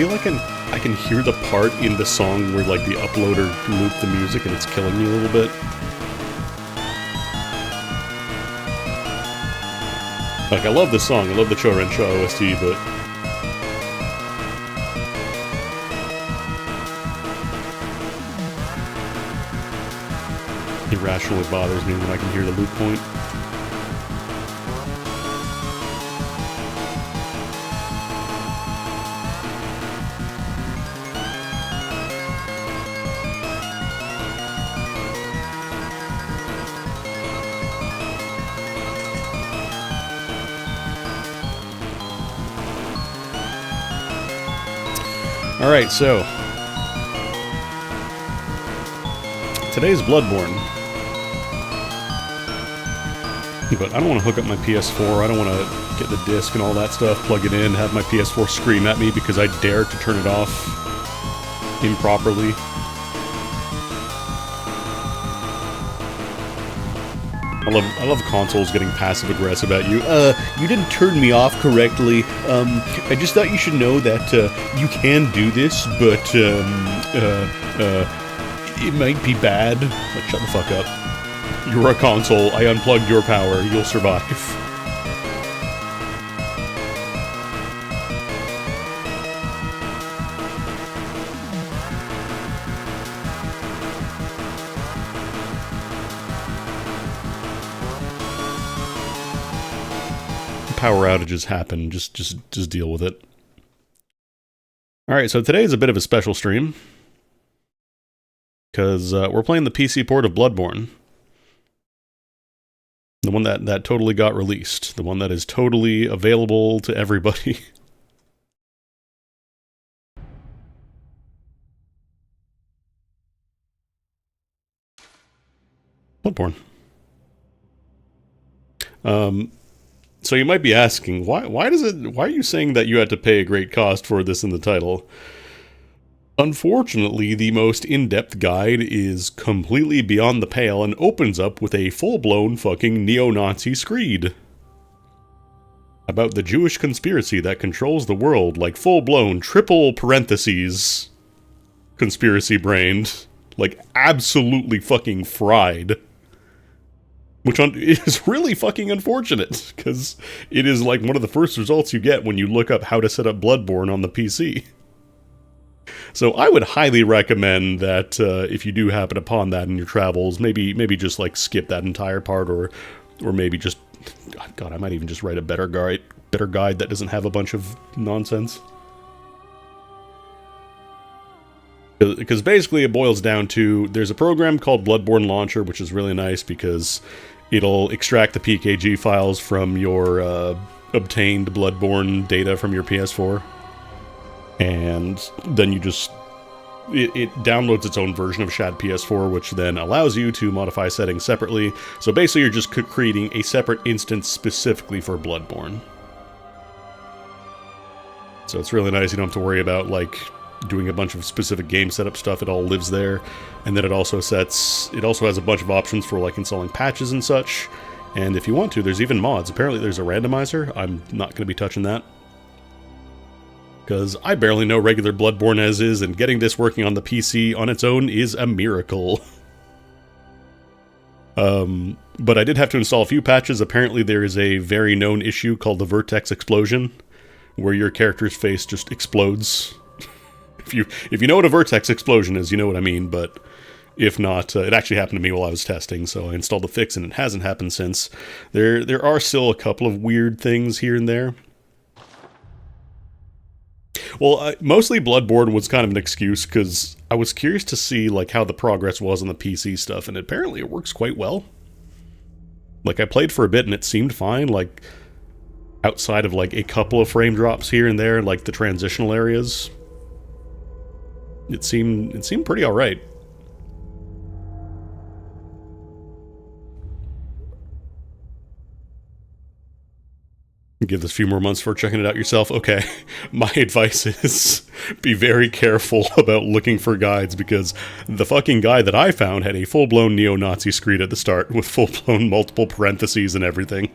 feel like I can hear the part in the song where like the uploader looped the music and it's killing me a little bit. Like, I love this song, I love the Chorensha OST, but... irrationally bothers me when I can hear the loop point. Alright, so... today's Bloodborne. But I don't want to hook up my PS4, I don't want to get the disc and all that stuff, plug it in, have my PS4 scream at me because I dare to turn it off improperly. I love consoles getting passive-aggressive at you. You didn't turn me off correctly. I just thought you should know that, you can do this, but, it might be bad. Like, shut the fuck up. You're a console, I unplugged your power, you'll survive. Power outages happen, just deal with it. Alright, so today is a bit of a special stream. Because we're playing the PC port of Bloodborne. The one that totally got released. The one that is totally available to everybody. Bloodborne. So you might be asking, why are you saying that you had to pay a great cost for this in the title? Unfortunately, the most in-depth guide is completely beyond the pale and opens up with a full-blown fucking neo-Nazi screed. About the Jewish conspiracy that controls the world, like full-blown triple parentheses conspiracy-brained. Like, absolutely fucking fried. Which is really fucking unfortunate, because it is like one of the first results you get when you look up how to set up Bloodborne on the PC. So I would highly recommend that if you do happen upon that in your travels, maybe just like skip that entire part, or maybe just, God, I might even just write a better guide that doesn't have a bunch of nonsense. Because basically it boils down to, there's a program called Bloodborne Launcher, which is really nice because it'll extract the PKG files from your obtained Bloodborne data from your PS4. And then you just... It downloads its own version of Shad PS4, which then allows you to modify settings separately. So basically you're just creating a separate instance specifically for Bloodborne. So it's really nice, you don't have to worry about, like, doing a bunch of specific game setup stuff. It all lives there. And then it also has a bunch of options for, like, installing patches and such. And if you want to, there's even mods. Apparently there's a randomizer. I'm not going to be touching that, because I barely know regular Bloodborne as is, and getting this working on the PC on its own is a miracle. But I did have to install a few patches. Apparently there is a very known issue called the Vertex Explosion, where your character's face just explodes. If you know what a Vertex Explosion is, you know what I mean, but if not, it actually happened to me while I was testing, so I installed the fix and it hasn't happened since. There are still a couple of weird things here and there. Well, mostly Bloodborne was kind of an excuse, because I was curious to see, like, how the progress was on the PC stuff, and apparently it works quite well. Like, I played for a bit and it seemed fine, like, outside of, like, a couple of frame drops here and there, like, the transitional areas. It seemed pretty alright. Give this a few more months for checking it out yourself. Okay, my advice is be very careful about looking for guides, because the fucking guide that I found had a full-blown neo-Nazi screed at the start with full-blown multiple parentheses and everything.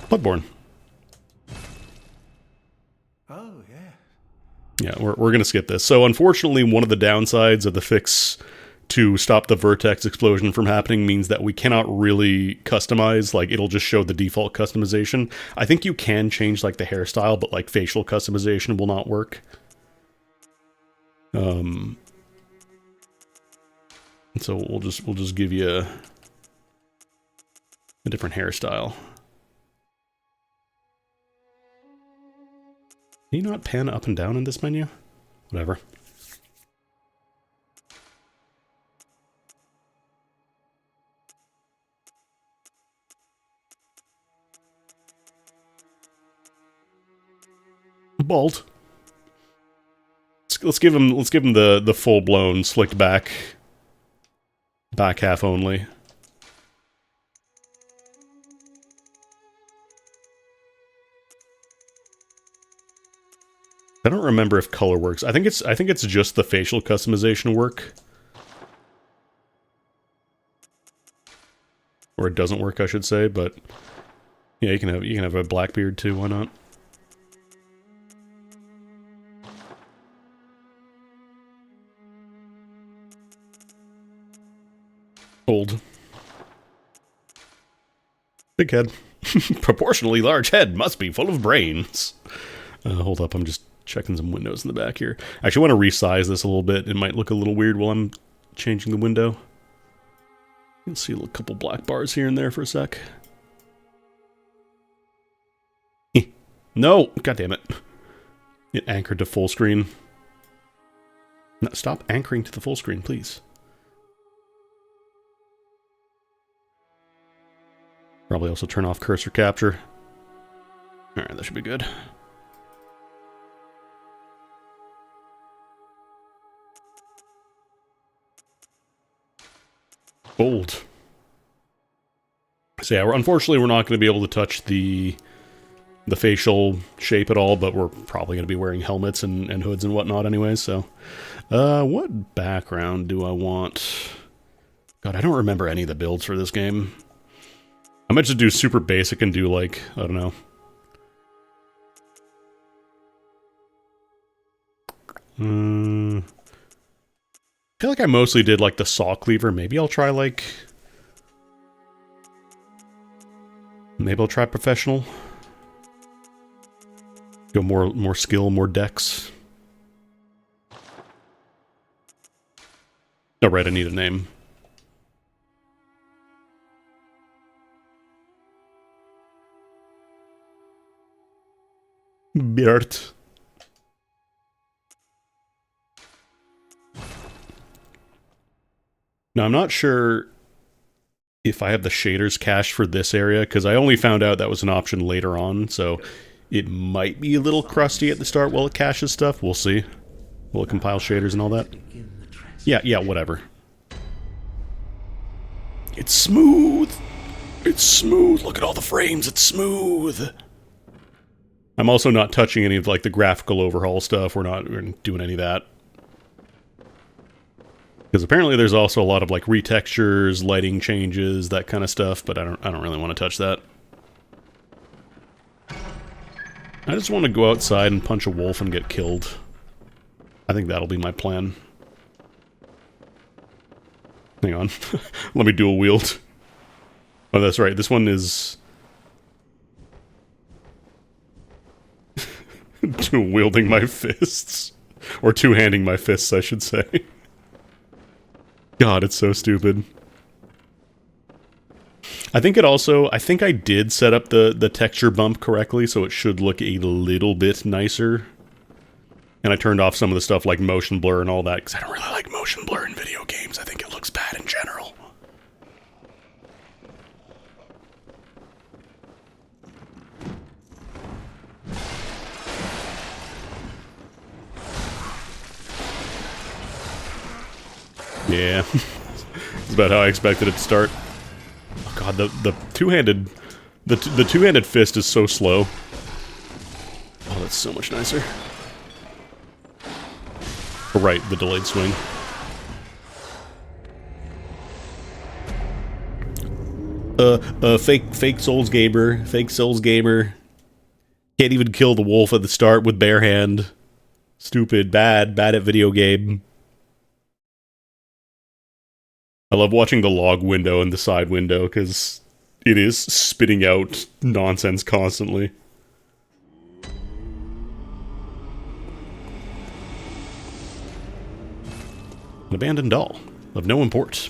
Bloodborne. Yeah, we're going to skip this. So unfortunately, one of the downsides of the fix to stop the vertex explosion from happening means that we cannot really customize. Like, it'll just show the default customization. I think you can change, like, the hairstyle, but, like, facial customization will not work. So we'll just give you a different hairstyle. Can you not pan up and down in this menu? Whatever. Bald. Let's give him the full blown slicked back half only. I don't remember if color works. I think it's just the facial customization work. Or it doesn't work, I should say, but yeah, you can have a black beard too, why not? Old. Big head. Proportionally large head must be full of brains. Hold up, I'm just checking some windows in the back here. I actually want to resize this a little bit. It might look a little weird while I'm changing the window. You can see a couple black bars here and there for a sec. No! God damn it. It anchored to full screen. No, stop anchoring to the full screen, please. Probably also turn off cursor capture. Alright, that should be good. Bold. So yeah, unfortunately we're not going to be able to touch the facial shape at all, but we're probably going to be wearing helmets and hoods and whatnot anyway, so... what background do I want? God, I don't remember any of the builds for this game. I might just do super basic and do, like, I don't know. I feel like I mostly did, like, the saw cleaver. Maybe I'll try, like... Maybe I'll try professional. Go more skill, more dex. Oh, right, I need a name. Bert. Now, I'm not sure if I have the shaders cached for this area, because I only found out that was an option later on, so it might be a little crusty at the start while it caches stuff. We'll see. Will it compile shaders and all that? Yeah, whatever. It's smooth! It's smooth! Look at all the frames, it's smooth! I'm also not touching any of, like, the graphical overhaul stuff. We're not doing any of that. Because apparently there's also a lot of, like, retextures, lighting changes, that kind of stuff, but I don't really want to touch that. I just want to go outside and punch a wolf and get killed. I think that'll be my plan. Hang on. Let me dual wield. Oh, that's right. This one is... dual wielding my fists. Or two-handing my fists, I should say. God, it's so stupid. I think I did set up the texture bump correctly, so it should look a little bit nicer. And I turned off some of the stuff like motion blur and all that, because I don't really like motion blur in video games. I think it looks bad in general. Yeah. It's about how I expected it to start. Oh god, the two-handed... The two-handed fist is so slow. Oh, that's so much nicer. Oh, right, the delayed swing. Fake Souls gamer. Fake Souls gamer. Can't even kill the wolf at the start with bare hand. Stupid, bad at video game. I love watching the log window and the side window because it is spitting out nonsense constantly. An abandoned doll of no import.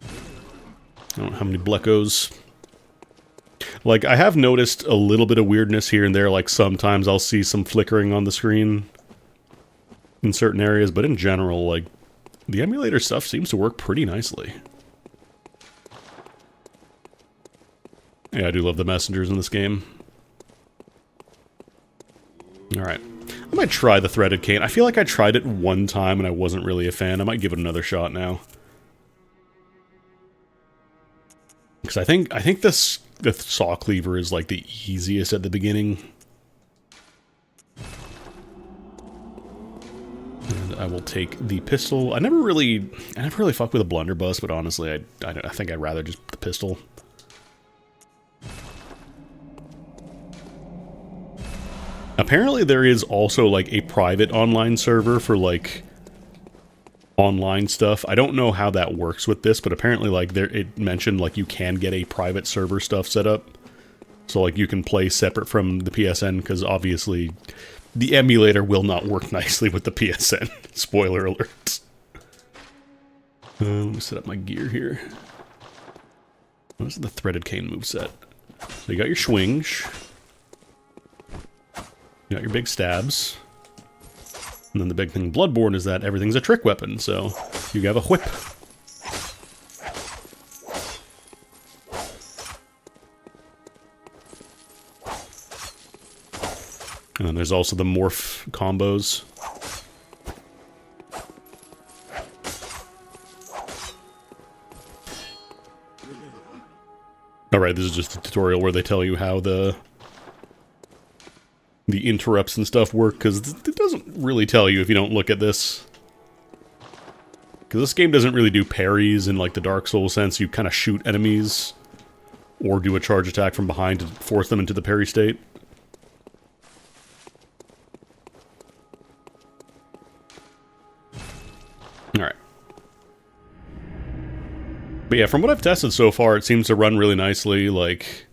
I don't know how many Bleckos. Like, I have noticed a little bit of weirdness here and there, like sometimes I'll see some flickering on the screen in certain areas, but in general, like, the emulator stuff seems to work pretty nicely. Yeah, I do love the messengers in this game. Alright. I might try the threaded cane. I feel like I tried it one time and I wasn't really a fan. I might give it another shot now. Because I think the saw cleaver is like the easiest at the beginning. And I will take the pistol. I never really fucked with a blunderbuss, but honestly, I think I'd rather just put the pistol. Apparently there is also like a private online server for like online stuff. I don't know how that works with this, but apparently like it mentioned like you can get a private server stuff set up. So like you can play separate from the PSN, because obviously the emulator will not work nicely with the PSN. Spoiler alert. Let me set up my gear here. What's the threaded cane moveset? So you got your swings. You got your big stabs. And then the big thing in Bloodborne is that everything's a trick weapon, so you have a whip. And then there's also the morph combos. Alright, this is just a tutorial where they tell you how the interrupts and stuff work, because it doesn't really tell you if you don't look at this. Because this game doesn't really do parries in like the Dark Souls sense. You kind of shoot enemies or do a charge attack from behind to force them into the parry state. Alright. But yeah, from what I've tested so far, it seems to run really nicely, like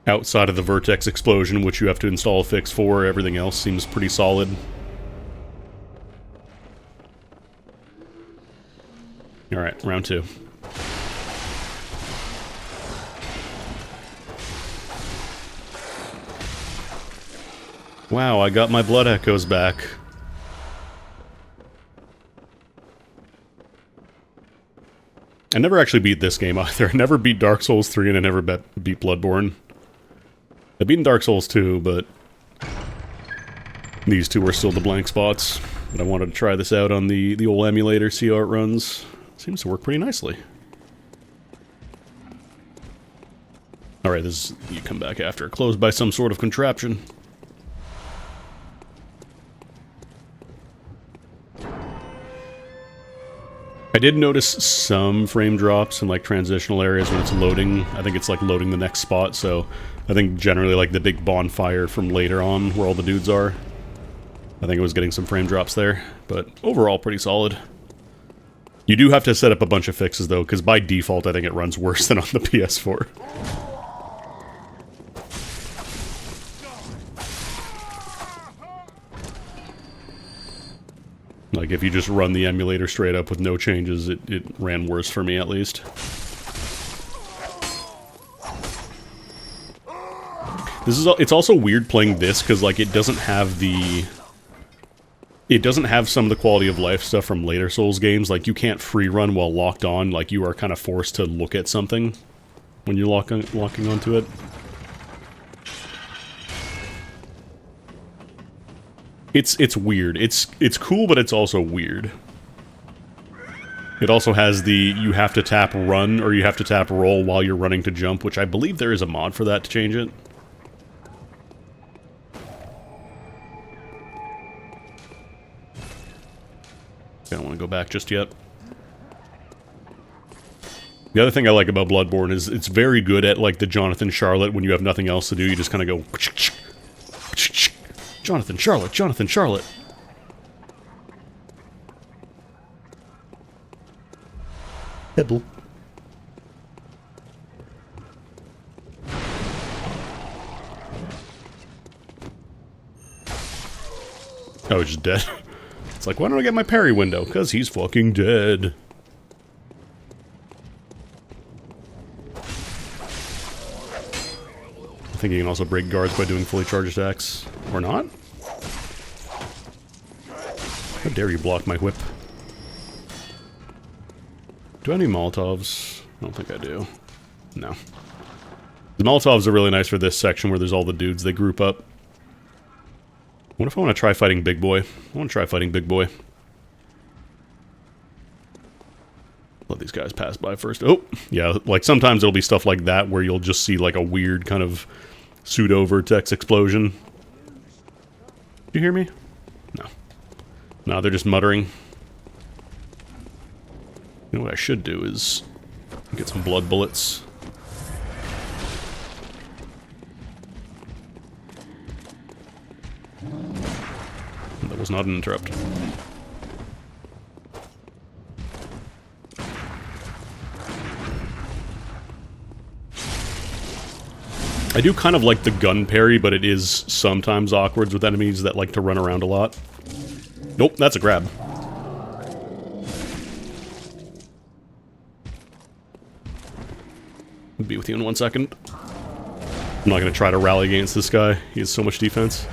outside of the vertex explosion, which you have to install a fix for. Everything else seems pretty solid. Alright, round 2. Wow, I got my blood echoes back. I never actually beat this game either. I never beat Dark Souls 3 and I never beat Bloodborne. I've beaten Dark Souls 2, but these two are still the blank spots. But I wanted to try this out on the old emulator, see how it runs. Seems to work pretty nicely. Alright, this is, you come back after. Closed by some sort of contraption. I did notice some frame drops in like transitional areas when it's loading. I think it's like loading the next spot, so I think generally like the big bonfire from later on where all the dudes are. I think it was getting some frame drops there, but overall pretty solid. You do have to set up a bunch of fixes though, because by default I think it runs worse than on the PS4. Like, if you just run the emulator straight up with no changes, it ran worse for me, at least. It's also weird playing this, because, like, it doesn't have the... It doesn't have some of the quality of life stuff from later Souls games. Like, you can't free run while locked on. Like, you are kind of forced to look at something when you're locking onto it. It's weird. It's cool, but it's also weird. It also has the you have to tap run or you have to tap roll while you're running to jump, which I believe there is a mod for that to change it. I don't want to go back just yet. The other thing I like about Bloodborne is it's very good at like the Jonathan Charlotte when you have nothing else to do. You just kind of go Jonathan, Charlotte, Jonathan, Charlotte. Pebble. Oh, he's just dead. It's like, why don't I get my parry window? Because he's fucking dead. I think you can also break guards by doing fully charged attacks. Or not? How dare you block my whip? Do I have any Molotovs? I don't think I do. No. The Molotovs are really nice for this section where there's all the dudes. They group up. What if I want to try fighting Big Boy? I want to try fighting Big Boy. Let these guys pass by first. Oh, yeah, like sometimes it'll be stuff like that where you'll just see like a weird kind of pseudo-vertex explosion. Did you hear me? No. No, they're just muttering. You know what I should do is get some blood bullets. That was not an interrupt. I do kind of like the gun parry, but it is sometimes awkward with enemies that like to run around a lot. Nope, that's a grab. I'll be with you in 1 second. I'm not going to try to rally against this guy. He has so much defense.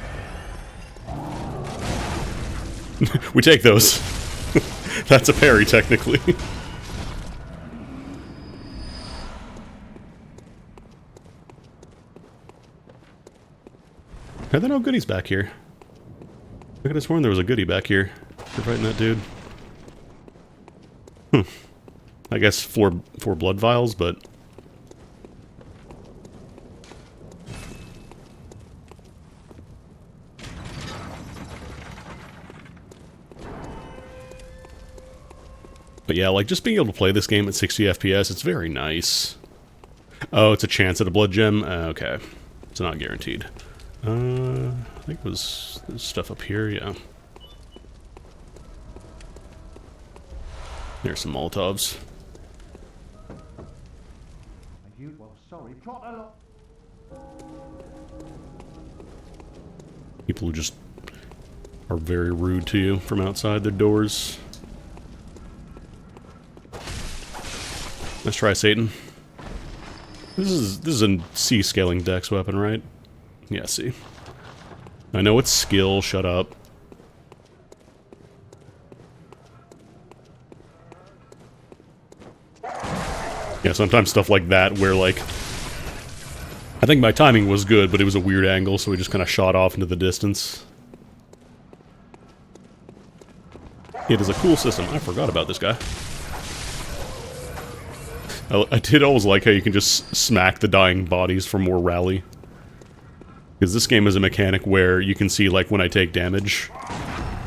We take those. That's a parry, technically. Are there no goodies back here? I could have sworn there was a goodie back here. For fighting that dude. I guess four blood vials, but... But yeah, like, just being able to play this game at 60 FPS, it's very nice. Oh, it's a chance at a blood gem? Okay. It's not guaranteed. I think it was stuff up here, yeah. There's some Molotovs. People who just are very rude to you from outside their doors. Let's try Satan. This is a C scaling dex weapon, right? Yeah, C. I know it's skill, shut up. Yeah, sometimes stuff like that where, like... I think my timing was good, but it was a weird angle, so we just kind of shot off into the distance. It is a cool system. I forgot about this guy. I did always like how you can just smack the dying bodies for more rally. Because this game is a mechanic where you can see, like, when I take damage,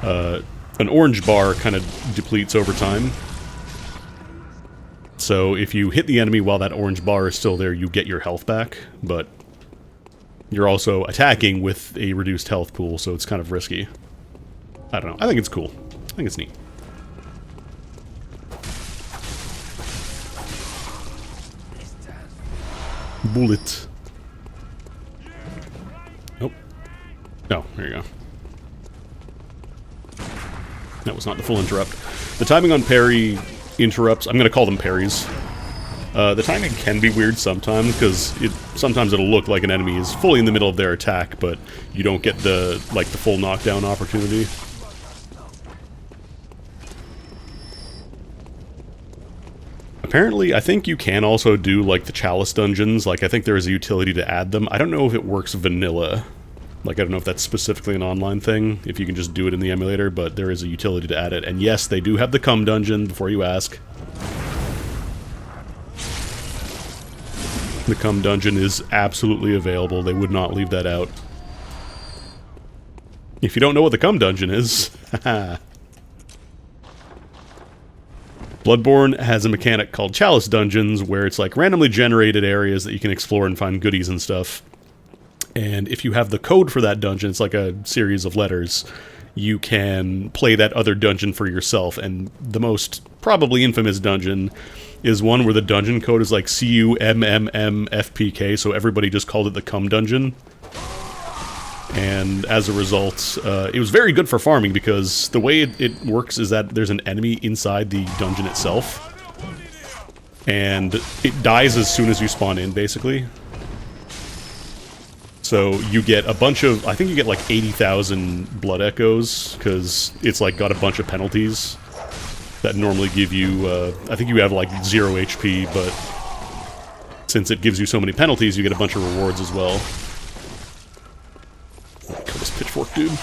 an orange bar kind of depletes over time. So if you hit the enemy while that orange bar is still there, you get your health back, but you're also attacking with a reduced health pool, so it's kind of risky. I don't know. I think it's cool. I think it's neat. Bullet. Oh. Oh, there you go. That was not the full interrupt. The timing on parry interrupts, I'm going to call them parries. The timing can be weird sometimes, because sometimes it'll look like an enemy is fully in the middle of their attack, but you don't get the full knockdown opportunity. Apparently, I think you can also do, like, the chalice dungeons. Like, I think there is a utility to add them. I don't know if it works vanilla. Like, I don't know if that's specifically an online thing, if you can just do it in the emulator, but there is a utility to add it. And yes, they do have the cum dungeon, before you ask. The cum dungeon is absolutely available. They would not leave that out. If you don't know what the cum dungeon is, haha. Bloodborne has a mechanic called Chalice Dungeons, where it's like randomly generated areas that you can explore and find goodies and stuff. And if you have the code for that dungeon, it's like a series of letters, you can play that other dungeon for yourself. And the most probably infamous dungeon is one where the dungeon code is like CUMMMFPK, so everybody just called it the Cum Dungeon. And as a result, it was very good for farming, because the way it works is that there's an enemy inside the dungeon itself. And it dies as soon as you spawn in, basically. So you get a bunch of, I think you get like 80,000 blood echoes, because it's like got a bunch of penalties that normally give you, I think you have like 0 HP, but since it gives you so many penalties, you get a bunch of rewards as well. Kill this pitchfork dude.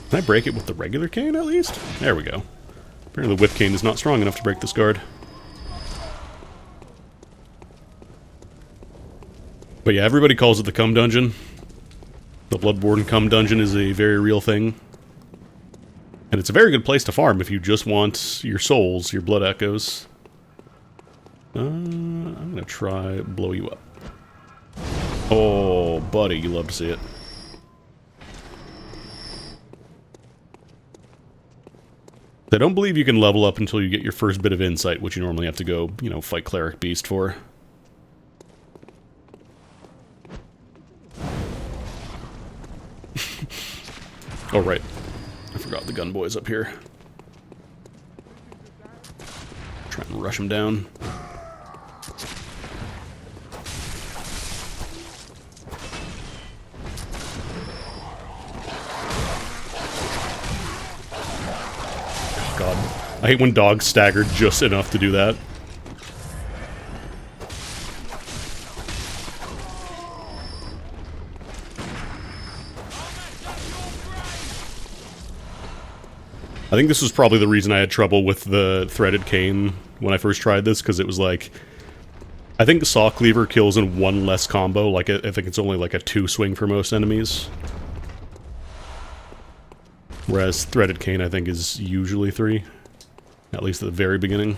Can I break it with the regular cane at least? There we go. Apparently the whip cane is not strong enough to break this guard. But yeah, everybody calls it the Cum Dungeon. The Bloodborne Cum Dungeon is a very real thing. And it's a very good place to farm if you just want your souls, your blood echoes. I'm gonna try blow you up. Oh, buddy, you love to see it. I don't believe you can level up until you get your first bit of insight, which you normally have to go, you know, fight Cleric Beast for. Oh, right. I forgot the gun boy's up here. Try and rush him down. Oh, God. I hate when dogs stagger just enough to do that. I think this was probably the reason I had trouble with the threaded cane when I first tried this, because it was like, I think Saw Cleaver kills in one less combo, like I think it's only like a 2 swing for most enemies. Whereas threaded cane I think is usually 3, at least at the very beginning.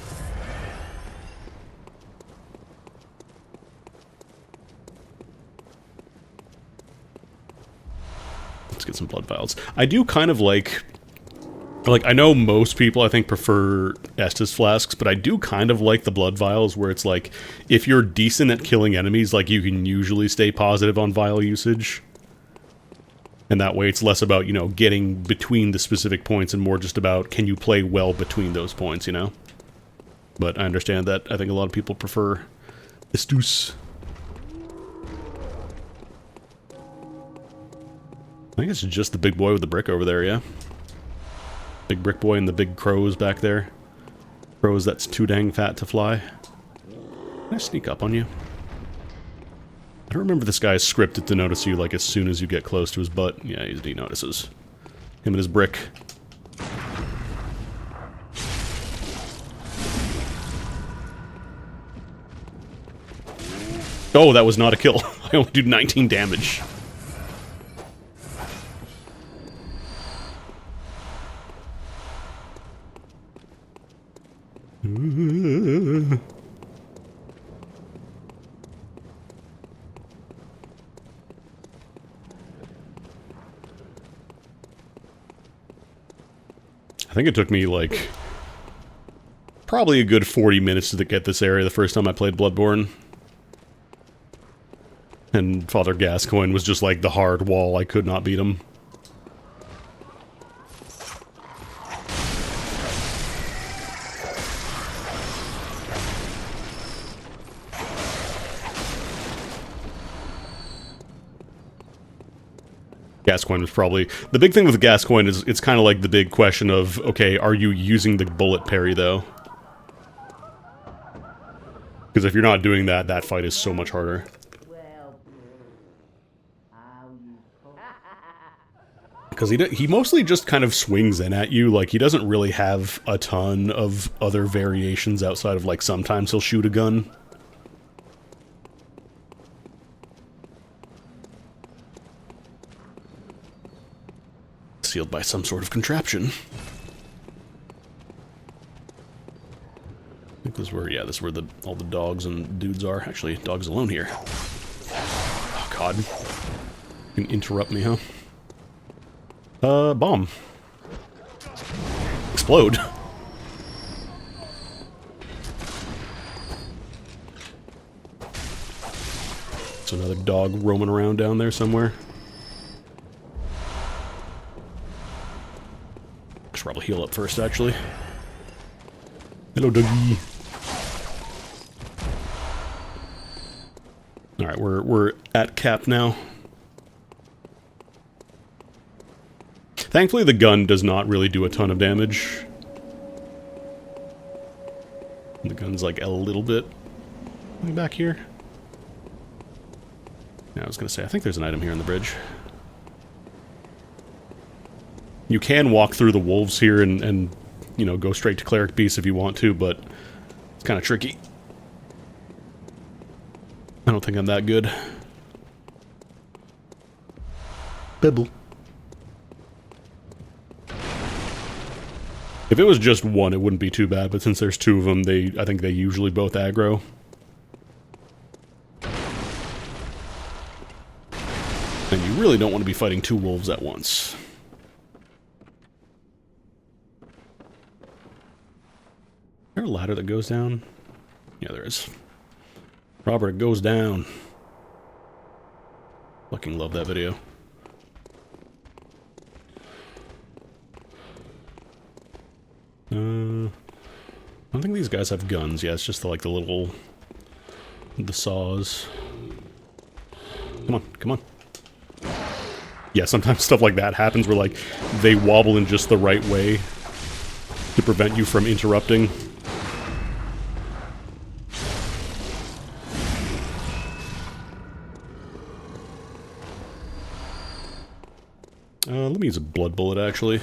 Let's get some blood vials. I do kind of like, I know most people, I think, prefer Estus flasks, but I do kind of like the blood vials, where it's like, if you're decent at killing enemies, like, you can usually stay positive on vial usage. And that way it's less about, you know, getting between the specific points and more just about, can you play well between those points, you know? But I understand that I think a lot of people prefer Estus. I think it's just the big boy with the brick over there, yeah? Big brick boy and the big crows back there. Crows that's too dang fat to fly. Can I sneak up on you? I don't remember this guy's scripted to notice you, like, as soon as you get close to his butt. Yeah, he notices. Him and his brick. Oh, that was not a kill. I only do 19 damage. I think it took me, like, probably a good 40 minutes to get this area the first time I played Bloodborne. And Father Gascoigne was just like the hard wall, I could not beat him. Gascoigne was probably... The big thing with Gascoigne is it's kind of like the big question of, okay, are you using the bullet parry, though? Because if you're not doing that, that fight is so much harder. Because he mostly just kind of swings in at you, like, he doesn't really have a ton of other variations outside of, like, sometimes he'll shoot a gun. Sealed by some sort of contraption. I think this is where, yeah, this is where all the dogs and dudes are. Actually, dogs alone here. God. You can interrupt me, huh? Bomb. Explode. There's another dog roaming around down there somewhere. Should probably heal up first, actually. Hello, doggy. Alright, we're at cap now. Thankfully, the gun does not really do a ton of damage. The gun's like a little bit back here. Yeah, I was gonna say, I think there's an item here on the bridge. You can walk through the wolves here and you know, go straight to cleric beasts if you want to, but it's kind of tricky. I don't think I'm that good. Pebble. If it was just one, it wouldn't be too bad, but since there's two of them, I think they usually both aggro. And you really don't want to be fighting two wolves at once. Is there a ladder that goes down? Yeah, there is. Robert, it goes down. Fucking love that video. I don't think these guys have guns. Yeah, it's just like the little... the saws. Come on, come on. Yeah, sometimes stuff like that happens where, like, they wobble in just the right way to prevent you from interrupting. Let me use a blood bullet, actually.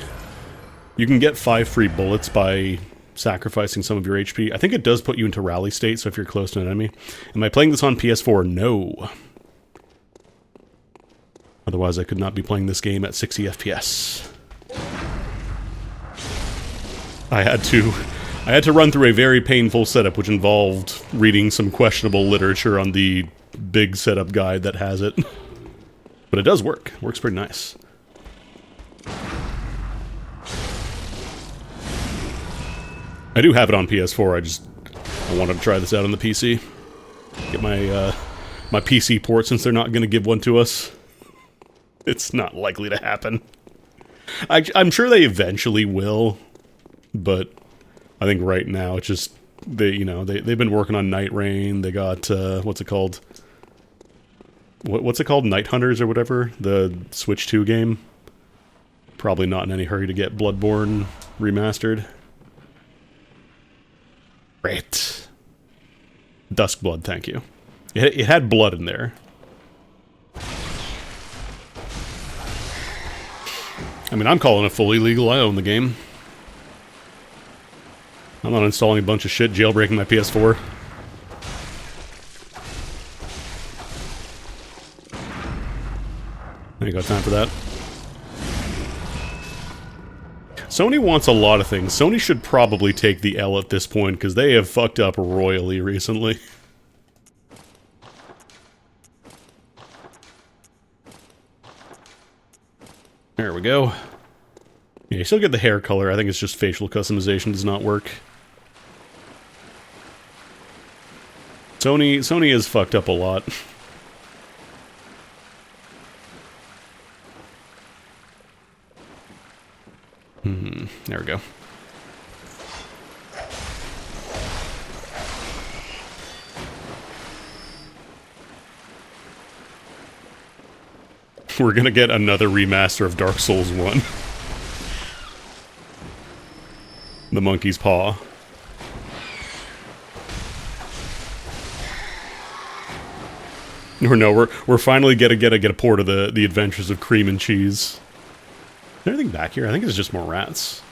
You can get 5 free bullets by sacrificing some of your HP. I think it does put you into rally state, so if you're close to an enemy. Am I playing this on PS4? No. Otherwise, I could not be playing this game at 60 FPS. I had to run through a very painful setup, which involved reading some questionable literature on the big setup guide that has it. But it does work. It works pretty nice. I do have it on PS4, I wanted to try this out on the PC. Get my, my PC port since they're not going to give one to us. It's not likely to happen. I'm sure they eventually will, but I think right now it's just, they've been working on Night Rain, they got, what's it called? What's it called? Night Hunters or whatever? The Switch 2 game? Probably not in any hurry to get Bloodborne remastered. Great. Duskblood, thank you. It had blood in there. I mean, I'm calling it fully legal. I own the game. I'm not installing a bunch of shit, jailbreaking my PS4. I ain't got time for that. Sony wants a lot of things. Sony should probably take the L at this point, because they have fucked up royally recently. There we go. Yeah, you still get the hair color. I think it's just facial customization does not work. Sony has fucked up a lot. There we go. We're gonna get another remaster of Dark Souls 1. The Monkey's Paw. Or no, we're finally gonna get a port of the Adventures of Cream and Cheese. Is there anything back here? I think it's just more rats.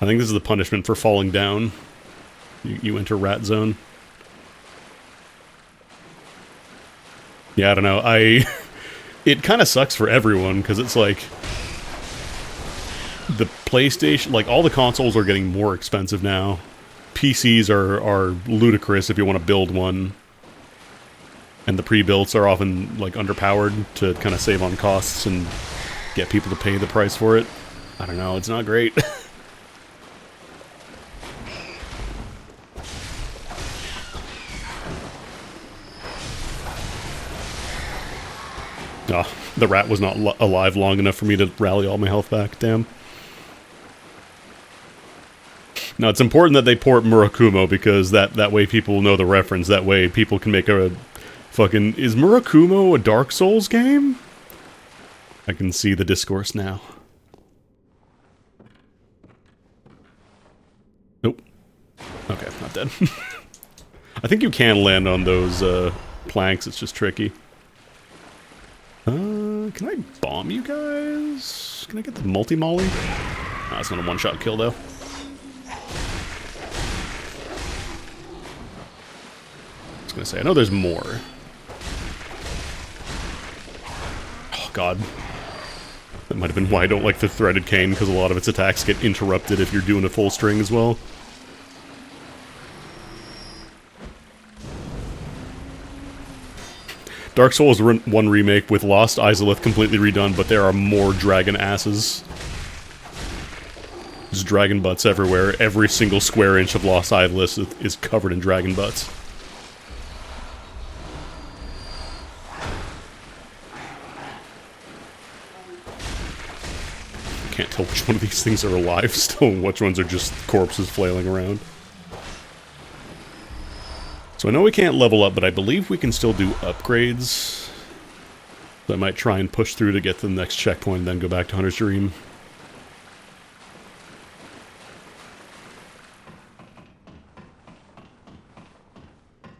I think this is the punishment for falling down. You enter rat zone. Yeah, I don't know. It kind of sucks for everyone, because it's like... The PlayStation... Like, all the consoles are getting more expensive now. PCs are ludicrous if you want to build one. And the pre-builts are often, like, underpowered to kind of save on costs and get people to pay the price for it. I don't know, it's not great. Oh, the rat was not alive long enough for me to rally all my health back, damn. Now, it's important that they port Murakumo, because that way people know the reference. That way people can make a fucking... Is Murakumo a Dark Souls game? I can see the discourse now. Nope. Okay, not dead. I think you can land on those planks, it's just tricky. Can I bomb you guys? Can I get the multi-molly? Oh, it's not a one-shot kill, though. I was gonna say, I know there's more. Oh, God. That might have been why I don't like the threaded cane, because a lot of its attacks get interrupted if you're doing a full string as well. Dark Souls 1 remake with Lost Izalith completely redone, but there are more dragon asses. There's dragon butts everywhere. Every single square inch of Lost Izalith is covered in dragon butts. I can't tell which one of these things are alive still and which ones are just corpses flailing around. So I know we can't level up, but I believe we can still do upgrades. So I might try and push through to get to the next checkpoint and then go back to Hunter's Dream.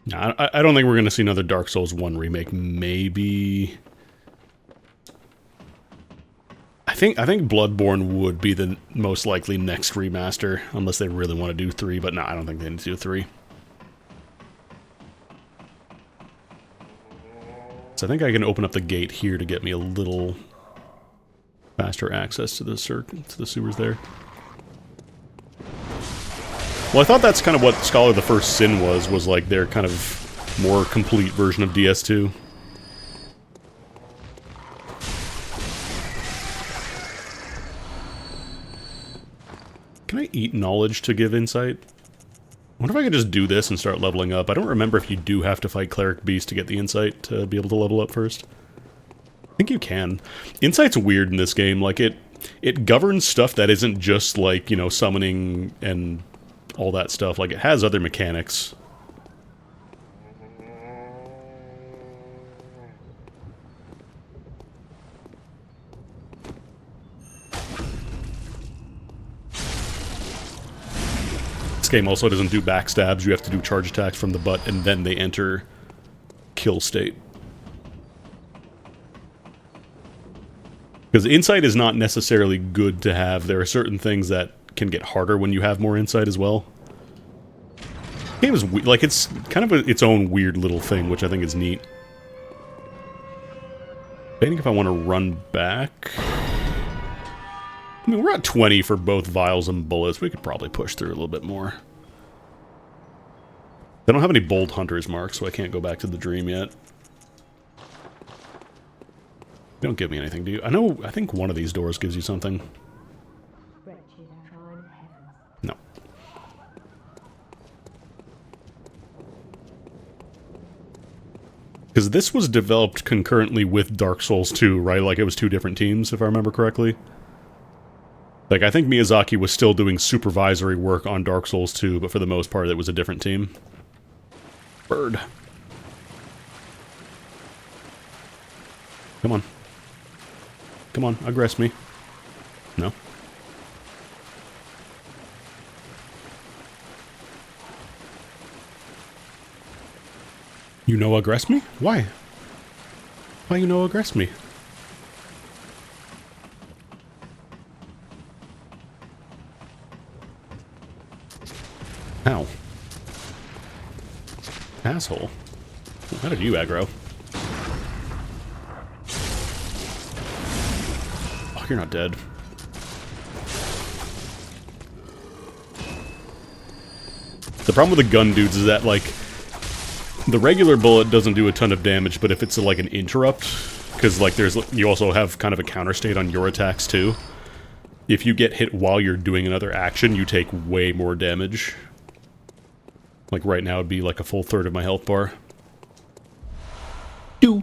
Nah, I don't think we're going to see another Dark Souls 1 remake. Maybe... I think Bloodborne would be the most likely next remaster, unless they really want to do 3, but no, I don't think they need to do 3. So I think I can open up the gate here to get me a little faster access to the sewers there. Well, I thought that's kind of what Scholar of the First Sin was like their kind of more complete version of DS2. Can I eat knowledge to give insight? I wonder if I could just do this and start leveling up. I don't remember if you do have to fight Cleric Beast to get the insight to be able to level up first. I think you can. Insight's weird in this game. Like, it governs stuff that isn't just, like, you know, summoning and all that stuff. Like, it has other mechanics. This game also doesn't do backstabs. You have to do charge attacks from the butt, and then they enter kill state. Because insight is not necessarily good to have. There are certain things that can get harder when you have more insight as well. The game is like, it's kind of its own weird little thing, which I think is neat. Debating if I want to run back. I mean, we're at 20 for both vials and bullets. We could probably push through a little bit more. They don't have any bold hunters marks, so I can't go back to the dream yet. They don't give me anything, do you? I think one of these doors gives you something. No. Because this was developed concurrently with Dark Souls 2, right? Like, it was two different teams, if I remember correctly. Like, I think Miyazaki was still doing supervisory work on Dark Souls 2, but for the most part it was a different team. Bird. Come on. Come on, aggress me. No. You know aggress me? Why? Why you know aggress me? Ow. Asshole. How did you aggro? Oh, you're not dead. The problem with the gun dudes is that, like, The regular bullet doesn't do a ton of damage, but if it's like an interrupt, because like you also have kind of a counter state on your attacks too. If you get hit while you're doing another action, you take way more damage. Like right now it'd be like a full third of my health bar. Pew!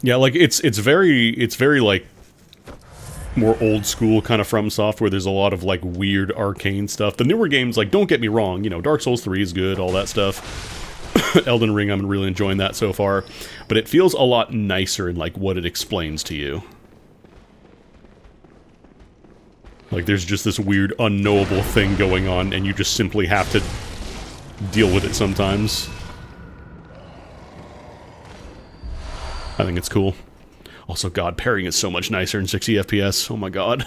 Yeah, like it's very like more old school kind of From Software. There's a lot of like weird arcane stuff. The newer games, like, don't get me wrong, you know, Dark Souls 3 is good, all that stuff. Elden Ring, I'm really enjoying that so far, but it feels a lot nicer in like what it explains to you. Like there's just this weird unknowable thing going on and you just simply have to deal with it sometimes. I think it's cool. Also, God, parrying is so much nicer in 60 FPS. Oh my god.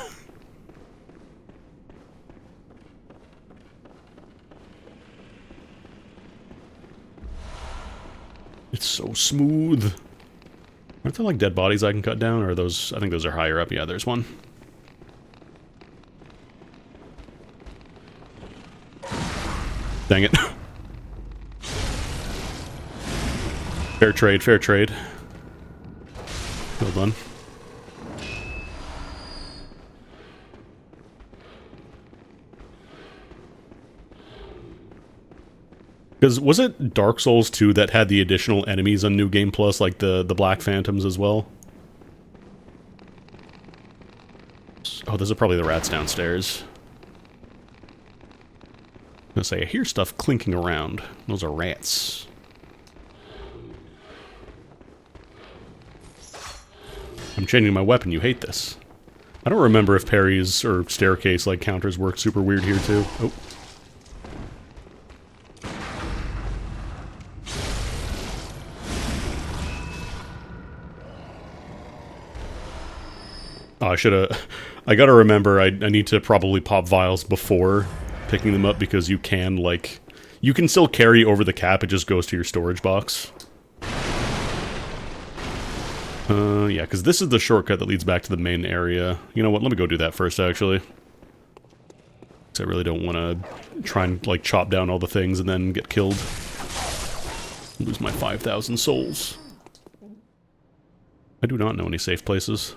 It's so smooth. Aren't there like dead bodies I can cut down? Or are those... I think those are higher up. Yeah, there's one. Dang it. Fair trade, fair trade. Well done. Because was it Dark Souls 2 that had the additional enemies on New Game Plus, like the Black Phantoms as well? Oh, those are probably the rats downstairs. I'm gonna say, I hear stuff clinking around. Those are rats. I'm changing my weapon, you hate this. I don't remember if parries or staircase like counters work super weird here too. Oh. Oh, I should've... I gotta remember, I need to probably pop vials before picking them up because you can, like... You can still carry over the cap, it just goes to your storage box. Yeah, because this is the shortcut that leads back to the main area. You know what, let me go do that first, actually. Because I really don't want to try and, like, chop down all the things and then get killed. Lose my 5,000 souls. I do not know any safe places.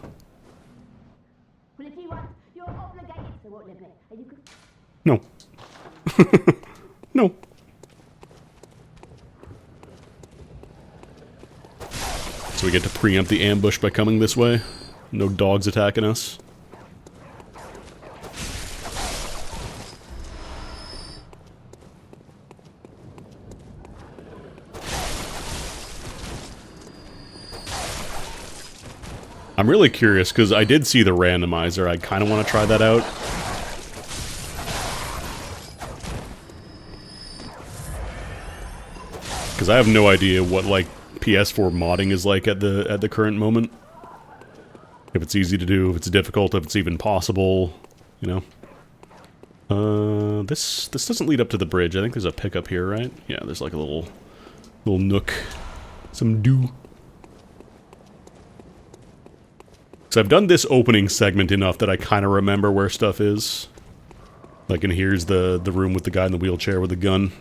No. No. So we get to preempt the ambush by coming this way. No dogs attacking us. I'm really curious, because I did see the randomizer. I kind of want to try that out. Because I have no idea what, like, PS4 modding is like at the current moment. If it's easy to do, if it's difficult, if it's even possible, you know. This doesn't lead up to the bridge. I think there's a pickup here, right? Yeah, there's like a little nook. Some dew. So I've done this opening segment enough that I kind of remember where stuff is. Like, and here's the room with the guy in the wheelchair with the gun.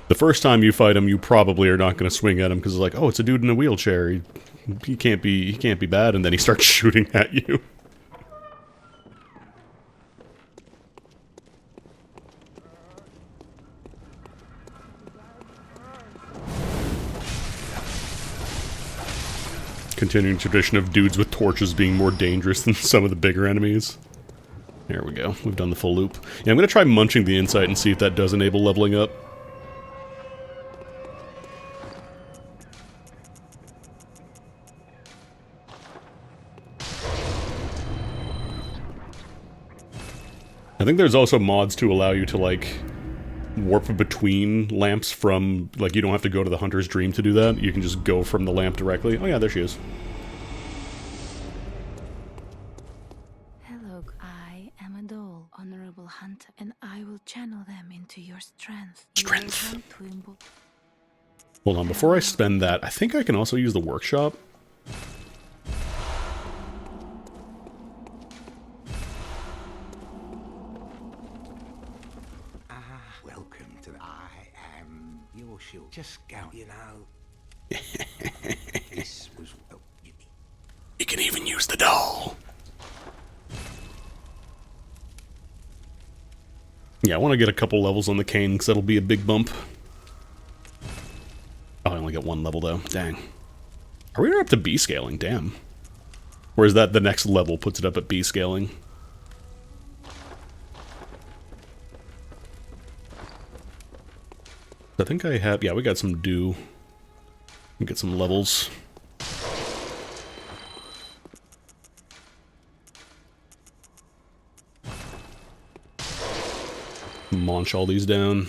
The first time you fight him, you probably are not going to swing at him because it's like, oh, it's a dude in a wheelchair. He can't be bad, and then he starts shooting at you. Continuing tradition of dudes with torches being more dangerous than some of the bigger enemies. There we go. We've done the full loop. Yeah, I'm going to try munching the insight and see if that does enable leveling up. I think there's also mods to allow you to, like, warp between lamps from, like, you don't have to go to the Hunter's Dream to do that. You can just go from the lamp directly. Oh yeah, there she is. Strength. Hold on, before I spend that, I think I can also use the workshop. Welcome to I am your shield. Just scout, you know. This was... You can even use the doll. Yeah, I want to get a couple levels on the cane, because that'll be a big bump. Oh, I only got one level, though. Dang. Are we up to B scaling? Damn. Or is that the next level puts it up at B scaling? I think I have... Yeah, we got some dew. We get some levels. Munch all these down.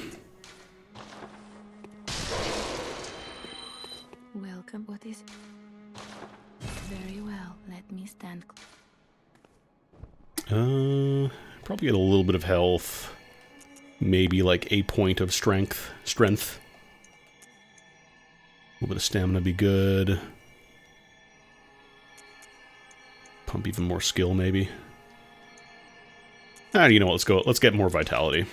Welcome. What is it? Very well. Let me stand. Probably get a little bit of health. Maybe like a point of strength. A little bit of stamina be good. Pump even more skill, maybe. Ah, you know what? Let's go. Let's get more vitality.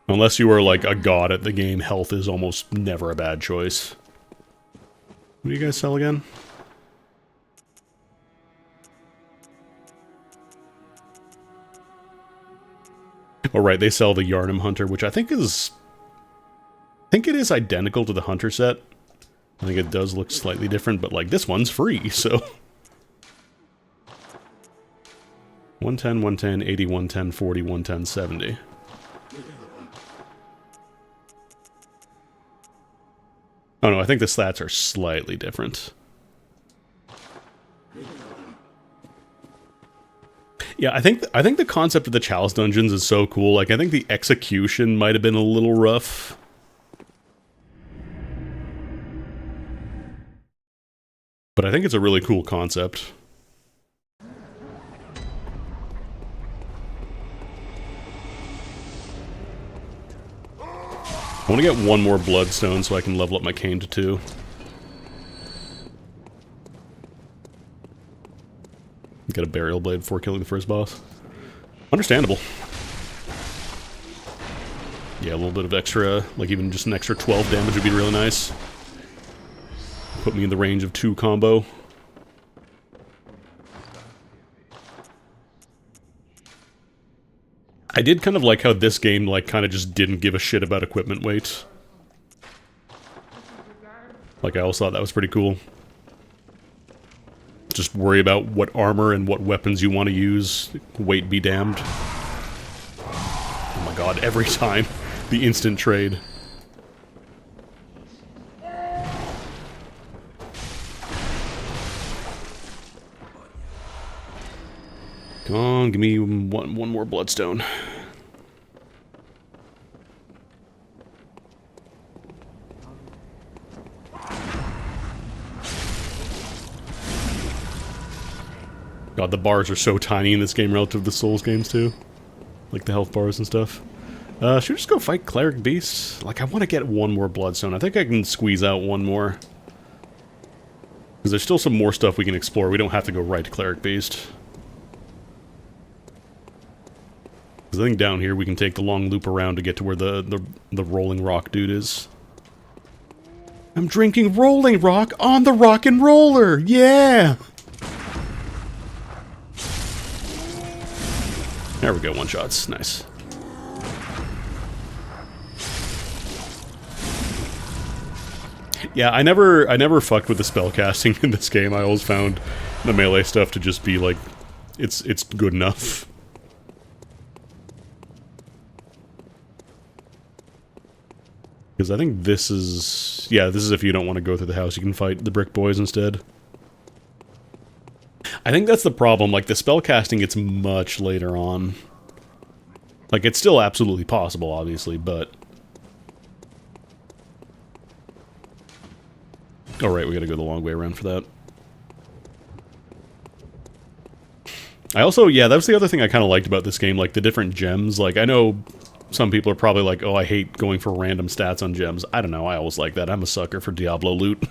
Unless you are like a god at the game, health is almost never a bad choice. What do you guys sell again? Oh right, they sell the Yarnum Hunter, which I think is... I think it is identical to the Hunter set. I think it does look slightly different, but like this one's free, so... 110, 110, 80, 110, 40, 110, 70. Oh no, I think the stats are slightly different. Yeah, I think the concept of the Chalice Dungeons is so cool. Like, I think the execution might have been a little rough. But I think it's a really cool concept. I want to get one more Bloodstone so I can level up my cane to 2. Get a Burial Blade before killing the first boss. Understandable. Yeah, a little bit of extra, like even just an extra 12 damage would be really nice. Put me in the range of 2 combo. I did kind of like how this game, like, kind of just didn't give a shit about equipment weight. Like, I also thought that was pretty cool. Just worry about what armor and what weapons you want to use. Weight be damned. Oh my god, every time. The instant trade. Come on, give me one more Bloodstone. God, the bars are so tiny in this game relative to Souls games, too. Like the health bars and stuff. Should we just go fight Cleric Beasts? Like, I want to get one more Bloodstone. I think I can squeeze out one more. Because there's still some more stuff we can explore. We don't have to go right to Cleric Beast. Because I think down here we can take the long loop around to get to where the Rolling Rock dude is. I'm drinking Rolling Rock on the Rock and Roller! Yeah! There we go, one shots. Nice. Yeah, I never fucked with the spellcasting in this game. I always found the melee stuff to just be like, it's good enough. Because I think this is... Yeah, this is if you don't want to go through the house. You can fight the Brick Boys instead. I think that's the problem. Like, the spellcasting gets much later on. Like, it's still absolutely possible, obviously, but... Alright, we gotta go the long way around for that. I also, yeah, that was the other thing I kind of liked about this game, like the different gems. Like, I know some people are probably like, oh, I hate going for random stats on gems. I don't know, I always like that. I'm a sucker for Diablo loot.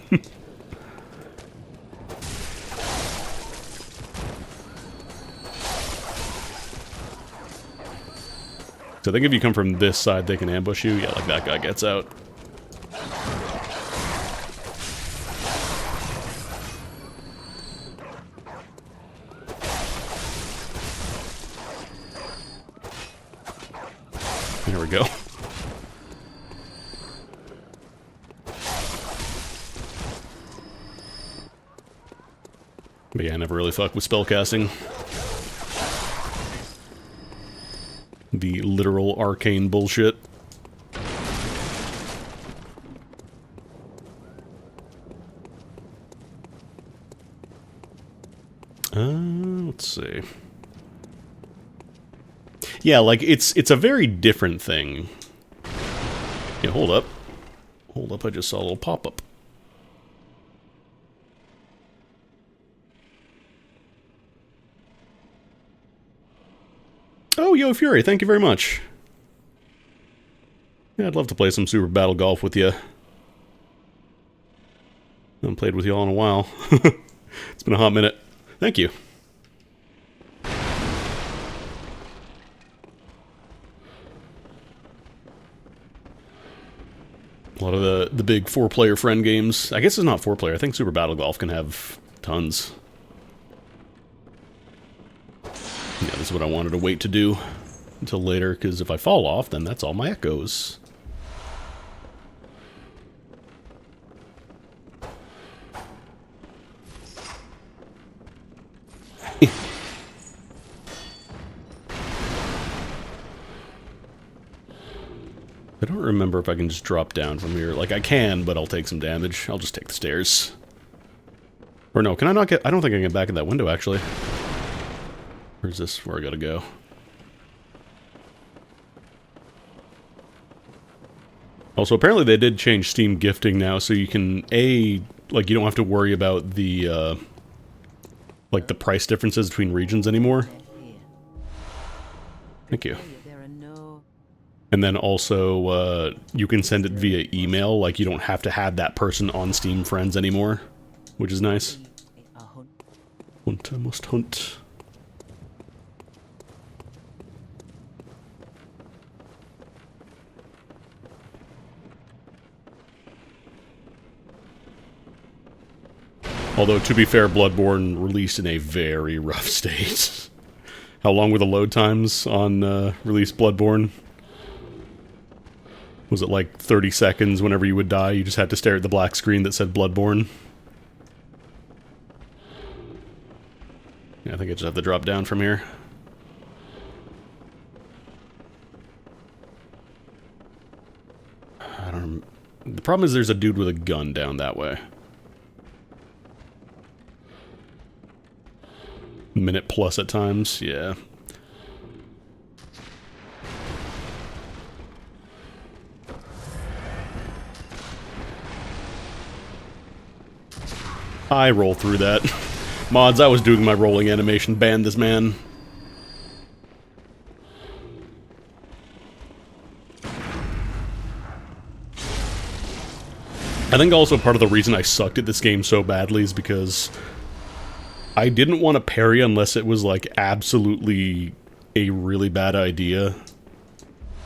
So I think if you come from this side, they can ambush you. Yeah, like that guy gets out. There we go. But yeah, I never really fuck with spellcasting. The literal arcane bullshit. Let's see. Yeah, like, it's a very different thing. Yeah, hold up. Hold up, I just saw a little pop-up. Oh, Yo Fury, thank you very much. Yeah, I'd love to play some Super Battle Golf with you. I haven't played with you all in a while. It's been a hot minute. Thank you. A lot of the big 4-player friend games. I guess it's not 4-player. I think Super Battle Golf can have tons. Yeah, this is what I wanted to wait to do until later, because if I fall off, then that's all my echoes. I don't remember if I can just drop down from here. Like, I can, but I'll take some damage. I'll just take the stairs. Or no, can I not get... I don't think I can get back in that window, actually. Where's this? Where I gotta go? Also, apparently they did change Steam gifting now, so you can, like, you don't have to worry about the, like, the price differences between regions anymore. Thank you. And then also, you can send it via email, like, you don't have to have that person on Steam Friends anymore, which is nice. Hunt, I must hunt. Although, to be fair, Bloodborne released in a very rough state. How long were the load times on release Bloodborne? Was it like 30 seconds whenever you would die? You just had to stare at the black screen that said Bloodborne? Yeah, I think I just have to drop down from here. I don't... The problem is there's a dude with a gun down that way. Minute plus at times, yeah. I roll through that. Mods, I was doing my rolling animation. Ban this man. I think also part of the reason I sucked at this game so badly is because I didn't want to parry unless it was, like, absolutely a really bad idea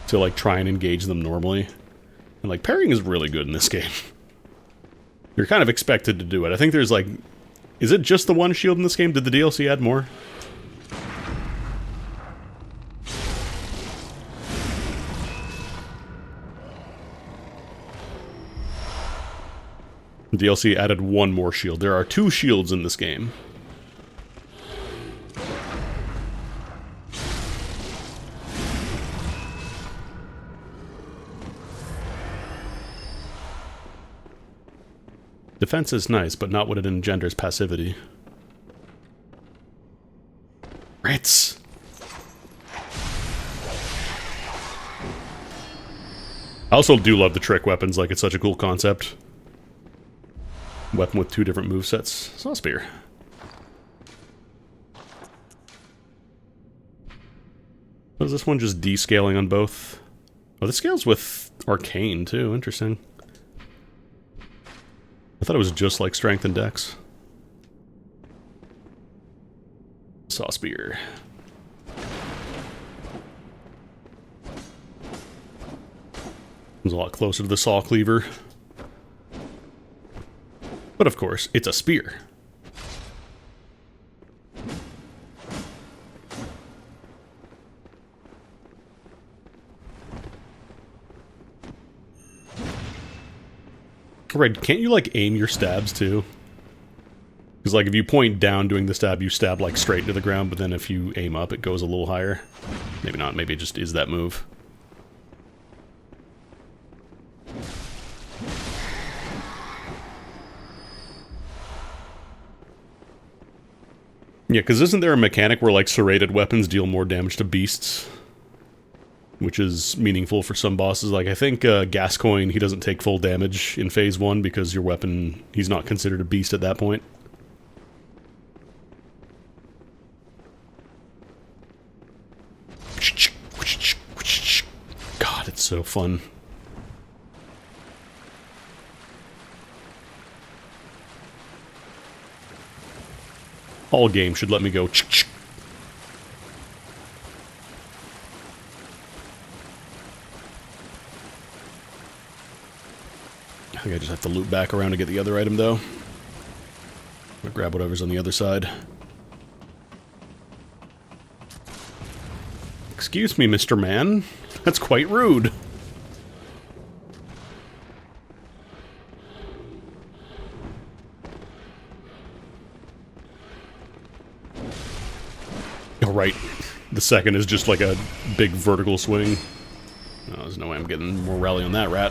to, like, try and engage them normally. And, like, parrying is really good in this game. You're kind of expected to do it. I think there's, like... Is it just the one shield in this game? Did the DLC add more? The DLC added one more shield. There are 2 shields in this game. Defense is nice, but not when it engenders passivity. Rats! I also do love the trick weapons, like it's such a cool concept. Weapon with 2 different movesets. Saw spear. Was this one just descaling on both? Oh, this scales with Arcane, too. Interesting. I thought it was just like Strength and Dex. Saw Spear. It's a lot closer to the Saw Cleaver. But of course, it's a spear. Right, can't you, like, aim your stabs, too? Because, like, if you point down doing the stab, you stab, like, straight into the ground, but then if you aim up, it goes a little higher. Maybe not, maybe it just is that move. Yeah, because isn't there a mechanic where, like, serrated weapons deal more damage to beasts? Which is meaningful for some bosses. Like, I think Gascoigne, he doesn't take full damage in Phase 1 because your weapon, he's not considered a beast at that point. God, it's so fun. All games should let me go. I think I just have to loop back around to get the other item, though. I'll grab whatever's on the other side. Excuse me, Mr. Man. That's quite rude. Oh, right. The second is just like a big vertical swing. Oh, there's no way I'm getting more rally on that rat.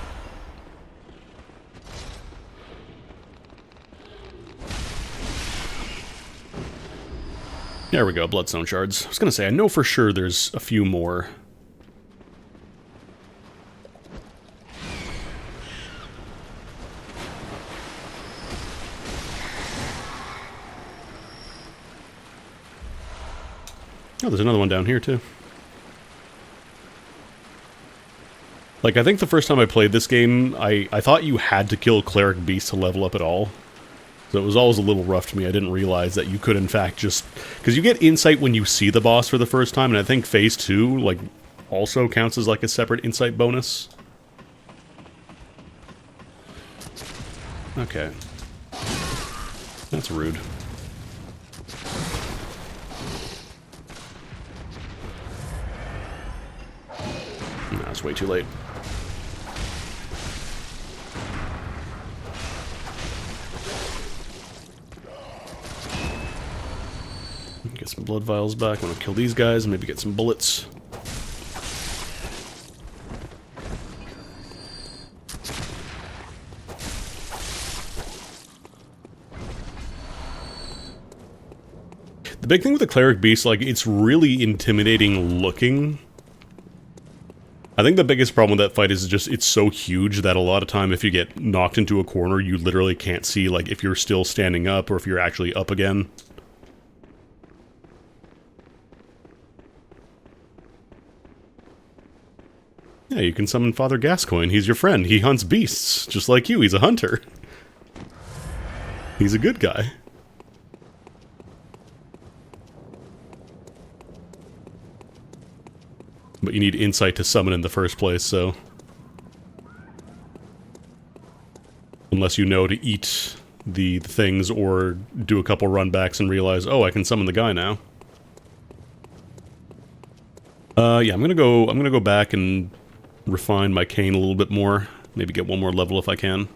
There we go, Bloodstone Shards. I was gonna say, I know for sure there's a few more. Oh, there's another one down here, too. Like, I think the first time I played this game, I thought you had to kill Cleric Beast to level up at all. So it was always a little rough to me. I didn't realize that you could, in fact, just... Because you get insight when you see the boss for the first time, and I think Phase 2, like, also counts as, like, a separate insight bonus. Okay. That's rude. Nah, it's way too late. Get some blood vials back. I'm gonna kill these guys and maybe get some bullets. The big thing with the Cleric Beast, like, it's really intimidating looking. I think the biggest problem with that fight is just it's so huge that a lot of time if you get knocked into a corner, you literally can't see, like, if you're still standing up or if you're actually up again. Yeah, you can summon Father Gascoigne. He's your friend. He hunts beasts, just like you. He's a hunter. He's a good guy. But you need insight to summon in the first place, so... Unless you know to eat the things or do a couple runbacks and realize, oh, I can summon the guy now. Yeah, I'm gonna go back and refine my cane a little bit more. Maybe get one more level if I can.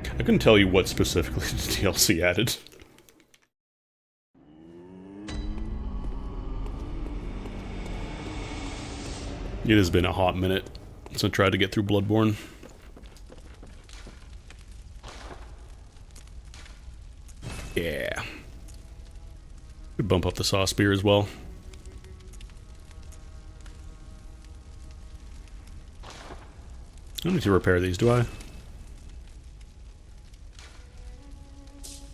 I couldn't tell you what specifically the DLC added. It has been a hot minute since I tried to get through Bloodborne. Yeah. Could bump up the Saw Spear as well. I don't need to repair these, do I?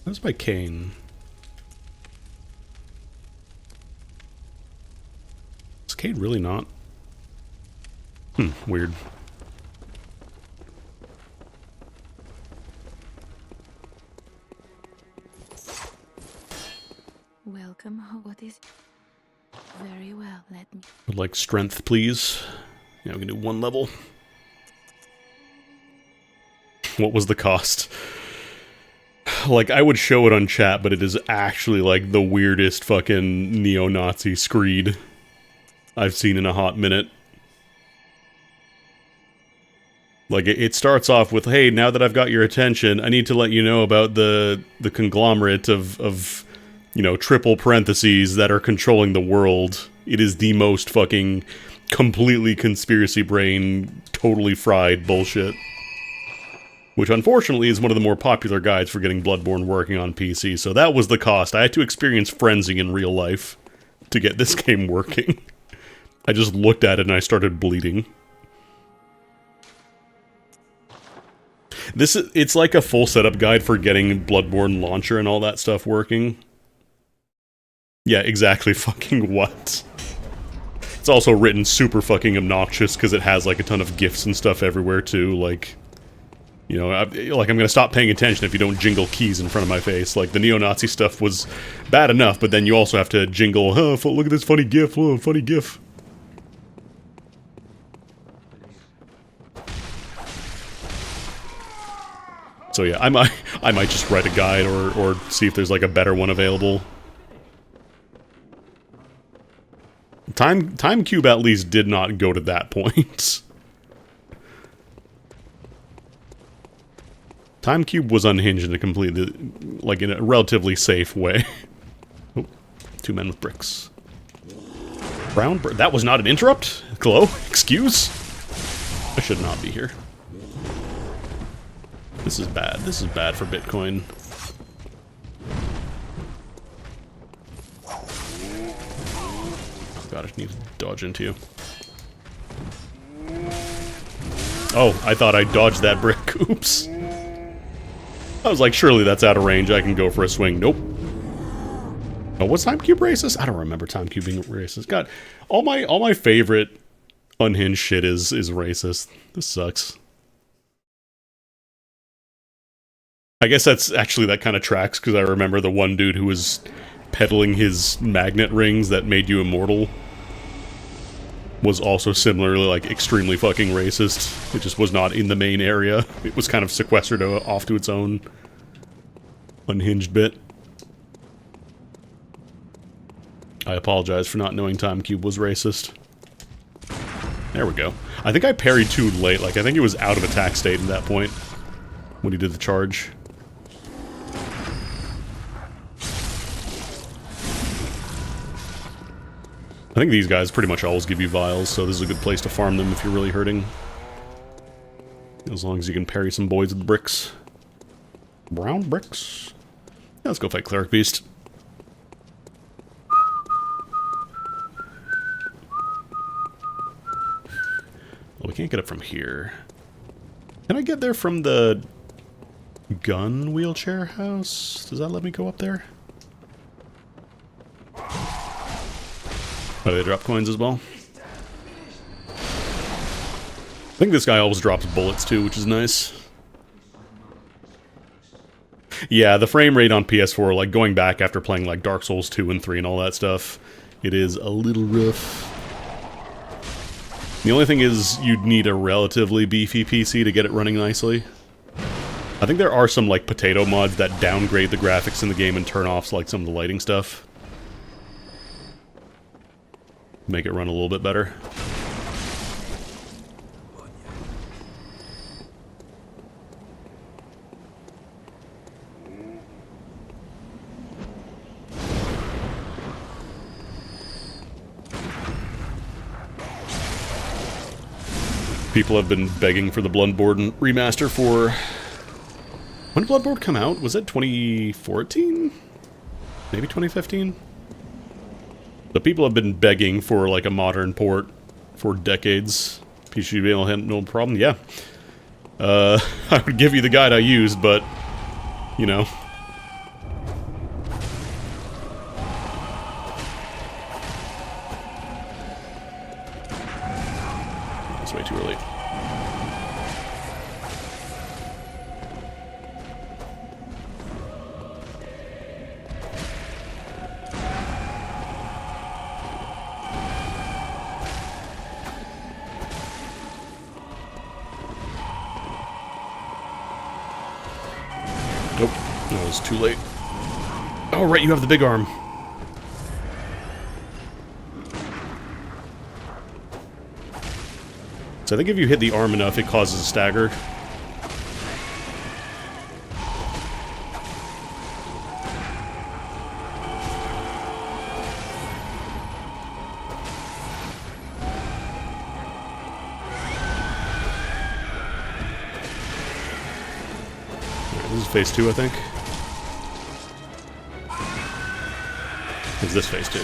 That's by Kane. Is Kane really not? Weird. Welcome home. What is... Very well, let me... Would like strength, please. Yeah, we can do 1 level. What was the cost? Like, I would show it on chat, but it is actually, like, the weirdest fucking neo-Nazi screed I've seen in a hot minute. Like, it starts off with, hey, now that I've got your attention, I need to let you know about the conglomerate of, you know, triple parentheses that are controlling the world. It is the most fucking completely conspiracy brain, totally fried bullshit. Which, unfortunately, is one of the more popular guides for getting Bloodborne working on PC, so that was the cost. I had to experience frenzy in real life to get this game working. I just looked at it and I started bleeding. It's like a full setup guide for getting Bloodborne launcher and all that stuff working. Yeah, exactly fucking what? It's also written super fucking obnoxious because it has like a ton of GIFs and stuff everywhere too, like... You know, like, I'm gonna stop paying attention if you don't jingle keys in front of my face. Like, the neo-Nazi stuff was bad enough, but then you also have to jingle, oh, look at this funny GIF, oh, funny GIF. So yeah, I might just write a guide or see if there's, like, a better one available. Time Cube at least did not go to that point. Time Cube was unhinged in a completely, like, in a relatively safe way. Oh, 2 men with bricks. That was not an interrupt? Hello? Excuse? I should not be here. This is bad. This is bad for Bitcoin. Oh god, I need to dodge into you. Oh, I thought I dodged that brick. Oops. I was like, surely that's out of range. I can go for a swing. Nope. Oh, was Time Cube racist? I don't remember Time Cube being racist. God, all my favorite unhinged shit is racist. This sucks. I guess that's actually, that kind of tracks, because I remember the one dude who was peddling his magnet rings that made you immortal was also similarly, like, extremely fucking racist. It just was not in the main area. It was kind of sequestered off to its own unhinged bit. I apologize for not knowing Time Cube was racist. There we go. I think I parried too late. Like, I think it was out of attack state at that point when he did the charge. I think these guys pretty much always give you vials, so this is a good place to farm them if you're really hurting. As long as you can parry some boys with the bricks. Brown bricks? Yeah, let's go fight Cleric Beast. Well, we can't get up from here. Can I get there from the gun wheelchair house? Does that let me go up there? Oh, they drop coins as well? I think this guy always drops bullets too, which is nice. Yeah, the frame rate on PS4, like going back after playing like Dark Souls 2 and 3 and all that stuff, it is a little rough. The only thing is you'd need a relatively beefy PC to get it running nicely. I think there are some like potato mods that downgrade the graphics in the game and turn off like some of the lighting stuff. Make it run a little bit better. People have been begging for the Bloodborne remaster for... When did Bloodborne come out? Was it 2014? Maybe 2015? The people have been begging for like a modern port for decades. PC will have no problem. Yeah. I would give you the guide I used, but, you know, way too early. Nope, that was too late. Oh, right, you have the big arm. So I think if you hit the arm enough, it causes a stagger. Alright, this is phase 2, I think. Is this phase 2?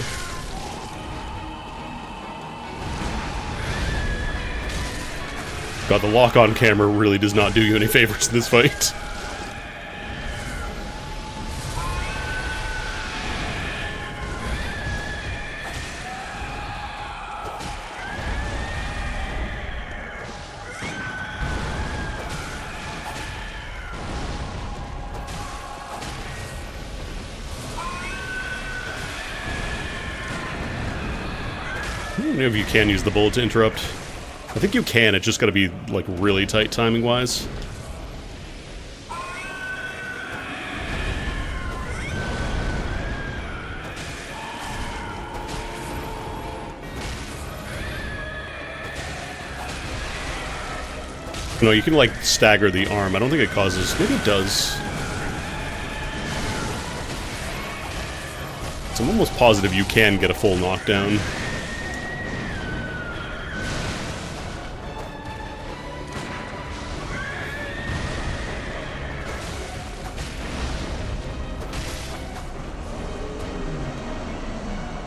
God, the lock-on camera really does not do you any favors in this fight. I don't know if you can use the bullet to interrupt. I think you can, it's just gotta be, like, really tight timing-wise. No, you can, like, stagger the arm. I don't think it causes... Maybe it does. So I'm almost positive you can get a full knockdown.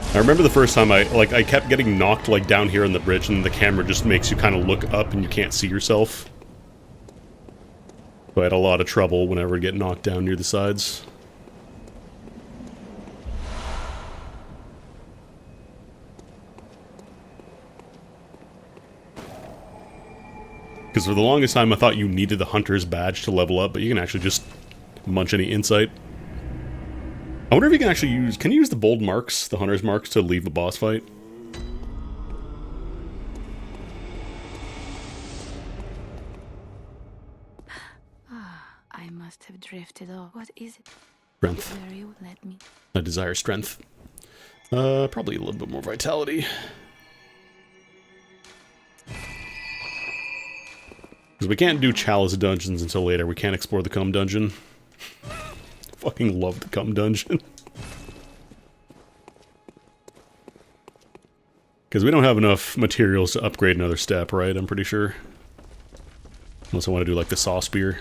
I remember the first time I kept getting knocked, like, down here on the bridge, and the camera just makes you kind of look up and you can't see yourself. So I had a lot of trouble whenever I get knocked down near the sides. Because for the longest time I thought you needed the Hunter's Badge to level up, but you can actually just munch any insight. I wonder if you can actually use... Can you use the bold marks, the Hunter's marks, to leave a boss fight? I must have drifted off. What is it? Strength. Where you let me? I desire strength. Probably a little bit more vitality. Because we can't do Chalice dungeons until later. We can't explore the Cum dungeon. Fucking love the Cum dungeon. Because we don't have enough materials to upgrade another step, right? I'm pretty sure. Unless I want to do like the Saw Spear.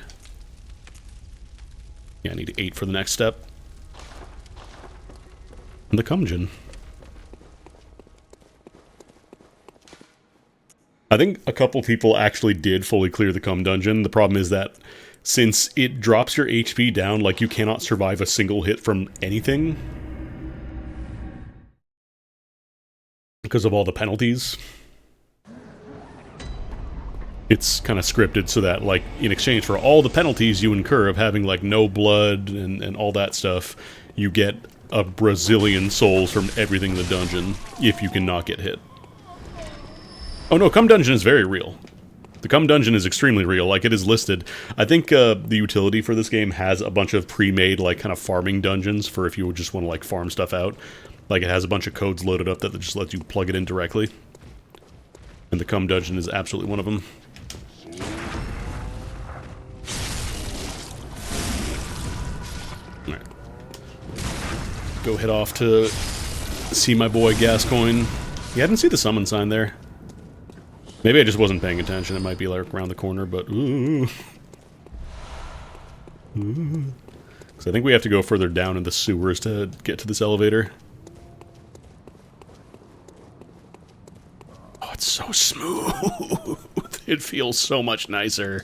Yeah, I need 8 for the next step. And the Cumgen. I think a couple people actually did fully clear the Cum dungeon. The problem is that since it drops your HP down, like, you cannot survive a single hit from anything. Because of all the penalties. It's kind of scripted so that, like, in exchange for all the penalties you incur of having, like, no blood and all that stuff, you get a Brazilian souls from everything in the dungeon, if you cannot get hit. Oh no, Cum Dungeon is very real. The Cum Dungeon is extremely real, like, it is listed. I think the utility for this game has a bunch of pre-made, like, kind of farming dungeons for if you just want to, like, farm stuff out. Like, it has a bunch of codes loaded up that just lets you plug it in directly. And the Cum Dungeon is absolutely one of them. Alright. Go head off to see my boy Gascoigne. Yeah, I didn't see the summon sign there. Maybe I just wasn't paying attention. It might be like around the corner, but ooh. Because I think we have to go further down in the sewers to get to this elevator. Oh, it's so smooth. It feels so much nicer.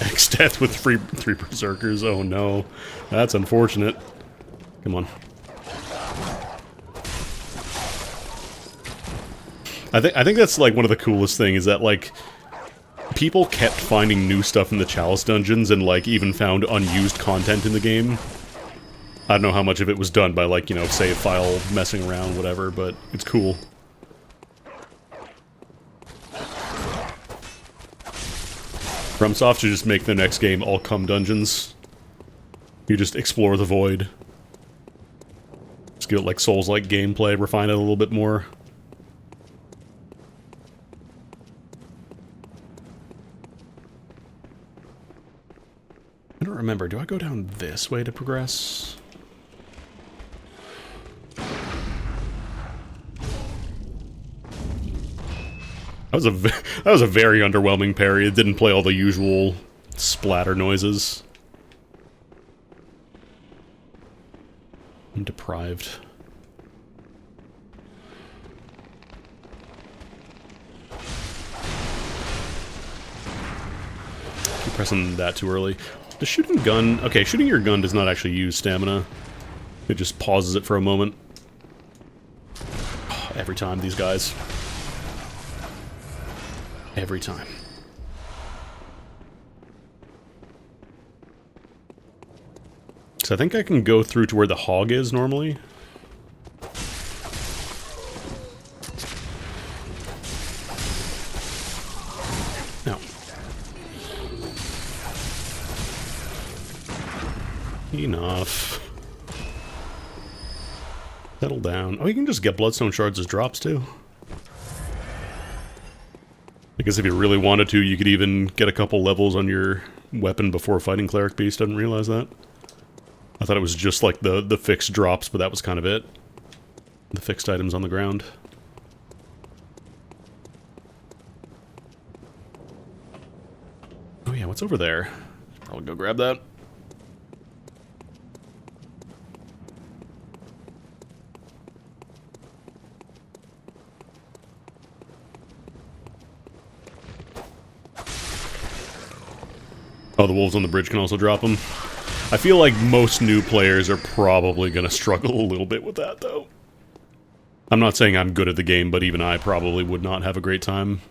X-Death with three berserkers. Oh no. That's unfortunate. Come on. I think that's like one of the coolest things is that like people kept finding new stuff in the Chalice dungeons and like even found unused content in the game. I don't know how much of it was done by like, you know, save file messing around, whatever, but it's cool. FromSoft should just make their next game all cum dungeons. You just explore the void. Just get like Souls-like gameplay, refine it a little bit more. I don't remember. Do I go down this way to progress? That was a very underwhelming parry. It didn't play all the usual splatter noises. I'm deprived. Keep pressing that too early. The shooting gun... Okay, shooting your gun does not actually use stamina. It just pauses it for a moment. Oh, every time, these guys. Every time. So I think I can go through to where the hog is normally. No. Enough. Settle down. Oh, you can just get bloodstone shards as drops too. I guess if you really wanted to, you could even get a couple levels on your weapon before fighting Cleric Beast. I didn't realize that. I thought it was just like the fixed drops, but that was kind of it. The fixed items on the ground. Oh yeah, what's over there? Probably go grab that. Oh, the wolves on the bridge can also drop them. I feel like most new players are probably going to struggle a little bit with that, though. I'm not saying I'm good at the game, but even I probably would not have a great time.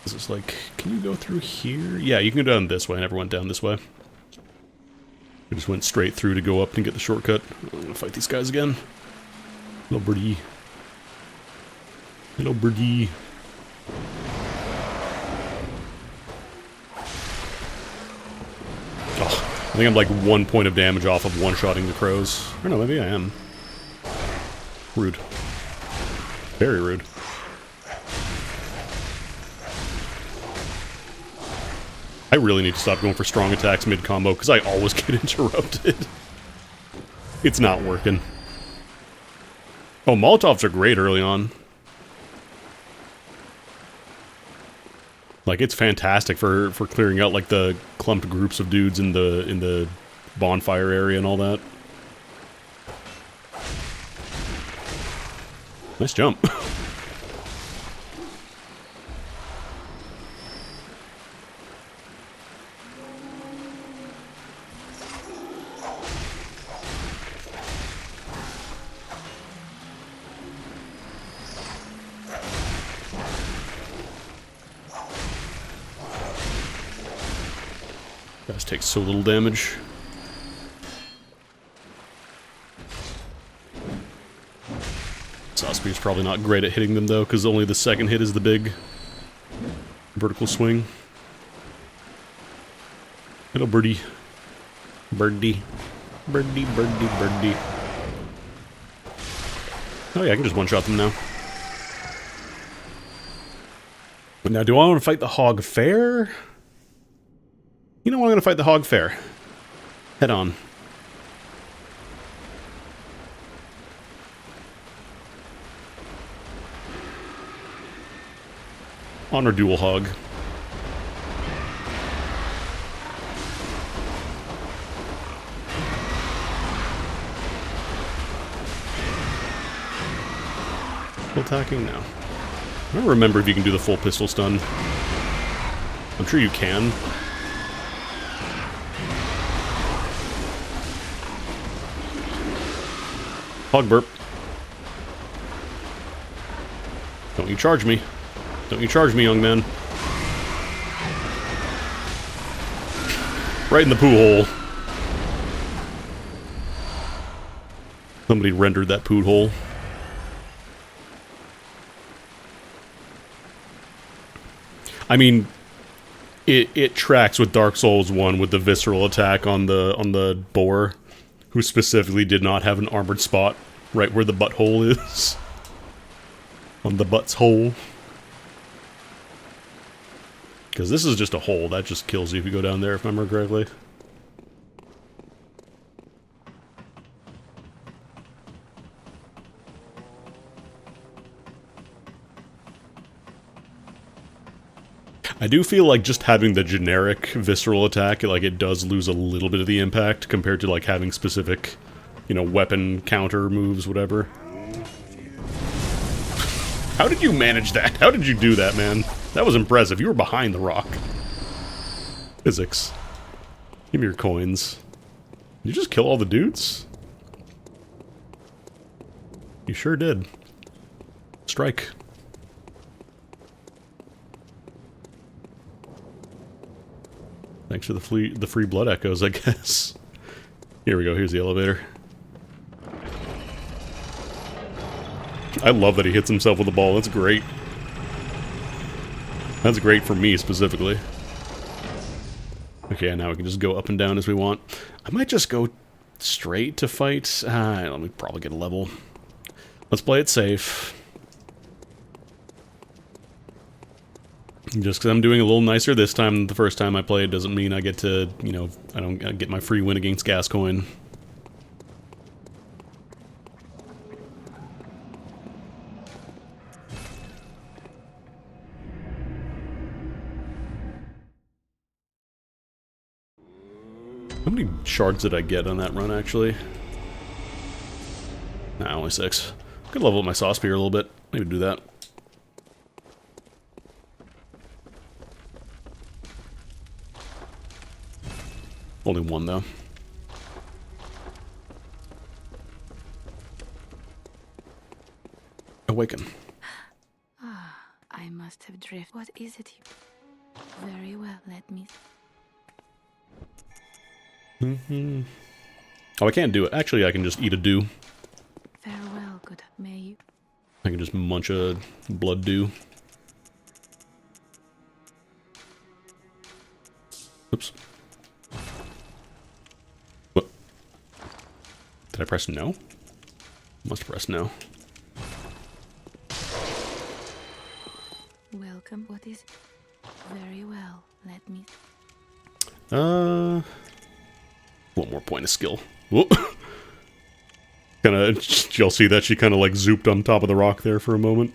This is like, can you go through here? Yeah, you can go down this way. I never went down this way. I just went straight through to go up and get the shortcut. I'm going to fight these guys again. Hello, birdie. Hello, birdie. I think I'm like 1 point of damage off of one-shotting the crows. Or no, maybe I am. Rude. Very rude. I really need to stop going for strong attacks mid-combo, because I always get interrupted. It's not working. Oh, Molotovs are great early on. Like, it's fantastic for clearing out, like, the clumped groups of dudes in the bonfire area and all that. Nice jump. Guys take so little damage. Sospear's probably not great at hitting them though, because only the second hit is the big vertical swing. Hello, birdie. Birdie. Birdie, birdie, birdie. Oh yeah, I can just one-shot them now. But now, do I want to fight the hog fair? You know what, I'm going to fight the hog fair. Head on. Honor dual hog. Full attacking? No. I don't remember if you can do the full pistol stun. I'm sure you can. Hog burp. Don't you charge me. Don't you charge me, young man. Right in the poo hole. Somebody rendered that poo hole. I mean, it tracks with Dark Souls 1 with the visceral attack on the boar, who specifically did not have an armored spot right where the butthole is. On the butt's hole. Because this is just a hole, that just kills you if you go down there, if I remember correctly. I do feel like just having the generic visceral attack, like it does lose a little bit of the impact compared to like having specific, you know, weapon counter moves, whatever. How did you manage that? How did you do that, man? That was impressive. You were behind the rock. Physics. Give me your coins. Did you just kill all the dudes? You sure did. Strike. Thanks for the free blood echoes, I guess. Here we go, here's the elevator. I love that he hits himself with the ball, that's great. That's great for me, specifically. Okay, now we can just go up and down as we want. I might just go straight to fight. Let me probably get a level. Let's play it safe. Just because I'm doing a little nicer this time than the first time I played doesn't mean I get to, you know, I don't get my free win against Gascoigne. How many shards did I get on that run, actually? Nah, only 6. Could level up my sauce spear a little bit. Maybe do that. Only 1, though. Awaken. Ah, I must have drifted. What is it? Very well, let me... Oh, I can't do it. Actually, I can just eat a dew. Farewell, good. May you... I can just munch a blood dew. Oops. What? Did I press no? Must press no. Welcome. What is... Very well, let me... One more point of skill. Kinda, y'all see that? She kinda like zooped on top of the rock there for a moment.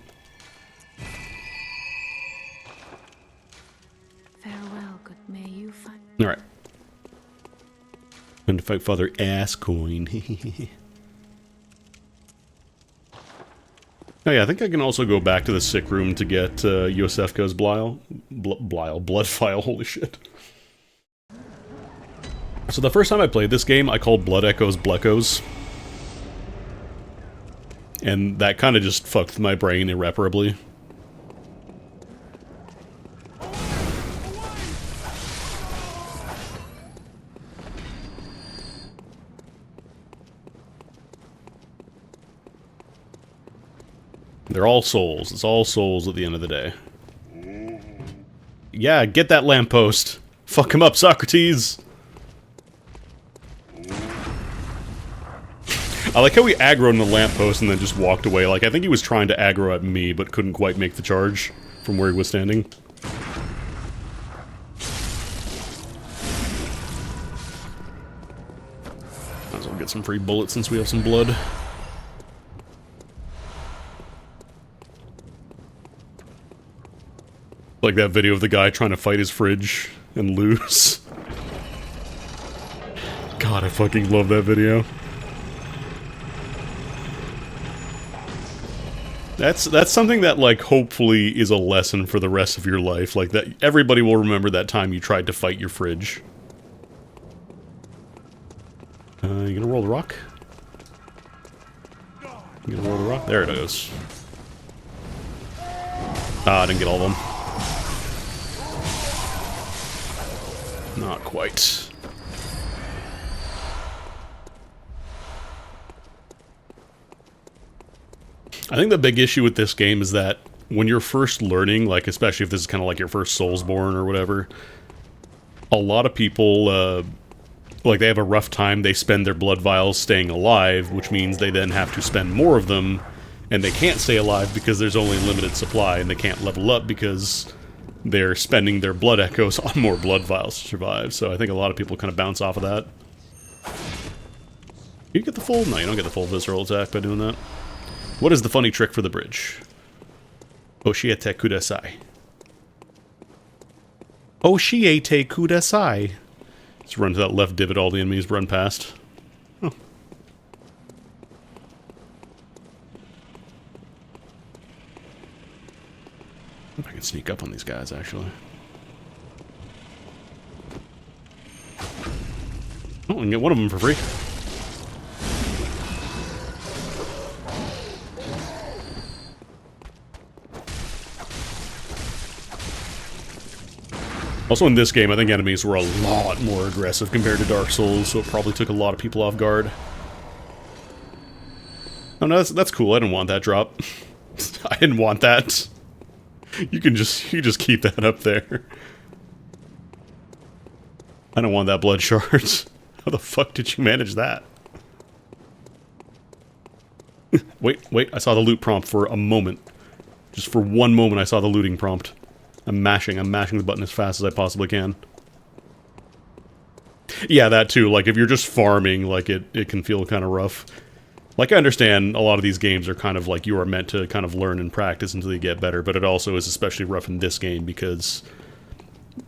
Farewell, good. May you find... Alright. Time to fight Father Asscoin. Oh yeah, I think I can also go back to the sick room to get Yosefka's blood vial, holy shit. So the first time I played this game, I called Blood Echoes Bleckos. And that kind of just fucked my brain irreparably. They're all souls. It's all souls at the end of the day. Yeah, get that lamppost. Fuck him up, Socrates! I like how he aggroed on the lamppost and then just walked away. Like, I think he was trying to aggro at me, but couldn't quite make the charge from where he was standing. Might as well get some free bullets since we have some blood. Like that video of the guy trying to fight his fridge and lose. God, I fucking love that video. That's something that, like, hopefully is a lesson for the rest of your life. Like, that everybody will remember that time you tried to fight your fridge. You gonna roll the rock? You gonna roll the rock? There it is. Ah, I didn't get all of them. Not quite. I think the big issue with this game is that when you're first learning, like especially if this is kind of like your first Soulsborne or whatever, a lot of people, like they have a rough time, they spend their blood vials staying alive, which means they then have to spend more of them, and they can't stay alive because there's only limited supply, and they can't level up because they're spending their blood echoes on more blood vials to survive. So I think a lot of people kind of bounce off of that. You get the full? No, you don't get the full visceral attack by doing that. What is the funny trick for the bridge? Oshiete kudasai. Oshiete kudasai. Just run to that left divot all the enemies run past. Oh. I can sneak up on these guys, actually. Oh, I can get one of them for free. Also in this game, I think enemies were a lot more aggressive compared to Dark Souls, so it probably took a lot of people off guard. Oh no, that's cool. I didn't want that drop. I didn't want that. You just keep that up there. I don't want that blood shard. How the fuck did you manage that? Wait, I saw the loot prompt for a moment. Just for one moment I saw the looting prompt. I'm mashing the button as fast as I possibly can. Yeah, that too. Like, if you're just farming, like, it can feel kind of rough. Like, I understand a lot of these games are kind of like you are meant to kind of learn and practice until you get better, but it also is especially rough in this game because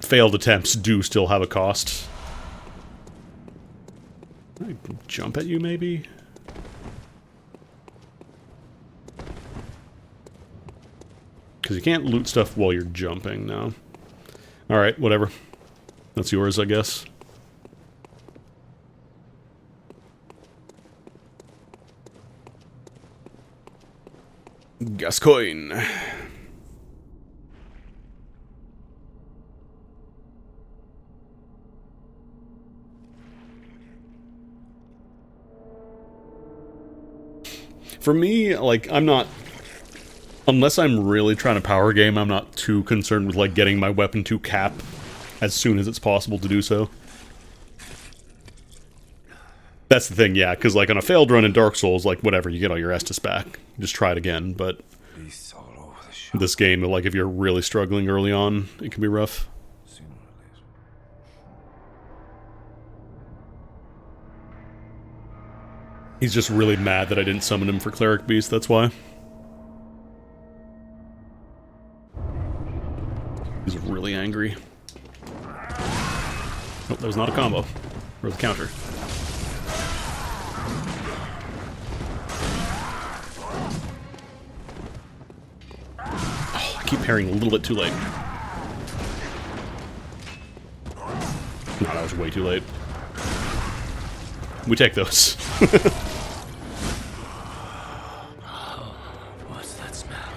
failed attempts do still have a cost. Can I jump at you, maybe? Because you can't loot stuff while you're jumping now. Alright, whatever. That's yours, I guess. Gascoigne. For me, like, I'm not... Unless I'm really trying to power game, I'm not too concerned with, like, getting my weapon to cap as soon as it's possible to do so. That's the thing, yeah, because, like, on a failed run in Dark Souls, like, whatever, you get all your Estus back. Just try it again, but... This game, like, if you're really struggling early on, it can be rough. He's just really mad that I didn't summon him for Cleric Beast, that's why. He's really angry. Oh, that was not a combo. Or the counter. Oh, I keep parrying a little bit too late. No, that was way too late. We take those. What's that smell?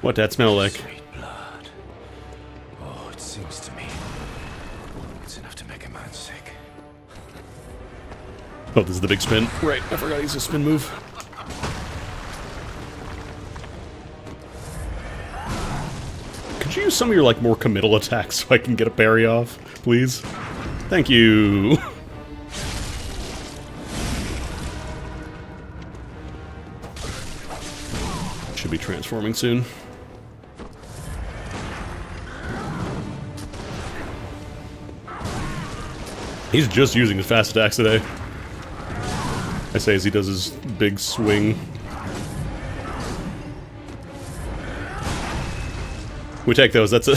What that smell like? Sweet blood. Oh, it seems to me it's enough to make a man sick. Oh, this is the big spin. Right, I forgot to use a spin move. Could you use some of your, like, more committal attacks so I can get a parry off, please? Thank you. Should be transforming soon. He's just using his fast attacks today. I say as he does his big swing. We take those. That's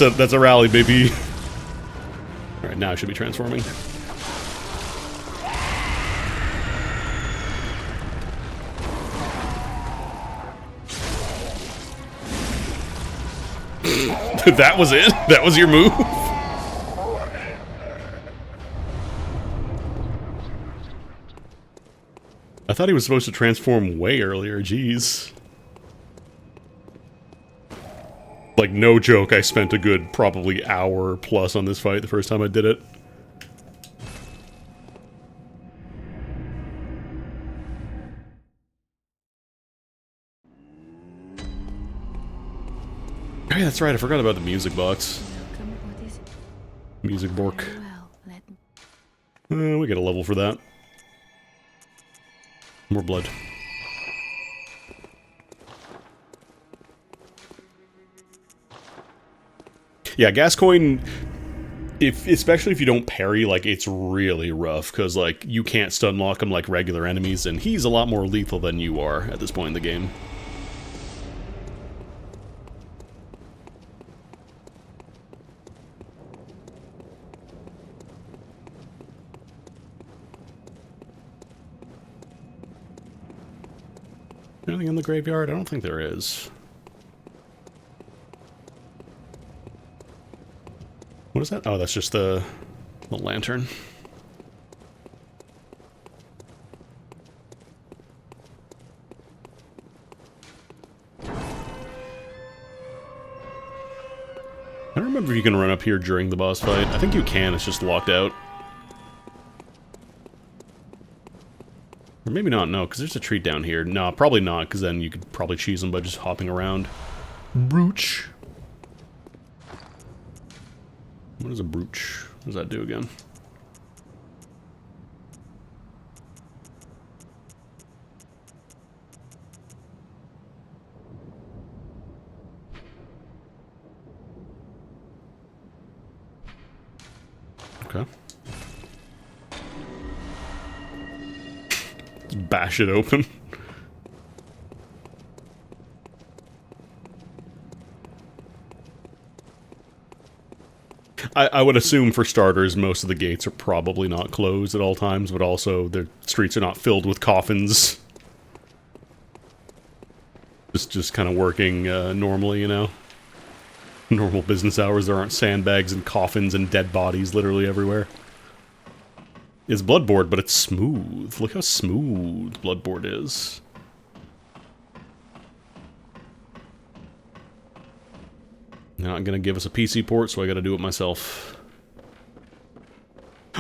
a rally, baby. All right, now I should be transforming. That was it? That was your move? I thought he was supposed to transform way earlier, jeez. Like, no joke, I spent a good probably hour plus on this fight the first time I did it. Oh yeah, that's right, I forgot about the music box. Welcome. What is it? Music bork. Very well. Let me. We get a level for that. More blood. Yeah, Gascoigne, especially if you don't parry, like, it's really rough, because, like, you can't stun lock him like regular enemies, and he's a lot more lethal than you are at this point in the game. Anything in the graveyard? I don't think there is. What is that? Oh, that's just the lantern. I don't remember if you can run up here during the boss fight. I think you can, it's just locked out. Or maybe not, no, because there's a treat down here. No, probably not, because then you could probably cheese them by just hopping around. Brooch. What is a brooch? What does that do again? Okay. Just bash it open. I would assume, for starters, most of the gates are probably not closed at all times, but also the streets are not filled with coffins. Just kind of working normally, you know? Normal business hours, there aren't sandbags and coffins and dead bodies literally everywhere. It's Bloodborne, but it's smooth. Look how smooth Bloodborne is. They're not gonna give us a PC port, so I gotta do it myself.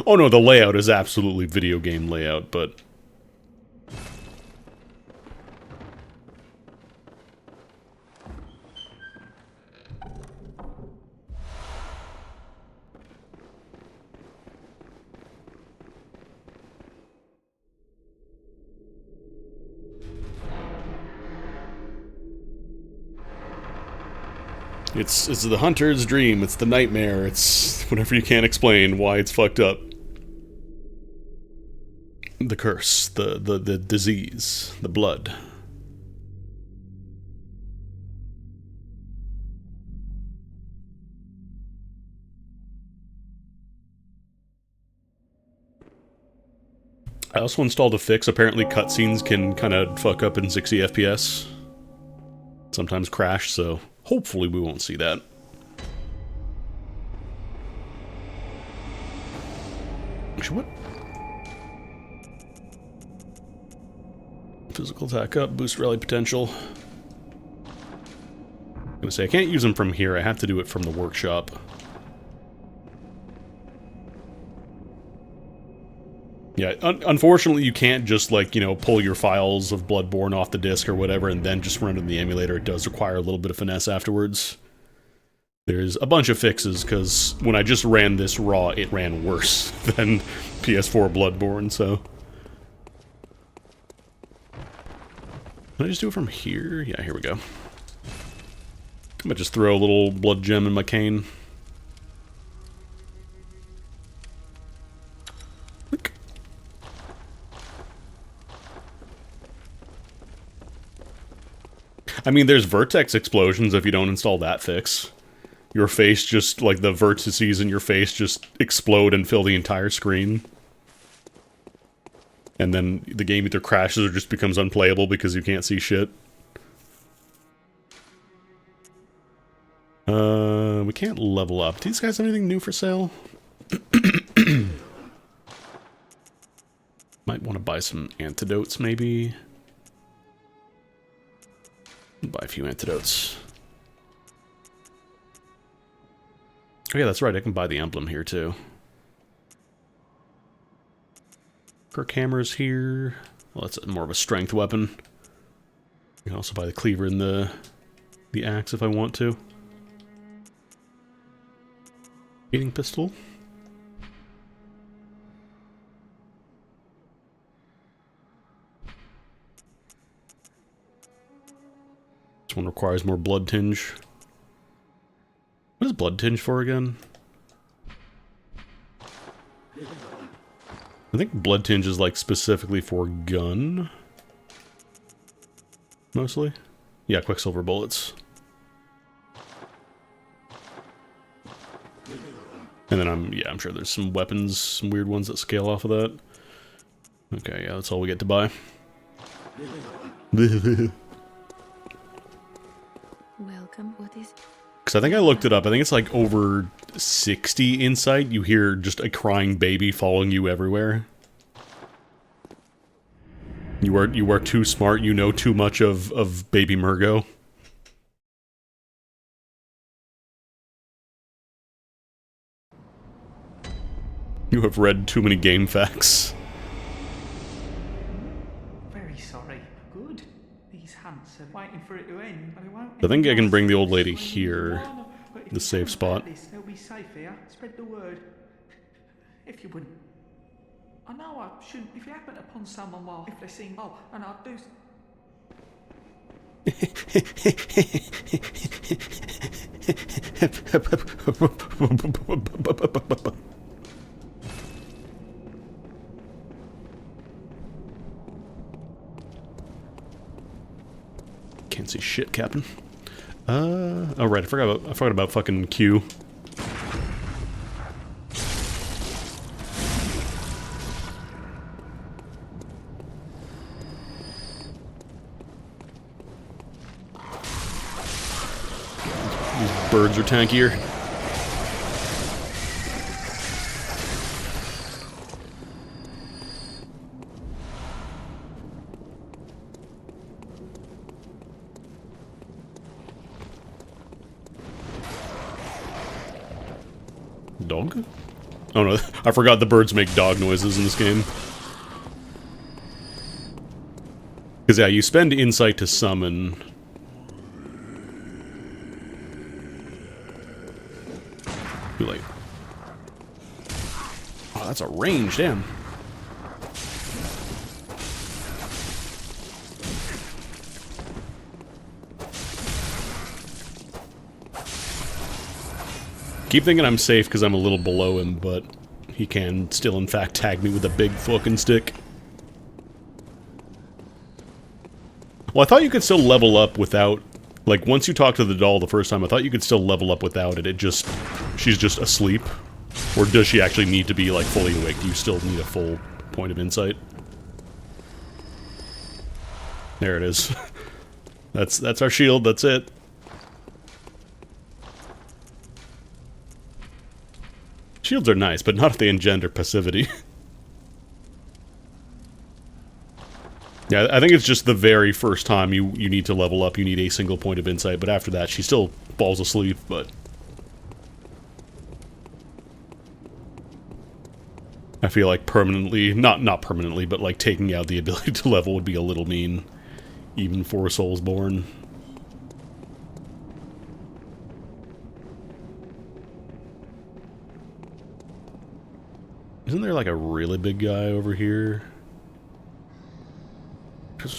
Oh no, the layout is absolutely video game layout, but... It's the hunter's dream, it's the nightmare, it's whatever you can't explain why it's fucked up. The curse, the disease, the blood. I also installed a fix. Apparently cutscenes can kind of fuck up in 60 FPS. Sometimes crash, so hopefully we won't see that. Actually, what? Physical attack up, boost rally potential. I'm gonna say, I can't use them from here, I have to do it from the workshop. Yeah, unfortunately you can't just, like, you know, pull your files of Bloodborne off the disc or whatever and then just run it in the emulator. It does require a little bit of finesse afterwards. There's a bunch of fixes, because when I just ran this raw, it ran worse than PS4 Bloodborne, so... Can I just do it from here? Yeah, here we go. I'm gonna just throw a little blood gem in my cane. Click. I mean, there's vertex explosions if you don't install that fix. Your face just, like, the vertices in your face just explode and fill the entire screen. And then the game either crashes or just becomes unplayable because you can't see shit. We can't level up. Do these guys have anything new for sale? Might want want to buy some antidotes, maybe. Buy a few antidotes. Oh yeah, that's right, I can buy the emblem here too. Perk hammer's here. Well, that's more of a strength weapon. You can also buy the cleaver and the axe if I want to. Heating pistol. This one requires more blood tinge. What is blood tinge for again? I think blood tinge is like specifically for gun. Mostly. Yeah, quicksilver bullets. And then I'm sure there's some weapons, some weird ones that scale off of that. Okay, yeah, that's all we get to buy. Welcome. What is? Because I think I looked it up. I think it's like over 60 insight. You hear just a crying baby following you everywhere. You are too smart. You know too much of baby Murgo. You have read too many game facts. Very sorry. Good. These hunts are waiting for it to end, but it won't. I think I can bring the old lady here. The safe spot. They'll be safe here. Spread the word. If you wouldn't. I know I shouldn't. If you happen upon someone while if they sing, oh, and I'll do. Can't see shit, Captain. Oh right, I forgot about fucking Q. These birds are tankier. Dog? Oh no, I forgot the birds make dog noises in this game. Because yeah, you spend insight to summon. You like... Oh, that's a range, damn. Keep thinking I'm safe because I'm a little below him, but he can still in fact tag me with a big fucking stick. Well, I thought you could still level up without... Like, once you talk to the doll the first time, I thought you could still level up without it. It just... She's just asleep. Or does she actually need to be, like, fully awake? Do you still need a full point of insight? There it is. That's our shield, that's it. Shields are nice, but not if they engender passivity. Yeah, I think it's just the very first time you need to level up, you need a single point of insight, but after that, she still falls asleep, but... I feel like permanently, not permanently, but like taking out the ability to level would be a little mean, even for Soulsborne. Isn't there like a really big guy over here?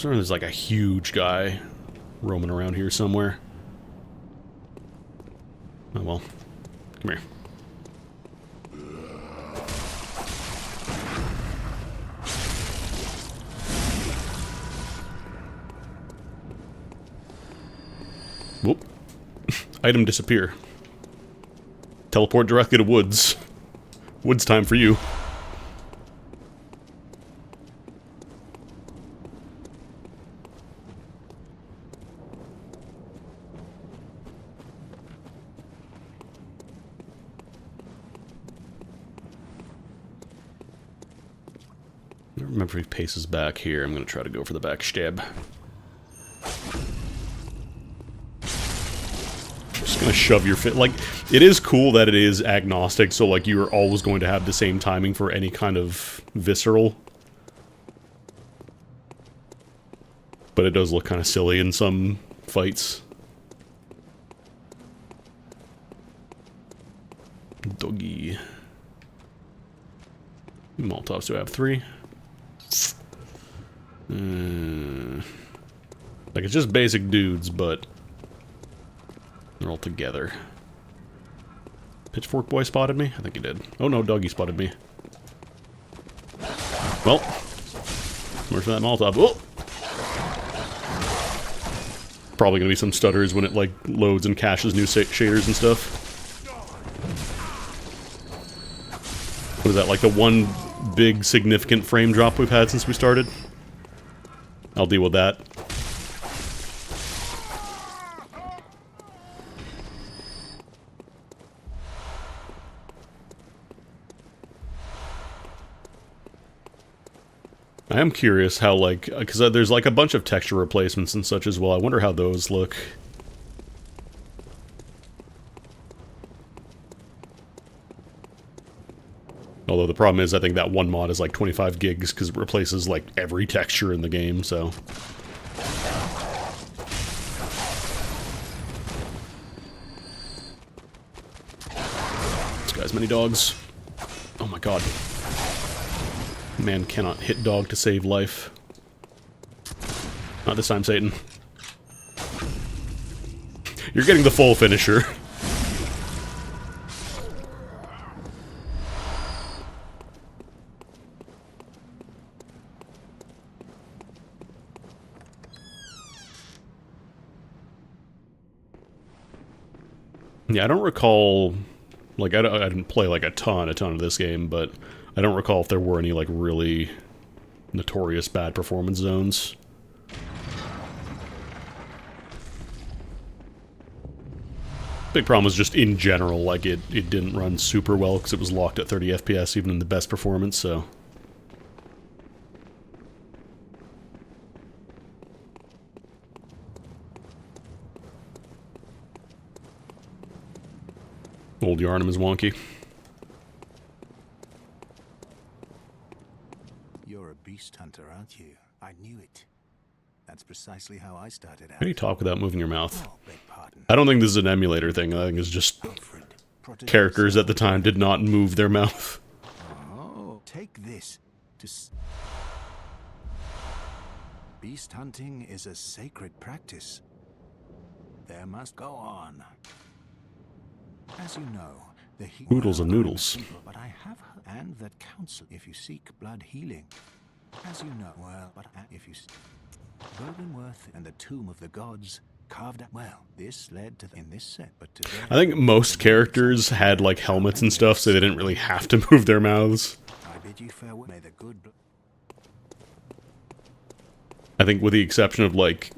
There's like a huge guy roaming around here somewhere. Oh well. Come here. Whoop. Item disappear. Teleport directly to Woods. Woods time for you. Never remember if he paces back here. I'm going to try to go for the back stab. Just going to shove your fit. Like, it is cool that it is agnostic, so, like, you're always going to have the same timing for any kind of visceral. But it does look kind of silly in some fights. Doggy. Molotovs do I have 3? Like, it's just basic dudes, but they're all together. Pitchfork Boy spotted me? I think he did. Oh no, Doggy spotted me. Well, where's that Molotov? Oh! Probably gonna be some stutters when it, like, loads and caches new shaders and stuff. What is that, like the one big significant frame drop we've had since we started? I'll deal with that. I am curious how, like, because there's like a bunch of texture replacements and such as well. I wonder how those look. Although the problem is, I think that one mod is like 25 gigs because it replaces like every texture in the game, so. This guy's many dogs. Oh my god. Man cannot hit dog to save life. Not this time, Satan. You're getting the full finisher. Yeah, I don't recall, like, I didn't play, like, a ton of this game, but I don't recall if there were any, like, really notorious bad performance zones. Big problem was just, in general, like, it didn't run super well, because it was locked at 30 FPS, even in the best performance, so. Old Yarnum is wonky. You're a beast hunter, aren't you? I knew it. That's precisely how I started out. How do you talk without moving your mouth? Oh, beg pardon. I don't think this is an emulator thing. I think it's just Alfred, protege characters at the yourself. time did not move their mouth. Oh, take this to beast hunting is a sacred practice. There must go on. As you know, the Noodles and noodles. But I have heard, and that counsel if you seek blood healing. As you know, well, but if you Bergenworth and the Tomb of the Gods carved out. Well, this led to in this set, but today I think most characters had, like, helmets and stuff, so they didn't really have to move their mouths. I bid you farewell. May the good. I think with the exception of, like,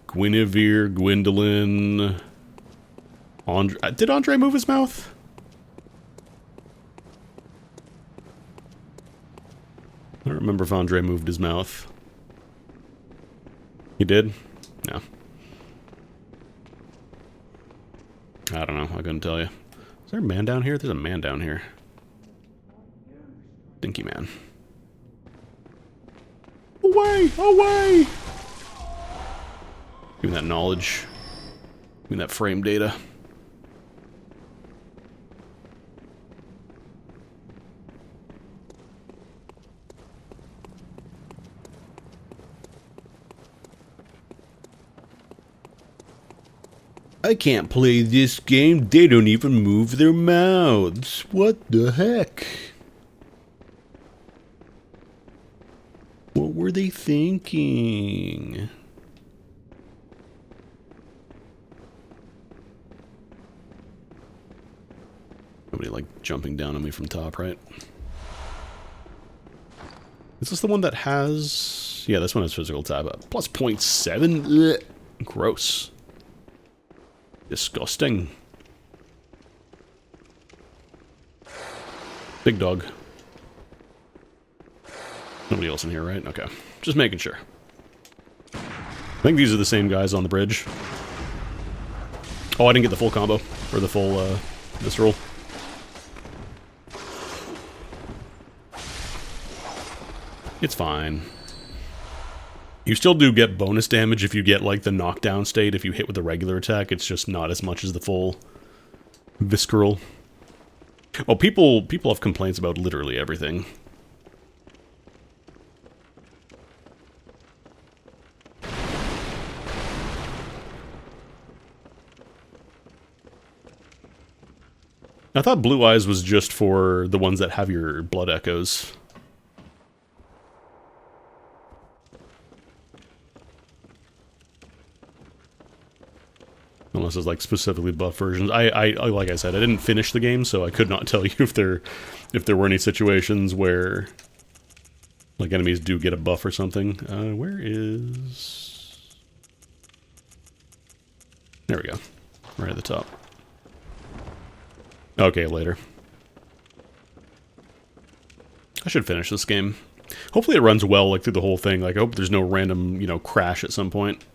Guinevere, Gwendolyn... Andre... Did Andre move his mouth? I don't remember if Andre moved his mouth. He did? No. I don't know. I couldn't tell you. Is there a man down here? There's a man down here. Stinky man. Away! Away! Give me that knowledge. Give me that frame data. I can't play this game. They don't even move their mouths. What the heck? What were they thinking? Nobody like jumping down on me from top, right? Is this the one that has... Yeah, this one has physical tab up. Plus 0.7? Ugh. Gross. Disgusting. Big dog. Nobody somebody else in here, right? Okay. Just making sure. I think these are the same guys on the bridge. Oh, I didn't get the full combo. Or the full, visceral. It's fine. You still do get bonus damage if you get, like, the knockdown state. If you hit with the regular attack, it's just not as much as the full visceral. Oh, people have complaints about literally everything. I thought Blue Eyes was just for the ones that have your blood echoes. Unless it's like specifically buff versions. I like I said, I didn't finish the game, so I could not tell you if there were any situations where like enemies do get a buff or something. Where is? There we go. Right at the top. Okay, later. I should finish this game. Hopefully it runs well, like, through the whole thing. Like, I hope there's no random, you know, crash at some point.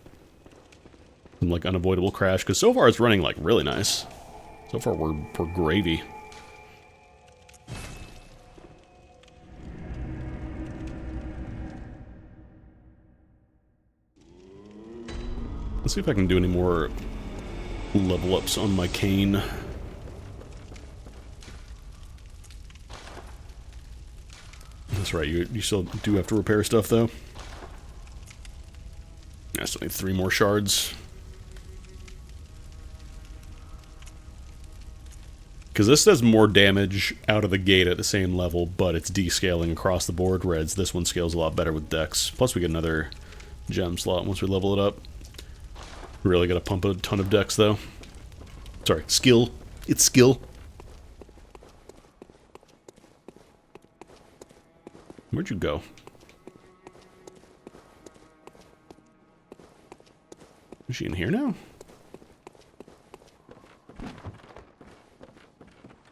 Some, like, unavoidable crash. Because so far it's running, like, really nice. So far we're gravy. Let's see if I can do any more level ups on my cane. That's right, you still do have to repair stuff, though. I still need 3 more shards. Because this does more damage out of the gate at the same level, but it's descaling across the board, whereas this one scales a lot better with dex. Plus we get another gem slot once we level it up. We really gotta pump a ton of dex, though. Sorry, skill. It's skill. Where'd you go? Is she in here now?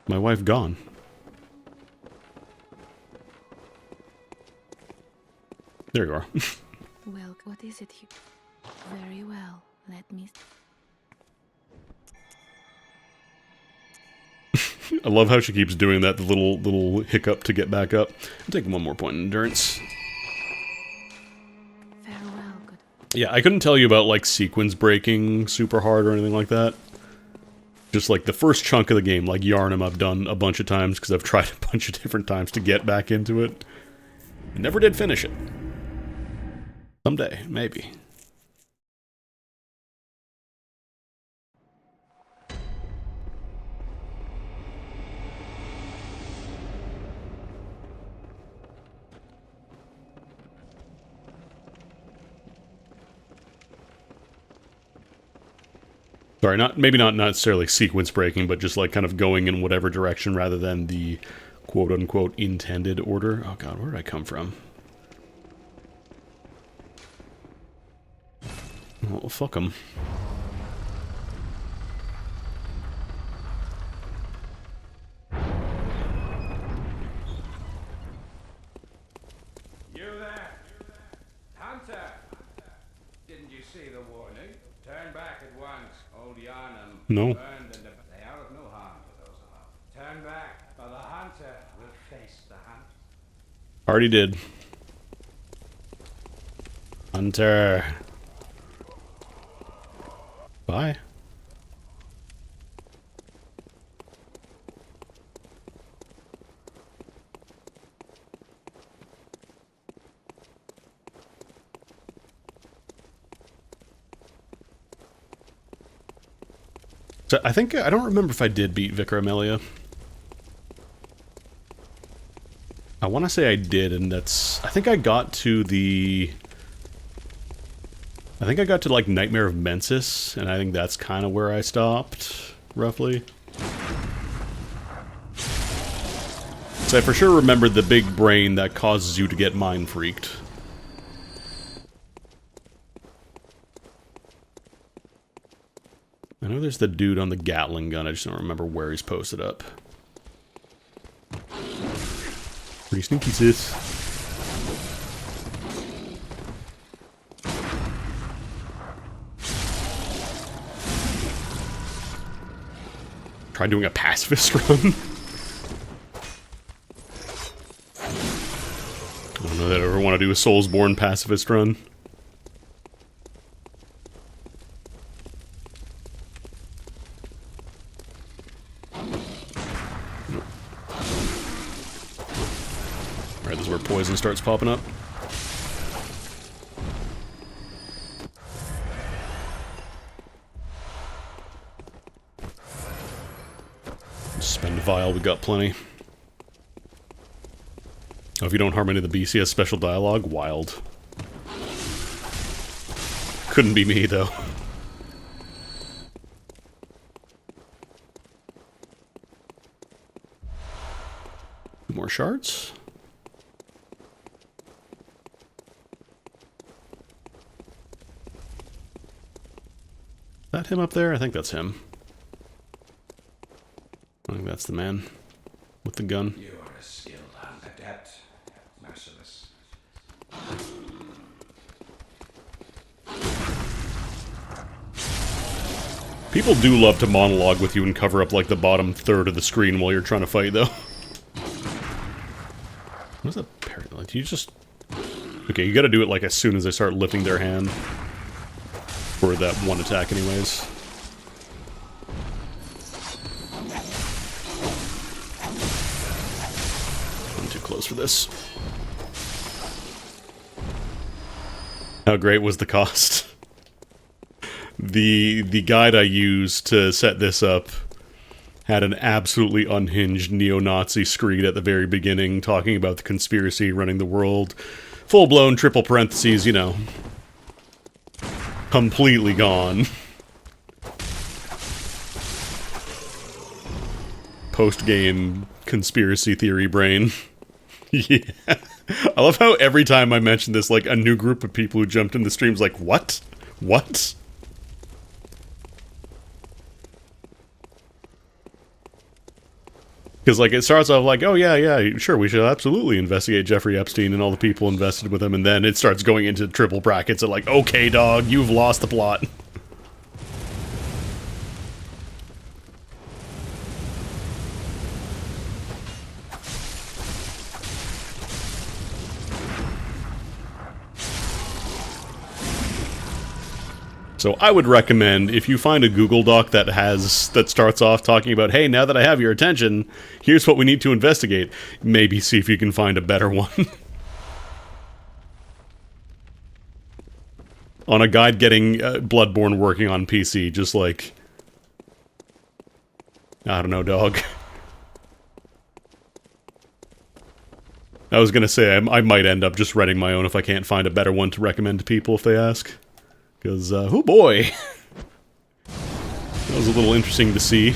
My wife gone. There you are. Well, what is it you... Very well, let me... I love how she keeps doing that, the little hiccup to get back up. I'm taking 1 more point in endurance. Farewell, good... Yeah, I couldn't tell you about, like, sequence breaking super hard or anything like that. Just, like, the first chunk of the game, like Yarnum, I've done a bunch of times, because I've tried a bunch of different times to get back into it. I never did finish it. Someday, maybe. Sorry, maybe not necessarily sequence breaking, but just like kind of going in whatever direction rather than the quote-unquote intended order. Oh god, where did I come from? Well, fuck them. You there? Hunter! Didn't you see the warning? Turn back at once. Old Yarnum No. burned and they are of no harm to those alive. Turn back, or the hunter will face the hunt. Already did. Hunter. Bye. So I think, I don't remember if I did beat Vicar Amelia. I want to say I did, and that's... I think I got to the... I think I got to, like, Nightmare of Mensis, and I think that's kind of where I stopped, roughly. So I for sure remembered the big brain that causes you to get mind-freaked. I know there's the dude on the Gatling gun, I just don't remember where he's posted up. Pretty sneaky, sis. Try doing a pacifist run. I don't know that I ever want to do a Soulsborne pacifist run. Alright, this is where poison starts popping up. Spend a vial, we got plenty. Oh, if you don't harm any of the BCS special dialogue, wild. Couldn't be me, though. More shards? Is that him up there? I think that's him. I think that's the man with the gun. You are a skilled adept, merciless. People do love to monologue with you and cover up like the bottom third of the screen while you're trying to fight, though. What is that parry? Like, you just... Okay, you gotta do it like as soon as they start lifting their hand. For that one attack anyways. I'm too close for this. How great was the cost? The guide I used to set this up had an absolutely unhinged neo-Nazi screed at the very beginning talking about the conspiracy running the world. Full-blown triple parentheses, you know. Completely gone. Post-game conspiracy theory brain. Yeah. I love how every time I mention this, like, a new group of people who jumped in the stream's like, what? What? Because, like, it starts off like, oh, yeah, sure, we should absolutely investigate Jeffrey Epstein and all the people invested with him, and then it starts going into triple brackets and like, okay, dog, you've lost the plot. So I would recommend, if you find a Google Doc that starts off talking about, hey, now that I have your attention, here's what we need to investigate, maybe see if you can find a better one. On a guide getting Bloodborne working on PC, just like... I don't know, dog. I was gonna say, I might end up just writing my own if I can't find a better one to recommend to people if they ask. Because, oh boy! That was a little interesting to see.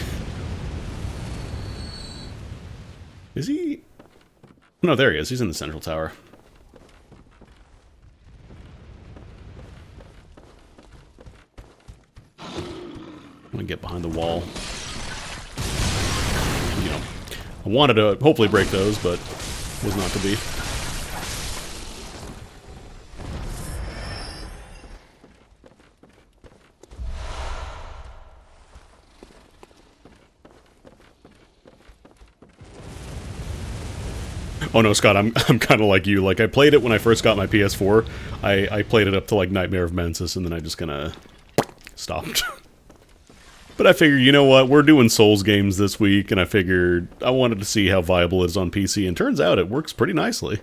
Is he... No, there he is. He's in the central tower. I'm gonna get behind the wall. You know, I wanted to hopefully break those, but was not to be. Oh no, Scott, I'm kind of like you. Like, I played it when I first got my PS4. I played it up to, like, Nightmare of Mensis, and then I just kinda stopped. But I figured, you know what, we're doing Souls games this week, and I figured I wanted to see how viable it is on PC, and turns out it works pretty nicely.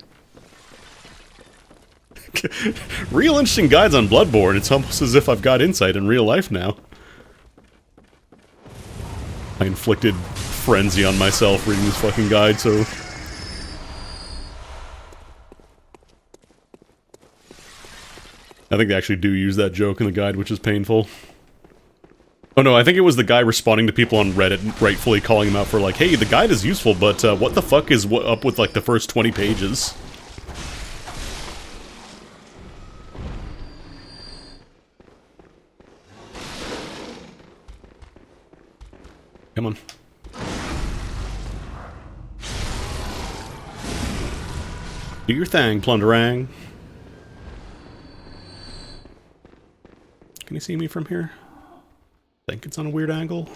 Real interesting guides on Bloodborne. It's almost as if I've got insight in real life now. I inflicted frenzy on myself reading this fucking guide, so... I think they actually do use that joke in the guide, which is painful. Oh no, I think it was the guy responding to people on Reddit, rightfully calling him out for like, hey, the guide is useful, but what the fuck is up with like the first 20 pages? Come on. Do your thing, Plunderang. Can you see me from here? I think it's on a weird angle.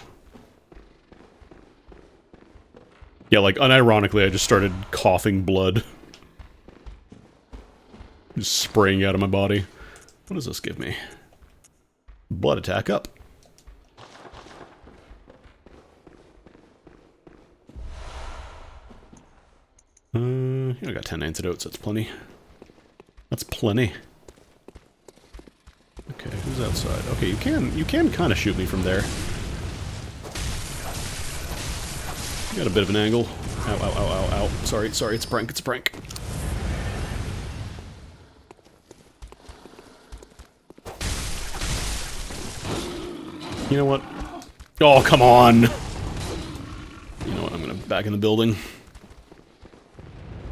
Yeah, like, unironically, I just started coughing blood. Just spraying out of my body. What does this give me? Blood attack up. I got 10 antidotes, that's plenty. That's plenty. Okay, who's outside? Okay, you can kind of shoot me from there. Got a bit of an angle. Ow, ow, ow, ow, ow. Sorry, it's a prank, it's a prank. You know what? Oh, come on! You know what, I'm gonna back in the building.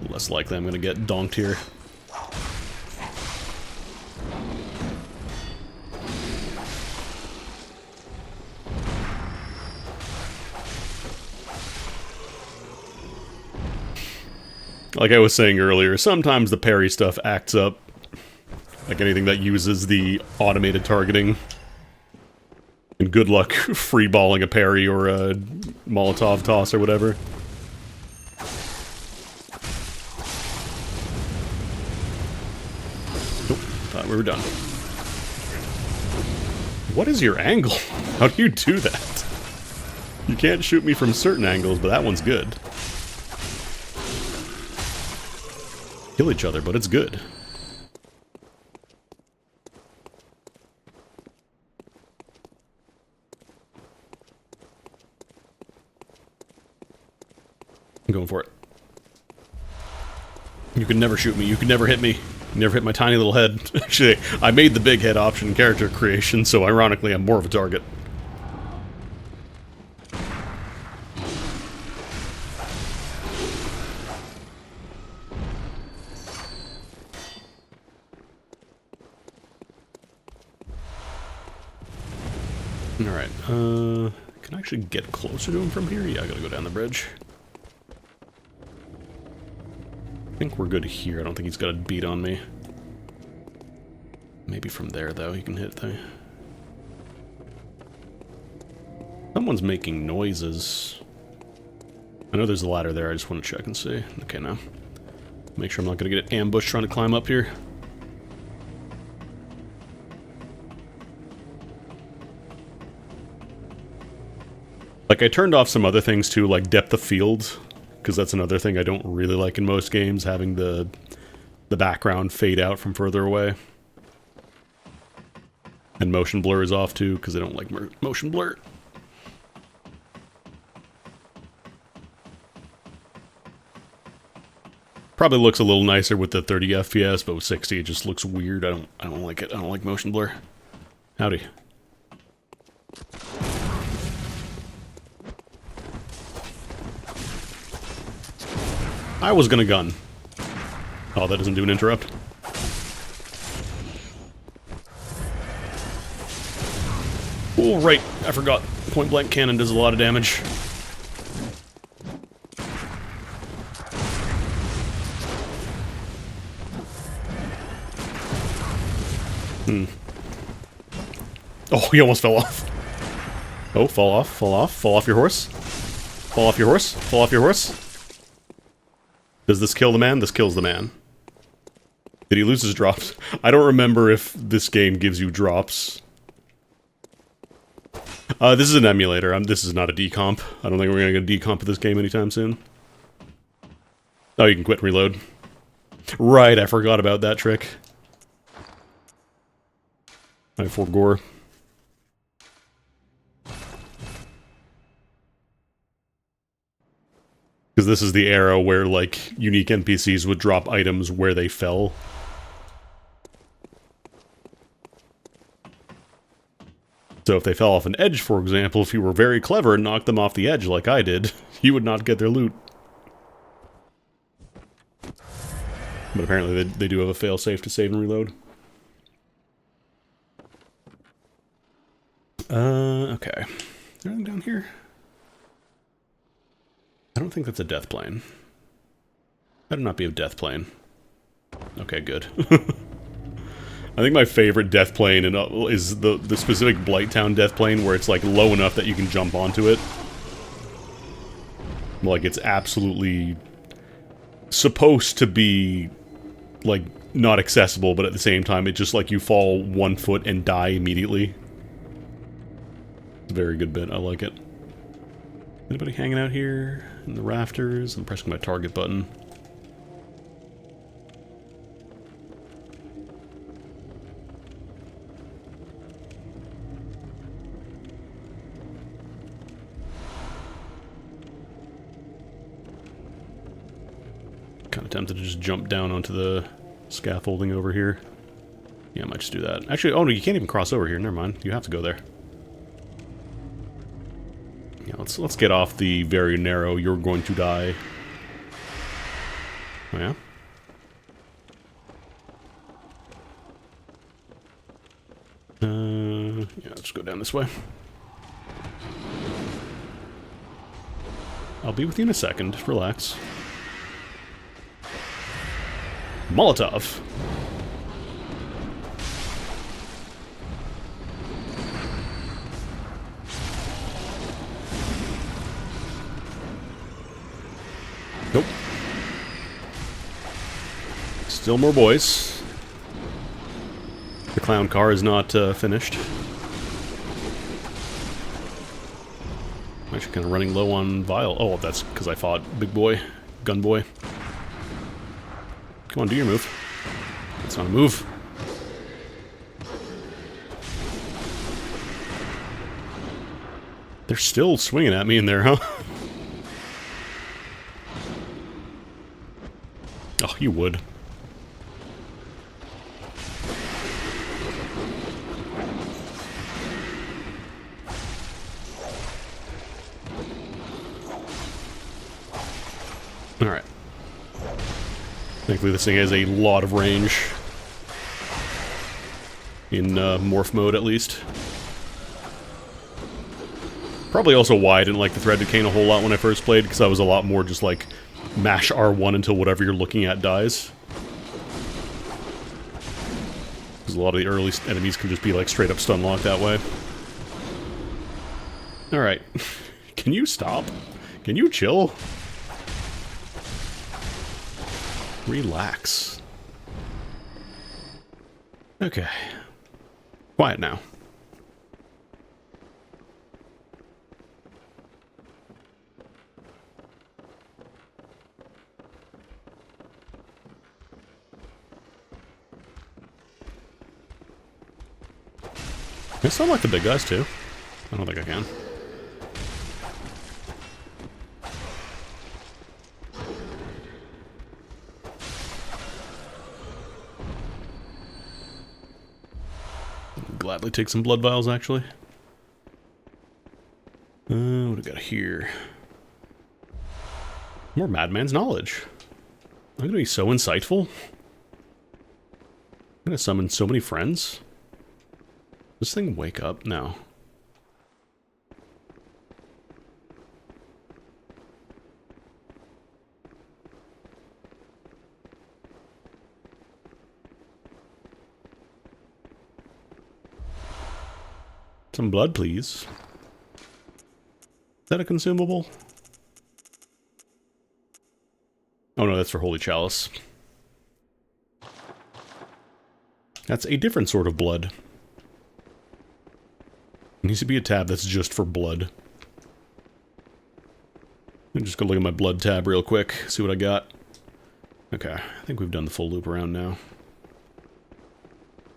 Less likely I'm gonna get donked here. Like I was saying earlier, sometimes the parry stuff acts up. Like anything that uses the automated targeting. And good luck freeballing a parry or a Molotov toss or whatever. Nope, thought we were done. What is your angle? How do you do that? You can't shoot me from certain angles, but that one's good. Kill each other, but it's good. I'm going for it. You can never shoot me. You can never hit me. You never hit my tiny little head. Actually, I made the big head option in character creation, so ironically I'm more of a target. Alright, can I actually get closer to him from here? Yeah, I gotta go down the bridge. I think we're good here. I don't think he's got a beat on me. Maybe from there, though, he can hit the... Someone's making noises. I know there's a ladder there, I just want to check and see. Okay, now. Make sure I'm not gonna get ambushed trying to climb up here. Like, I turned off some other things too, like depth of field, because that's another thing I don't really like in most games, having the background fade out from further away. And motion blur is off too, because I don't like motion blur. Probably looks a little nicer with the 30 FPS, but with 60 it just looks weird. I don't like it. I don't like motion blur. Howdy. I was gonna gun. Oh, that doesn't do an interrupt. Oh, right. I forgot. Point blank cannon does a lot of damage. Oh, he almost fell off. Oh, fall off, fall off, fall off your horse. Fall off your horse, fall off your horse. Does this kill the man? This kills the man. Did he lose his drops? I don't remember if this game gives you drops. This is an emulator. This is not a decomp. I don't think we're gonna get a decomp of this game anytime soon. Oh, you can quit and reload. Right, I forgot about that trick. I forgore. Because this is the era where, like, unique NPCs would drop items where they fell. So if they fell off an edge, for example, if you were very clever and knocked them off the edge like I did, you would not get their loot. But apparently they do have a failsafe to save and reload. Okay. Is there anything down here? I don't think that's a death plane. Better not be a death plane. Okay, good. I think my favorite death plane is the specific Blighttown death plane where it's like low enough that you can jump onto it. Like, it's absolutely supposed to be, like, not accessible, but at the same time, it just, like, you fall 1 foot and die immediately. It's a very good bit. I like it. Anybody hanging out here in the rafters? I'm pressing my target button. Kind of tempted to just jump down onto the scaffolding over here. Yeah, I might just do that. Actually, oh no, you can't even cross over here. Never mind. You have to go there. Yeah, let's get off the very narrow "you're going to die." Oh yeah. Yeah, let's go down this way. I'll be with you in a second. Relax. Molotov. Nope. Still more boys. The clown car is not finished. I'm actually kind of running low on vial. Oh, that's because I fought Big Boy, Gun Boy. Come on, do your move. That's not a move. They're still swinging at me in there, huh? Oh, you would. Alright. Thankfully this thing has a lot of range. In morph mode, at least. Probably also why I didn't like the threaded cane a whole lot when I first played, because I was a lot more just like, mash R1 until whatever you're looking at dies. Because a lot of the early enemies can just be like straight up stun locked that way. Alright. Can you stop? Can you chill? Relax. Okay. Quiet now. Can I still like the big guys too? I don't think I can. Gladly take some blood vials, actually. What do we got here? More Madman's knowledge. I'm gonna be so insightful. I'm gonna summon so many friends. Does this thing wake up? No. Some blood, please. Is that a consumable? Oh no, that's for Holy Chalice. That's a different sort of blood. It needs to be a tab that's just for blood. I'm just gonna look at my blood tab real quick, see what I got. Okay, I think we've done the full loop around now.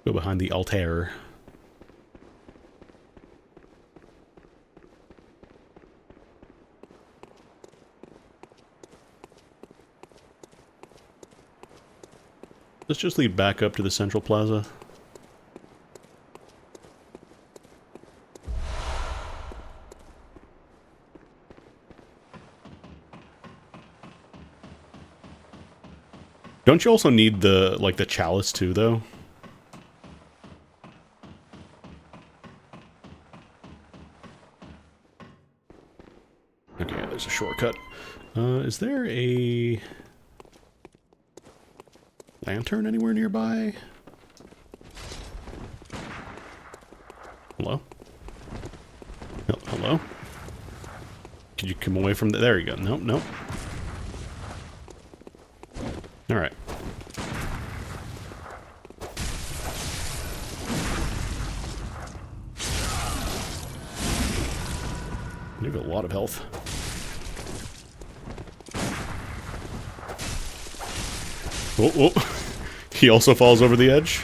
Go behind the altar. Let's just lead back up to the central plaza. Don't you also need the, like, the chalice too, though? Okay, there's a shortcut. Is there a lantern anywhere nearby? Hello? Hello? Could you come away from the... There you go. Nope, nope. Alright. You have a lot of health. Oh, oh. He also falls over the edge.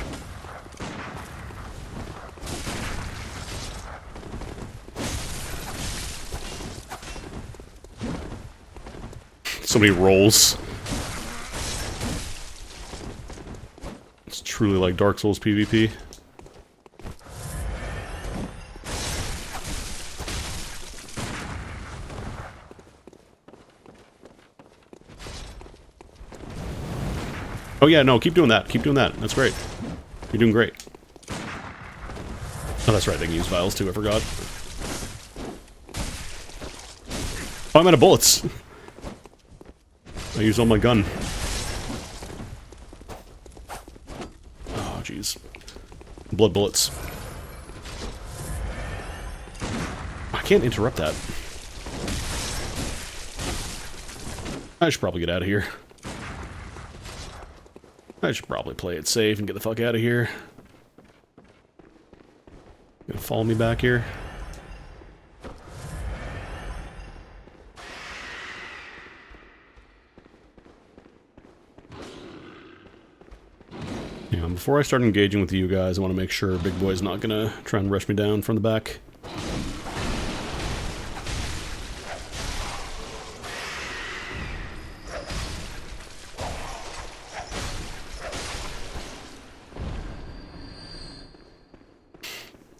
Somebody rolls. It's truly like Dark Souls PvP. Oh yeah, no, keep doing that. Keep doing that. That's great. You're doing great. Oh, that's right. They can use vials too. I forgot. Oh, I'm out of bullets. I used all my gun. Oh, jeez. Blood bullets. I can't interrupt that. I should probably get out of here. I should probably play it safe and get the fuck out of here. Gonna follow me back here? Yeah, before I start engaging with you guys, I want to make sure Big Boy's not gonna try and rush me down from the back.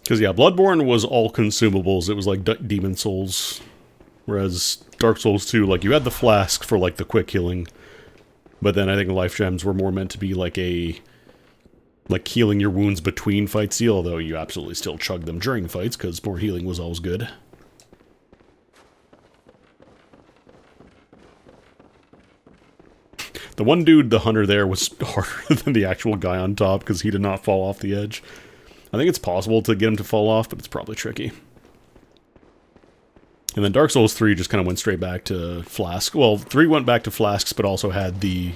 Because, yeah, Bloodborne was all consumables. It was like Demon Souls. Whereas Dark Souls 2, like, you had the flask for, like, the quick healing. But then I think life gems were more meant to be like like healing your wounds between fights deal, although you absolutely still chug them during fights, because more healing was always good. The one dude, the hunter there, was harder than the actual guy on top, because he did not fall off the edge. I think it's possible to get him to fall off, but it's probably tricky. And then Dark Souls 3 just kind of went straight back to Flask. Well, 3 went back to Flasks, but also had the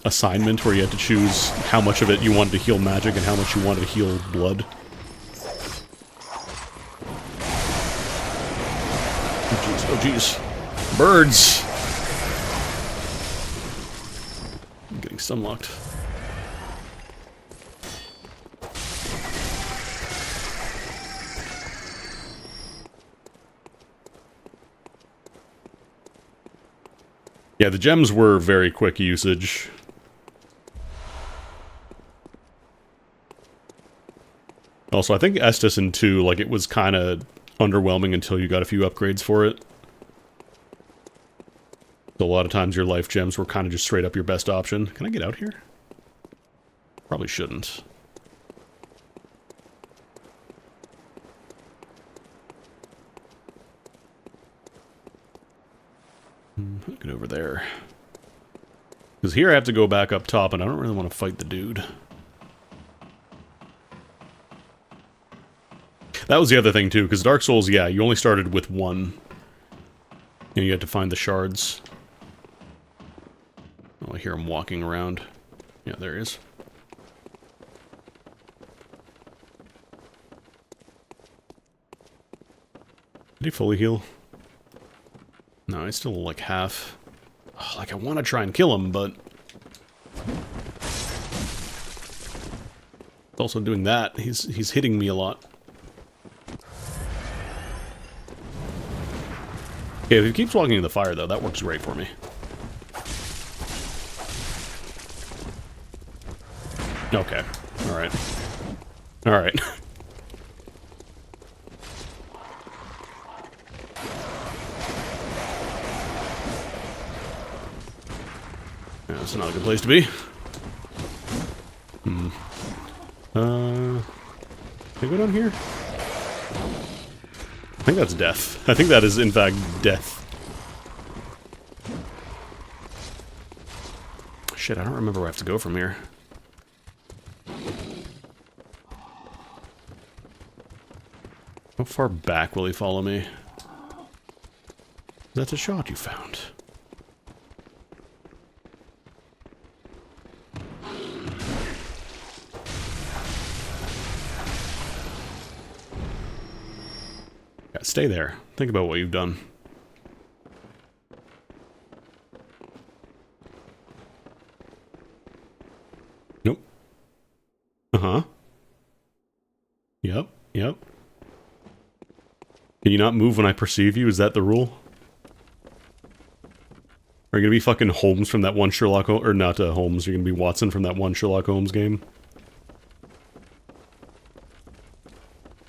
assignment where you had to choose how much of it you wanted to heal magic and how much you wanted to heal blood. Oh jeez, oh jeez. Birds! I'm getting stunlocked. Yeah, the gems were very quick usage. Also, I think Estus in 2, like, it was kind of underwhelming until you got a few upgrades for it. So a lot of times your life gems were kind of just straight up your best option. Can I get out here? Probably shouldn't. Get over there. Because here I have to go back up top, and I don't really want to fight the dude. That was the other thing, too, because Dark Souls, yeah, you only started with one. And you had to find the shards. Oh, I hear him walking around. Yeah, there he is. Did he fully heal? No, he's still like half. Oh, like, I want to try and kill him, but... He's also doing that. He's hitting me a lot. Okay, if he keeps walking in the fire, though, that works great for me. Okay. Alright. Alright. Yeah, that's not a good place to be. Can I go down here? I think that's death. I think that is, in fact, death. Shit, I don't remember where I have to go from here. How far back will he follow me? That's a shot you found. Yeah, stay there. Think about what you've done. Nope. Uh-huh. Yep, yep. Can you not move when I perceive you? Is that the rule? Are you gonna be fucking Holmes from that one Sherlock Holmes, or not Holmes, you're gonna be Watson from that one Sherlock Holmes game?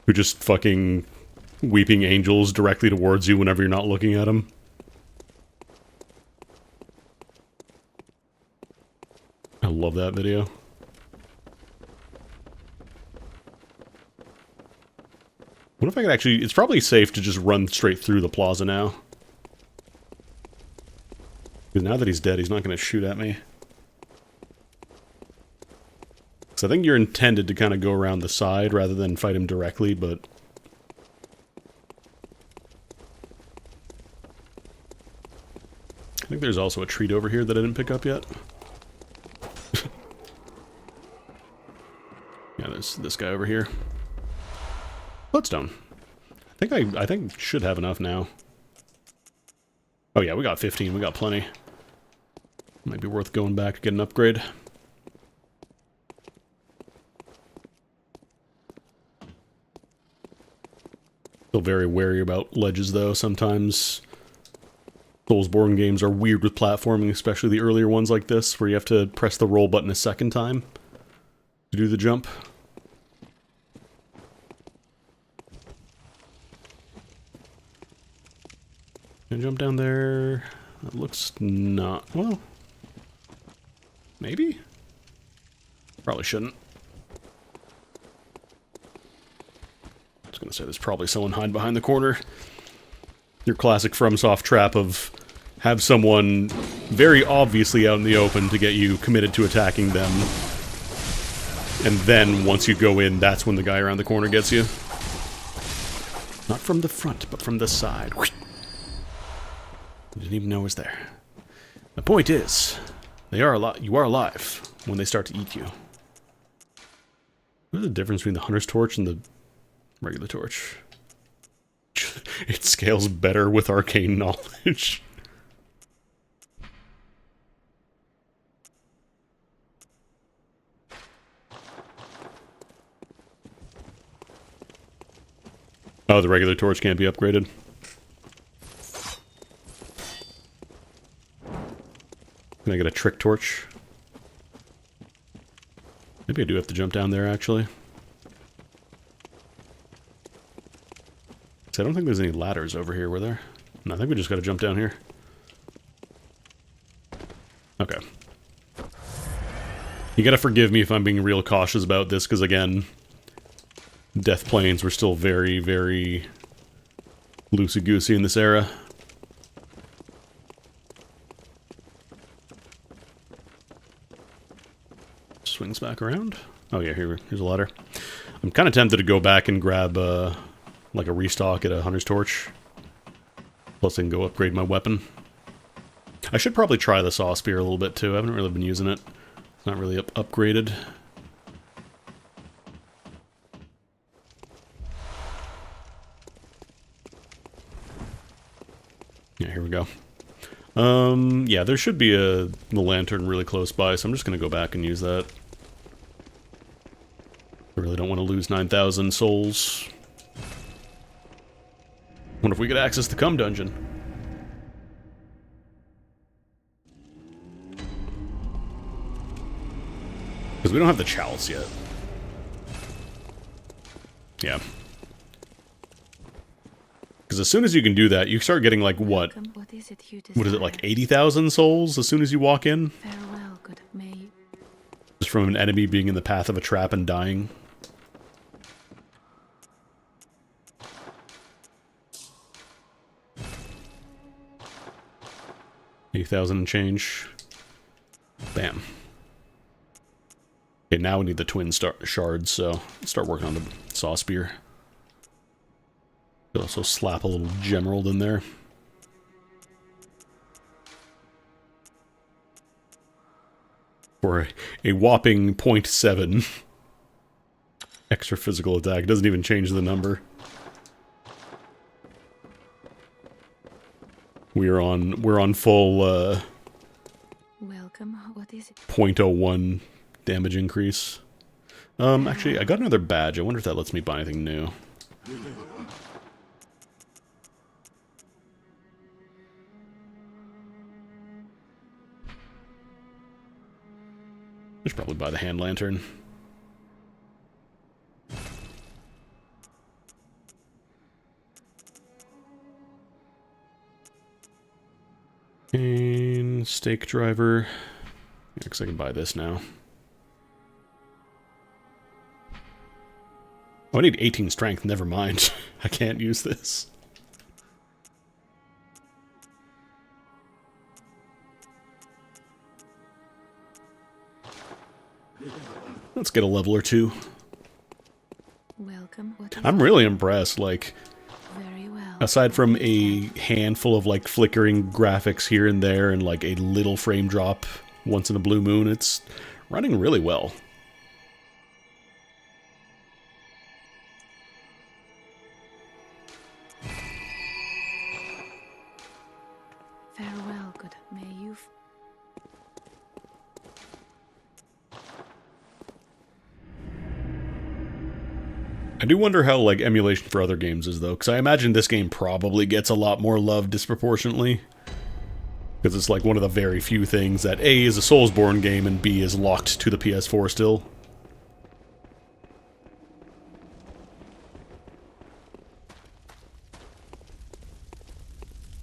Who just fucking weeping angels directly towards you whenever you're not looking at them? I love that video. What if I could actually... It's probably safe to just run straight through the plaza now. Because now that he's dead, he's not going to shoot at me. So I think you're intended to kind of go around the side rather than fight him directly, but... I think there's also a treat over here that I didn't pick up yet. Yeah, there's this guy over here. Bloodstone. I think should have enough now. Oh yeah, we got 15. We got plenty. Might be worth going back to get an upgrade. Still very wary about ledges though. Sometimes Soulsborne games are weird with platforming, especially the earlier ones like this, where you have to press the roll button a second time to do the jump. Can I jump down there? That looks not... Well... Maybe? Probably shouldn't. I was gonna say there's probably someone hiding behind the corner. Your classic FromSoft trap of... have someone very obviously out in the open to get you committed to attacking them. And then, once you go in, that's when the guy around the corner gets you. Not from the front, but from the side. Didn't even know it was there. The point is, you are alive when they start to eat you. What's the difference between the Hunter's Torch and the regular torch? It scales better with arcane knowledge. Oh, the regular torch can't be upgraded. Can I get a trick torch? Maybe I do have to jump down there, actually. So I don't think there's any ladders over here, were there? No, I think we just gotta jump down here. Okay. You gotta forgive me if I'm being real cautious about this, because again, death planes were still very, very loosey-goosey in this era. Swings back around. Oh yeah, here's a ladder. I'm kind of tempted to go back and grab like a restock at a Hunter's Torch. Plus I can go upgrade my weapon. I should probably try the Saw Spear a little bit too. I haven't really been using it. It's not really upgraded. Yeah, here we go. Yeah, there should be the lantern really close by, so I'm just gonna go back and use that. I really don't want to lose 9,000 souls. Wonder if we could access the cum dungeon. Because we don't have the chalice yet. Yeah. Because as soon as you can do that, you start getting like what? What is it, like 80,000 souls as soon as you walk in? Farewell, good maid. Just from an enemy being in the path of a trap and dying. 8,000 and change. Bam. Okay, now we need the twin shards, so let's start working on the Saw Spear. Could also slap a little gemerald in there. For a whopping .7 extra physical attack. It doesn't even change the number. We're on full Welcome. What is it? .01 damage increase. Actually, I got another badge. I wonder if that lets me buy anything new. I should probably buy the hand lantern. And stake driver. Yeah, because I can buy this now. Oh, I need 18 strength. Never mind. I can't use this. Let's get a level or two. Welcome. What is I'm really impressed. Like, Very well. aside from a handful of like flickering graphics here and there and like a little frame drop once in a blue moon, it's running really well. Farewell, good. May you. I do wonder how like emulation for other games is though, because I imagine this game probably gets a lot more love disproportionately. Because it's like one of the very few things that A is a Soulsborne game and B is locked to the PS4 still.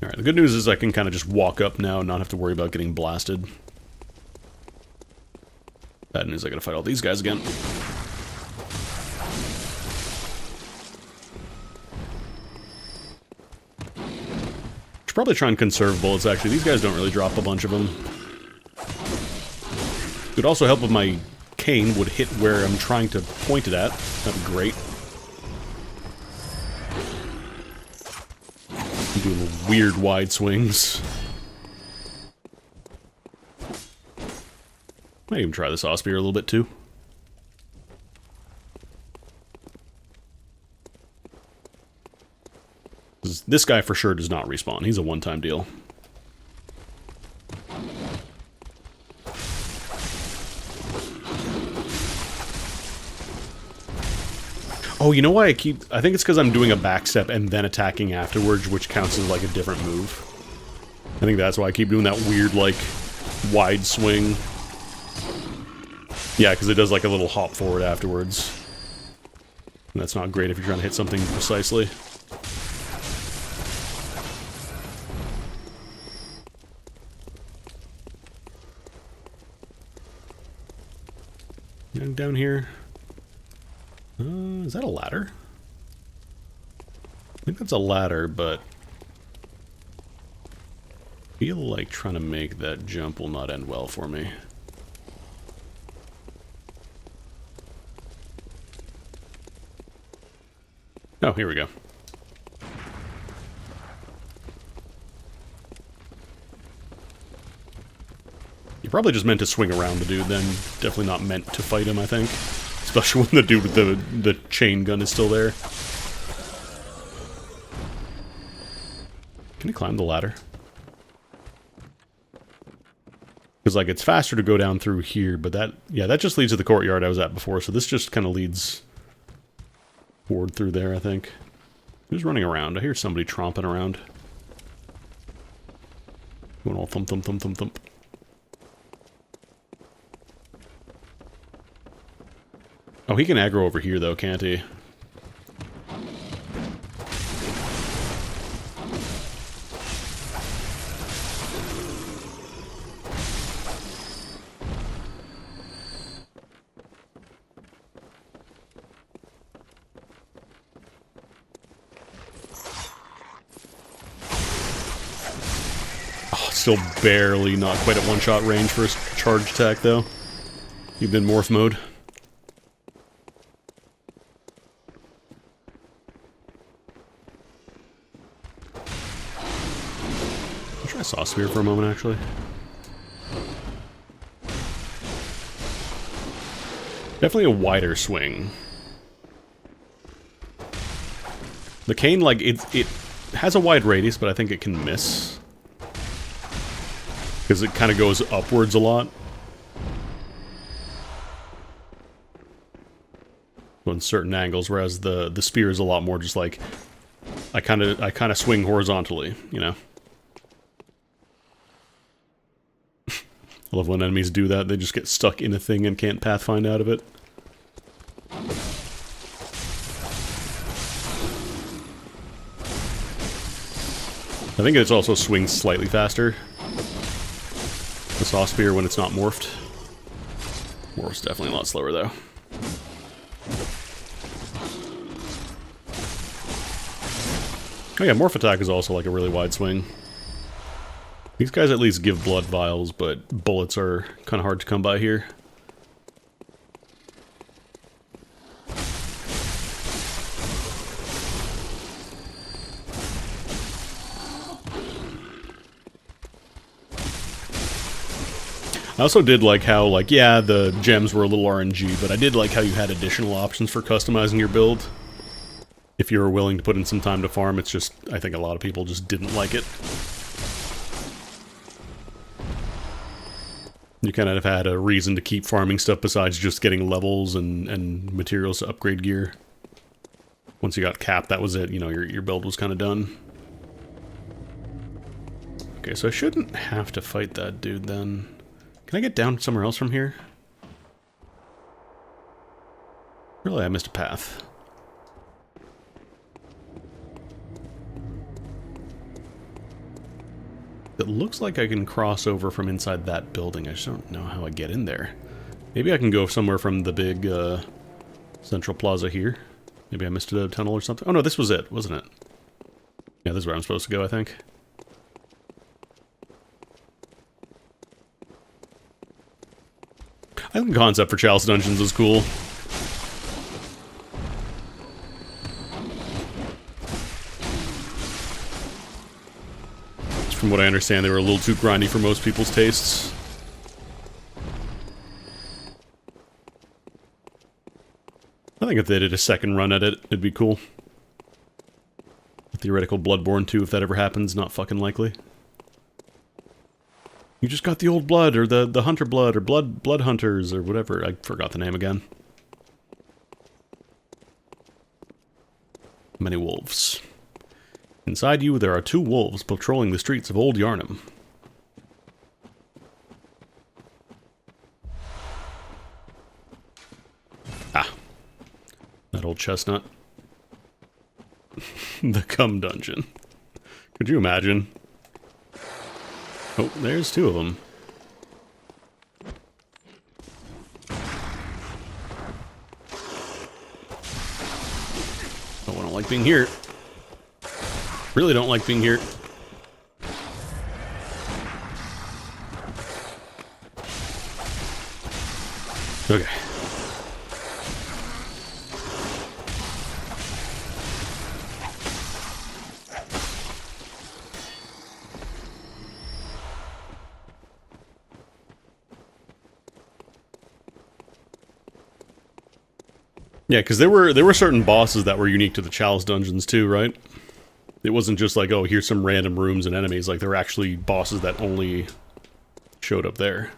Alright, the good news is I can kind of just walk up now and not have to worry about getting blasted. Bad news, I gotta fight all these guys again. Should probably try and conserve bullets, actually. These guys don't really drop a bunch of them. It would also help if my cane would hit where I'm trying to point it at. That'd be great. I'm doing weird wide swings. Might even try the saw spear a little bit too. This guy for sure does not respawn. He's a one-time deal. Oh, you know why I think it's because I'm doing a backstep and then attacking afterwards, which counts as like a different move. I think that's why I keep doing that weird, like, wide swing. Yeah, because it does like a little hop forward afterwards. And that's not great if you're trying to hit something precisely. And down here. Is that a ladder? I think that's a ladder, but I feel like trying to make that jump will not end well for me. Oh, here we go. You're probably just meant to swing around the dude then. Definitely not meant to fight him, I think. Especially when the dude with the chain gun is still there. Can he climb the ladder? Because, like, it's faster to go down through here, but that... Yeah, that just leads to the courtyard I was at before, so this just kind of leads forward through there, I think. Who's running around? I hear somebody tromping around. Going all thump, thump, thump, thump, thump. Oh, he can aggro over here, though, can't he? Oh, still barely not quite at one-shot range for his charge attack, though. You've been morph mode. Try Saw Spear for a moment, actually. Definitely a wider swing. The cane, like, it has a wide radius, but I think it can miss. Because it kind of goes upwards a lot. In certain angles, whereas the spear is a lot more just like I kind of swing horizontally, you know. I love when enemies do that; they just get stuck in a thing and can't pathfind out of it. I think it's also swings slightly faster. The saw spear when it's not morphed. Morph's definitely a lot slower though. Oh yeah, Morph Attack is also like a really wide swing. These guys at least give blood vials, but bullets are kind of hard to come by here. I also did like how, like, yeah, the gems were a little RNG, but I did like how you had additional options for customizing your build. If you were willing to put in some time to farm, it's just, I think a lot of people just didn't like it. You kind of had a reason to keep farming stuff besides just getting levels and materials to upgrade gear. Once you got capped, that was it. You know, your build was kind of done. Okay, so I shouldn't have to fight that dude then. Can I get down somewhere else from here? Really, I missed a path. It looks like I can cross over from inside that building. I just don't know how I get in there. Maybe I can go somewhere from the big central plaza here. Maybe I missed a tunnel or something. Oh no, this was it, wasn't it? Yeah, this is where I'm supposed to go, I think. I think the concept for Chalice Dungeons is cool. From what I understand, they were a little too grindy for most people's tastes. I think if they did a second run at it, it'd be cool. A theoretical Bloodborne 2, if that ever happens, not fucking likely. You just got the old blood, or the hunter blood, or blood hunters, or whatever. I forgot the name again. Many wolves. Inside you, there are 2 wolves patrolling the streets of Old Yarnum. Ah. That old chestnut. The cum dungeon. Could you imagine? Oh, there's 2 of them. Oh, I don't like being here. Really don't like being here. Okay. Yeah, because there were certain bosses that were unique to the Chalice dungeons too, right? It wasn't just like, oh, here's some random rooms and enemies. Like, there were actually bosses that only showed up there.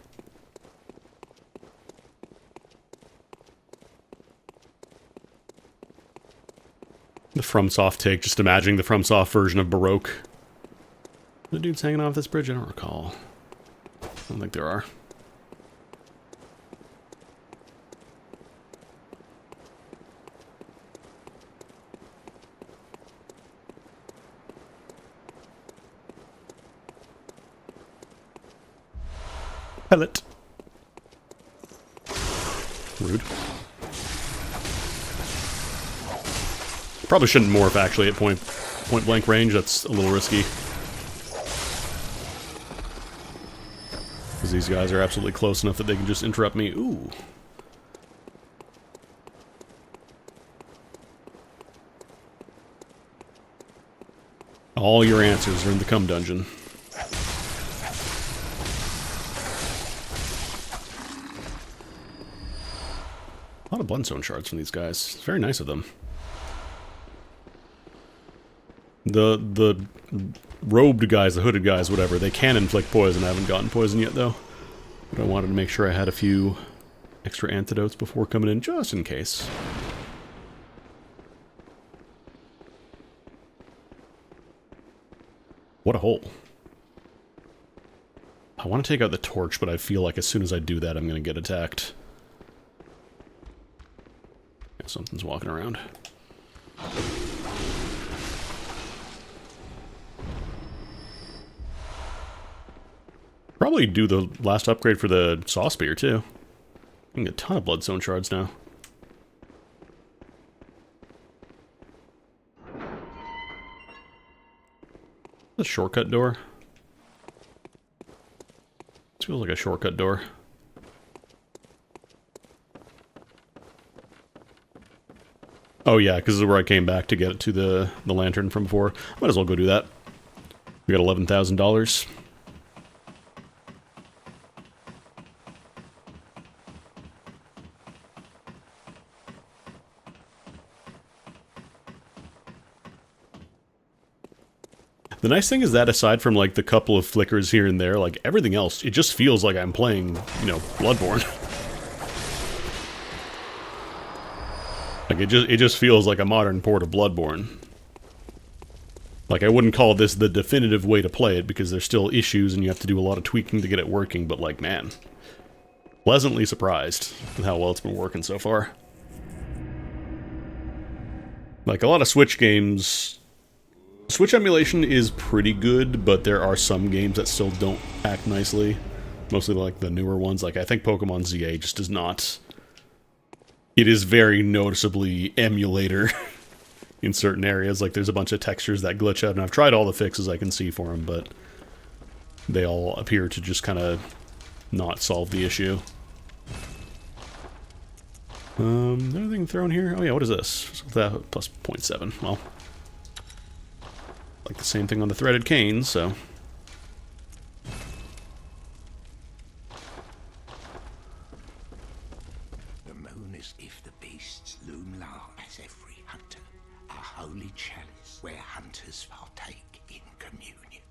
The FromSoft take, just imagining the FromSoft version of Baroque. The dude's hanging off this bridge? I don't recall. I don't think there are. Pellet. Rude. Probably shouldn't morph actually at point blank range. That's a little risky. Because these guys are absolutely close enough that they can just interrupt me. Ooh. All your answers are in the cum dungeon. of bloodstone shards from these guys. It's very nice of them. The robed guys, the hooded guys, whatever, they can inflict poison. I haven't gotten poison yet, though. But I wanted to make sure I had a few extra antidotes before coming in, just in case. What a hole. I want to take out the torch, but I feel like as soon as I do that, I'm going to get attacked. Yeah, something's walking around. Probably do the last upgrade for the saw spear, too. I can get a ton of bloodstone shards now. The shortcut door. This feels like a shortcut door. Oh yeah, because this is where I came back to get it to the lantern from before. Might as well go do that. We got $11,000. The nice thing is that aside from, like, the couple of flickers here and there, like, everything else, it just feels like I'm playing, you know, Bloodborne. Like, it just feels like a modern port of Bloodborne. Like, I wouldn't call this the definitive way to play it, because there's still issues and you have to do a lot of tweaking to get it working, but, like, man. Pleasantly surprised with how well it's been working so far. Like, a lot of Switch games... Switch emulation is pretty good, but there are some games that still don't act nicely. Mostly like the newer ones. Like, I think Pokemon ZA just does not... It is very noticeably emulator in certain areas. Like, there's a bunch of textures that glitch out, and I've tried all the fixes I can see for them, but they all appear to just kind of not solve the issue. Anything thrown here? Oh yeah, what is this? That plus 0.7. Well... Like the same thing on the threaded cane, so... The moon is if the beasts loom large as every hunter, a holy chalice where hunters partake in communion.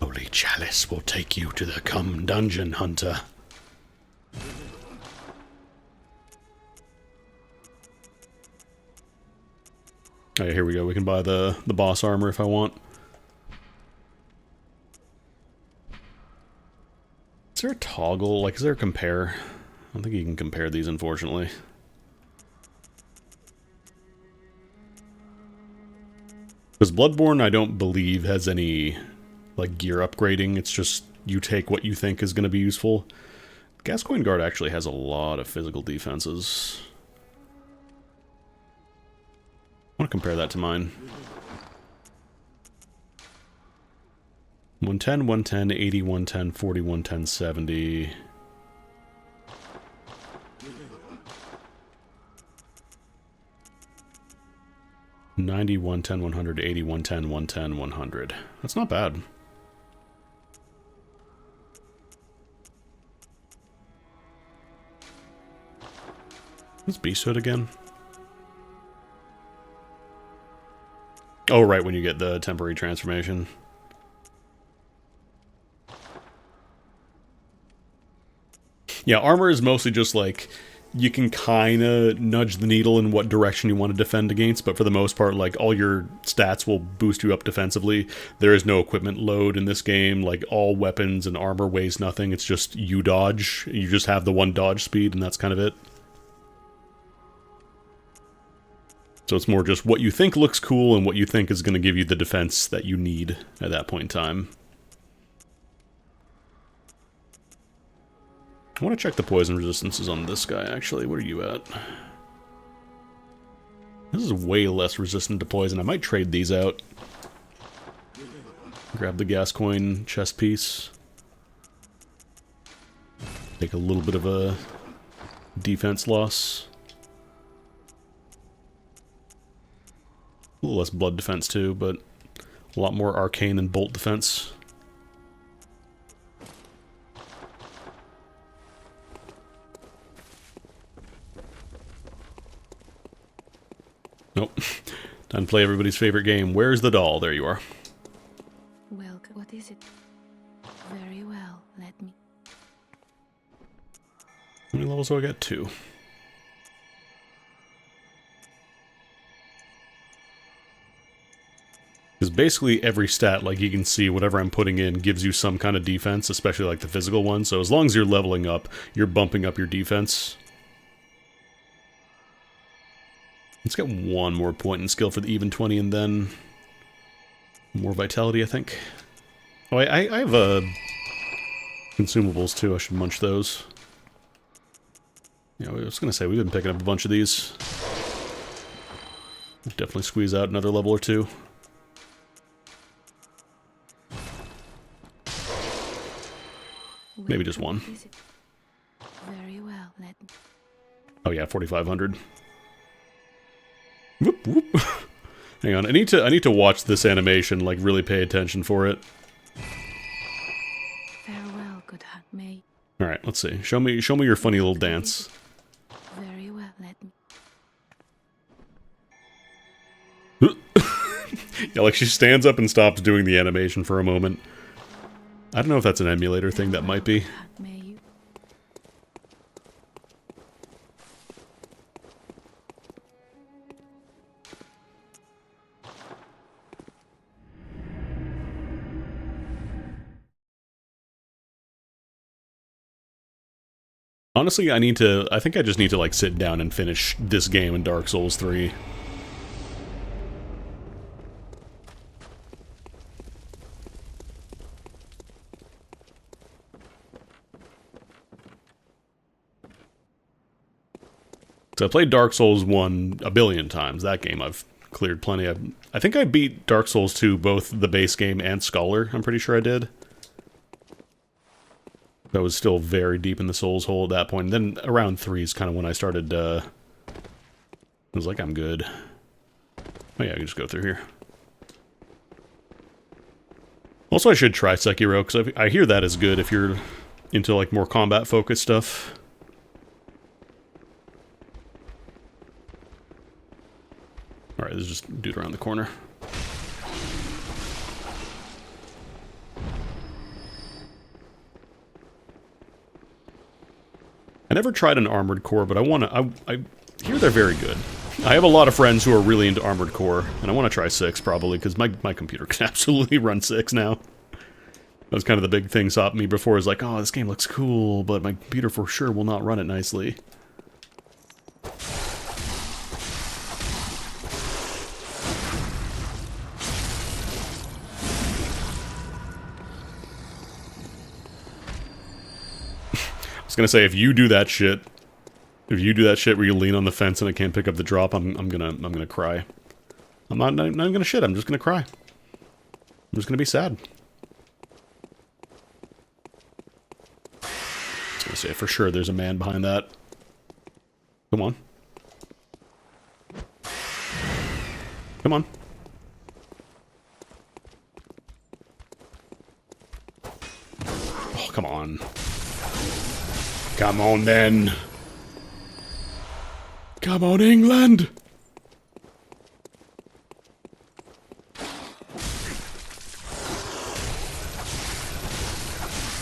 Holy chalice will take you to the come dungeon, hunter. Oh, here we go. We can buy the boss armor if I want. Is there a toggle? Like, is there a compare? I don't think you can compare these, unfortunately. Because Bloodborne, I don't believe, has any, like, gear upgrading. It's just you take what you think is going to be useful. Gascoigne Guard actually has a lot of physical defenses. I want to compare that to mine. 110, 110, 80, 110, 40, 110, 70. $90, 110, 100, 80, 110, 110, 100. That's not bad. What's Beast Hood again? Oh, right, when you get the temporary transformation. Yeah, armor is mostly just like, you can kind of nudge the needle in what direction you want to defend against, but for the most part, like, all your stats will boost you up defensively. There is no equipment load in this game. Like, all weapons and armor weighs nothing. It's just you dodge. You just have the one dodge speed, and that's kind of it. So it's more just what you think looks cool and what you think is going to give you the defense that you need at that point in time. I want to check the poison resistances on this guy, actually. What are you at? This is way less resistant to poison. I might trade these out. Grab the Gascoigne chest piece. Take a little bit of a defense loss. A little less blood defense too, but a lot more arcane and bolt defense. play everybody's favorite game. Where's the doll? There you are. Welcome. What is it? Very well. Let me. How many levels do I got? 2. Because basically every stat, like you can see, whatever I'm putting in gives you some kind of defense, especially like the physical one. So as long as you're leveling up, you're bumping up your defense. Let's get one more point in skill for the even 20 and then more vitality, I think. Oh, I have consumables too. I should munch those. Yeah, I was going to say, we've been picking up a bunch of these. Definitely squeeze out another level or 2. Maybe just 1. Very well. Let me. Oh yeah, 4,500. Whoop whoop. Hang on, I need to watch this animation, like really pay attention for it. Farewell, good hunt. May. All right, let's see. Show me your funny little dance. Very well. Let me. Yeah, like she stands up and stops doing the animation for a moment. I don't know if that's an emulator thing. That might be. May you. Honestly, I think I just need to like sit down and finish this game in Dark Souls 3. So I played Dark Souls 1 a billion times. That game I've cleared plenty of. I think I beat Dark Souls 2, both the base game and Scholar. I'm pretty sure I did. I was still very deep in the Souls hole at that point. And then around 3 is kind of when I started, I was like, I'm good. Oh yeah, I can just go through here. Also, I should try Sekiro, because I hear that is good if you're into like more combat-focused stuff. Alright, there's just a dude around the corner. I never tried an Armored Core, but I hear they're very good. I have a lot of friends who are really into Armored Core, and I want to try 6 probably, because my computer can absolutely run 6 now. That was kind of the big thing stopping me before, is like, oh, this game looks cool, but my computer for sure will not run it nicely. I was gonna say, if you do that shit where you lean on the fence and I can't pick up the drop, I'm gonna cry. I'm not gonna shit, I'm just gonna cry. I'm just gonna be sad. I was gonna say, for sure there's a man behind that. Come on. Come on. Oh, come on. Come on, then. Come on, England!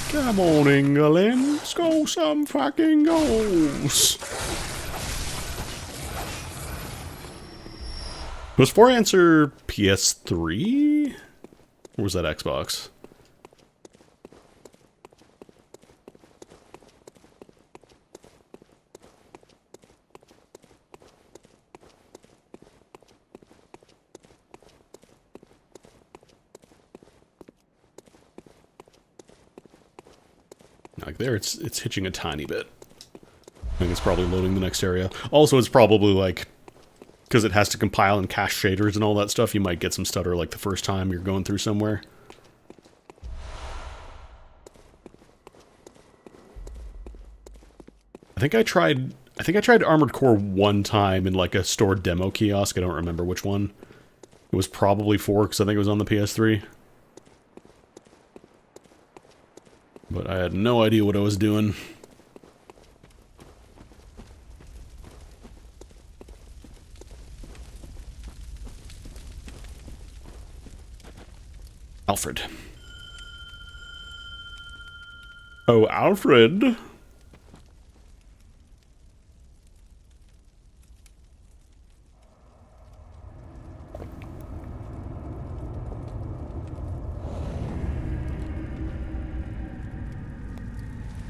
Come on, England! Score some fucking goals! Was 4 answer PS3? Or was that Xbox? Like there, it's hitching a tiny bit. I think it's probably loading the next area. Also, it's probably like, because it has to compile and cache shaders and all that stuff, you might get some stutter like the first time you're going through somewhere. I think I tried Armored Core one time in like a store demo kiosk. I don't remember which one. It was probably 4 because I think it was on the PS3. But I had no idea what I was doing. Alfred. Oh, Alfred.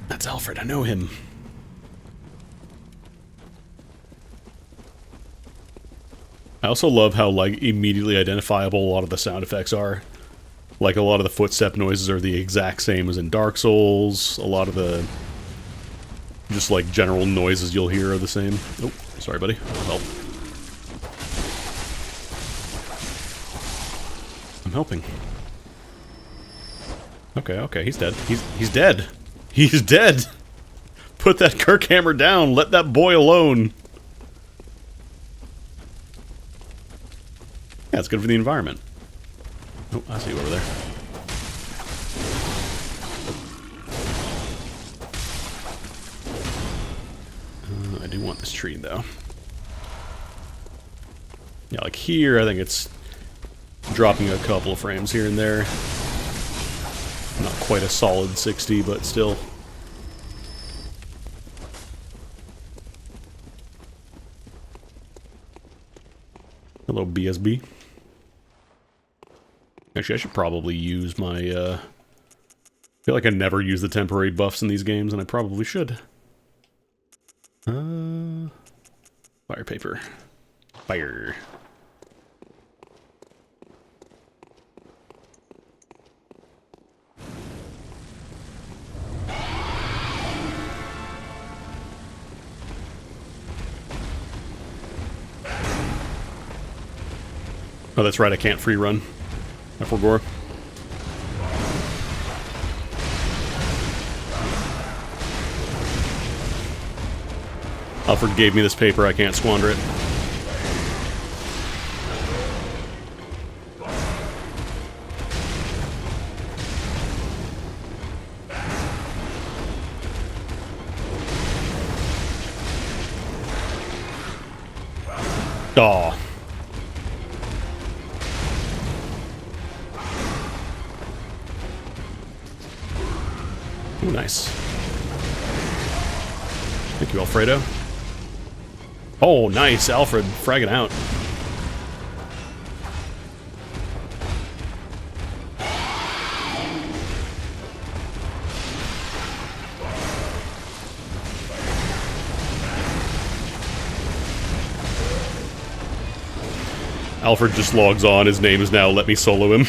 That's Alfred, I know him. I also love how, like, immediately identifiable a lot of the sound effects are. Like, a lot of the footstep noises are the exact same as in Dark Souls. A lot of the just, like, general noises you'll hear are the same. Oh, sorry, buddy. I'll help. I'm helping. Okay, okay, he's dead. He's dead. He's dead! Put that Kirkhammer down! Let that boy alone! Yeah, it's good for the environment. Oh, I see you over there. I do want this tree, though. Yeah, like here, I think it's dropping a couple of frames here and there. Not quite a solid 60, but still. Hello, BSB. Actually, I should probably use my, I feel like I never use the temporary buffs in these games, and I probably should. Fire paper. Fire. Oh, that's right, I can't free run. I forgot. Alfred gave me this paper, I can't squander it. Aw. Ooh, nice. Thank you, Alfredo. Oh, nice, Alfred, fragging out. Alfred just logs on, his name is now Let Me Solo Him.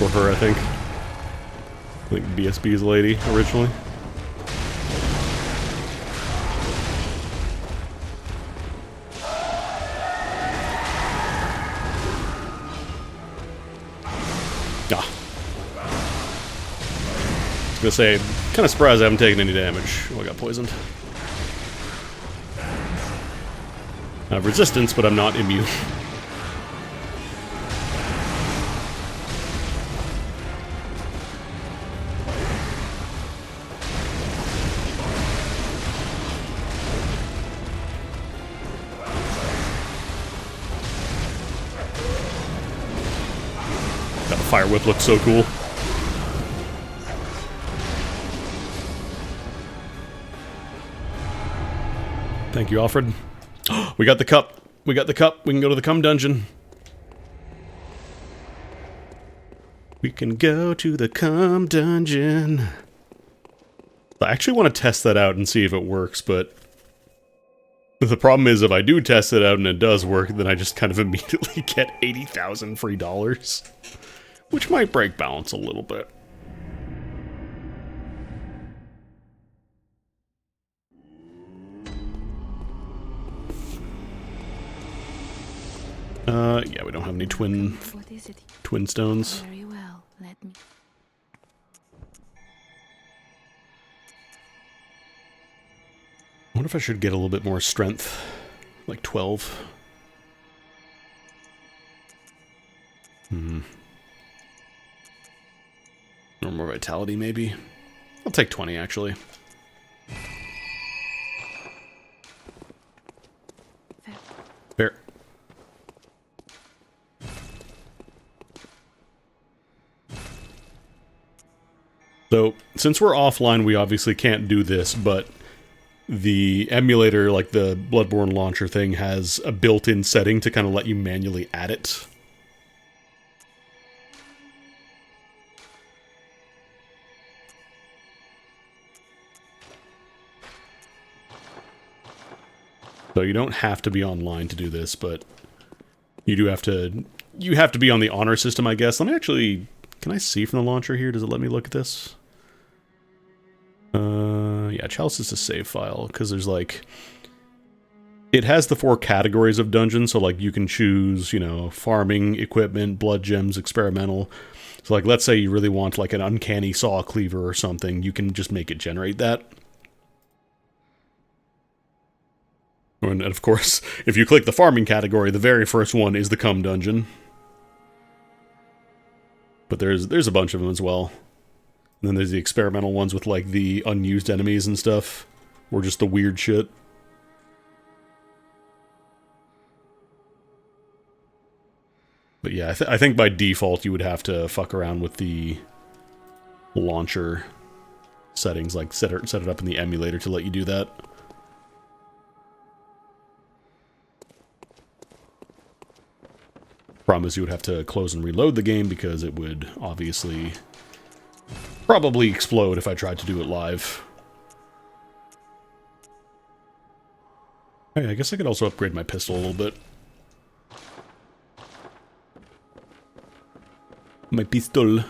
Or her, I think. I think BSB's lady, originally. Ah. I was gonna say, kind of surprised I haven't taken any damage. Oh, I got poisoned. I have resistance, but I'm not immune. That fire whip looks so cool. Thank you, Alfred. We got the cup. We got the cup. We can go to the cum dungeon. We can go to the cum dungeon. I actually want to test that out and see if it works, but the problem is if I do test it out and it does work, then I just kind of immediately get 80,000 free dollars. Which might break balance a little bit. Yeah, we don't have any twin stones. Very well, let me. I wonder if I should get a little bit more strength. Like 12. Or more vitality, maybe? I'll take 20, actually. Fair. Fair. So, since we're offline, we obviously can't do this, but the emulator, like the Bloodborne launcher thing, has a built-in setting to kind of let you manually add it. So you don't have to be online to do this, but you do have to... You have to be on the honor system, I guess. Let me actually... Can I see from the launcher here? Does it let me look at this? Yeah, Chalice is a save file, because there's like... It has the 4 categories of dungeons, so like you can choose, you know, farming, equipment, blood gems, experimental. So like, let's say you really want like an uncanny saw cleaver or something, you can just make it generate that. And of course, if you click the farming category, the very first one is the cum dungeon. But there's a bunch of them as well. And then there's the experimental ones with like the unused enemies and stuff. Or just the weird shit. But yeah, I think by default you would have to fuck around with the launcher settings, like set it up in the emulator to let you do that. Problem is you would have to close and reload the game because it would obviously probably explode if I tried to do it live. Hey, I guess I could also upgrade my pistol a little bit. My pistol.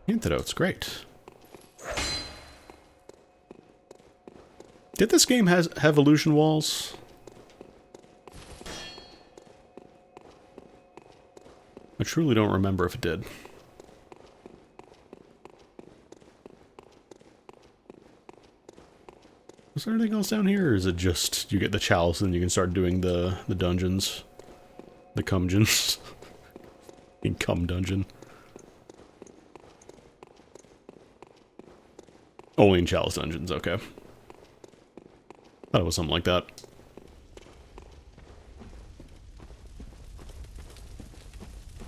Antidotes, great. Did this game have illusion walls? I truly don't remember if it did. Is there anything else down here, or is it just you get the chalice and you can start doing the dungeons? The cumgens. In cum dungeon. Only in chalice dungeons, okay. Thought it was something like that.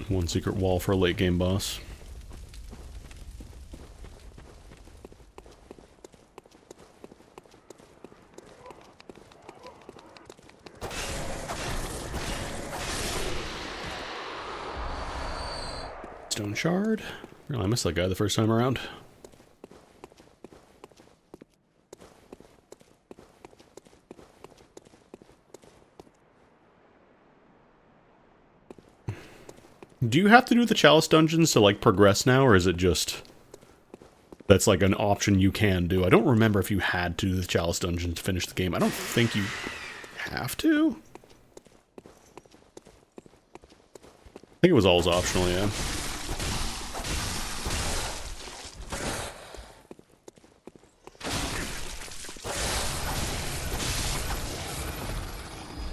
One secret wall for a late game boss. Stone shard. Really, I missed that guy the first time around. Do you have to do the chalice dungeons to, like, progress now, or is it just... That's, like, an option you can do? I don't remember if you had to do the chalice dungeon to finish the game. I don't think you have to. I think it was always optional, yeah.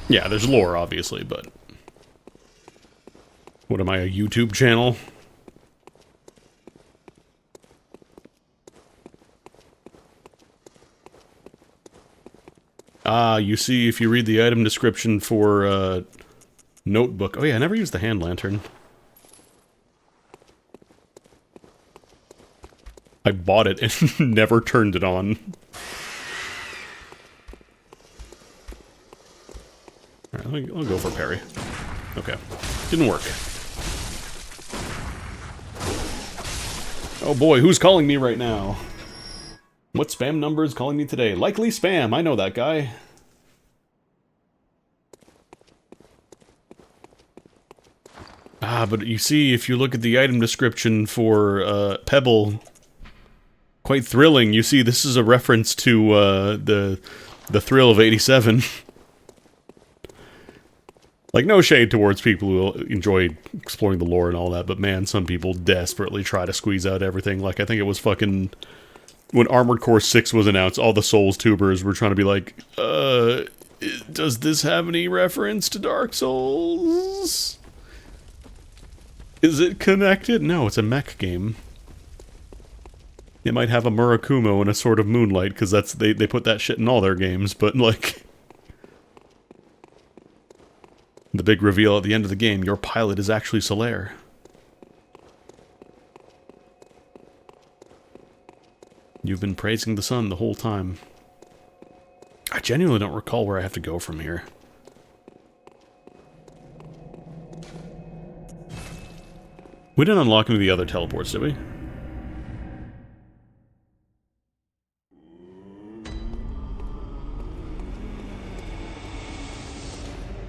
Yeah, there's lore, obviously, but... What am I, a YouTube channel? Ah, you see, if you read the item description for, Notebook... Oh yeah, I never used the hand lantern. I bought it and never turned it on. Alright, I'll go for parry. Okay. Didn't work. Oh boy, who's calling me right now? What spam number is calling me today? Likely spam, I know that guy. Ah, but you see, if you look at the item description for, Pebble, quite thrilling. You see, this is a reference to, the thrill of 87. Like, no shade towards people who enjoy exploring the lore and all that, but man, some people desperately try to squeeze out everything. Like, I think it was fucking... When Armored Core 6 was announced, all the Souls tubers were trying to be like, does this have any reference to Dark Souls? Is it connected? No, it's a mech game. It might have a Murakumo and a Sword of Moonlight, because that's they put that shit in all their games, but like... The big reveal at the end of the game, your pilot is actually Solaire. You've been praising the sun the whole time. I genuinely don't recall where I have to go from here. We didn't unlock any of the other teleports, did we?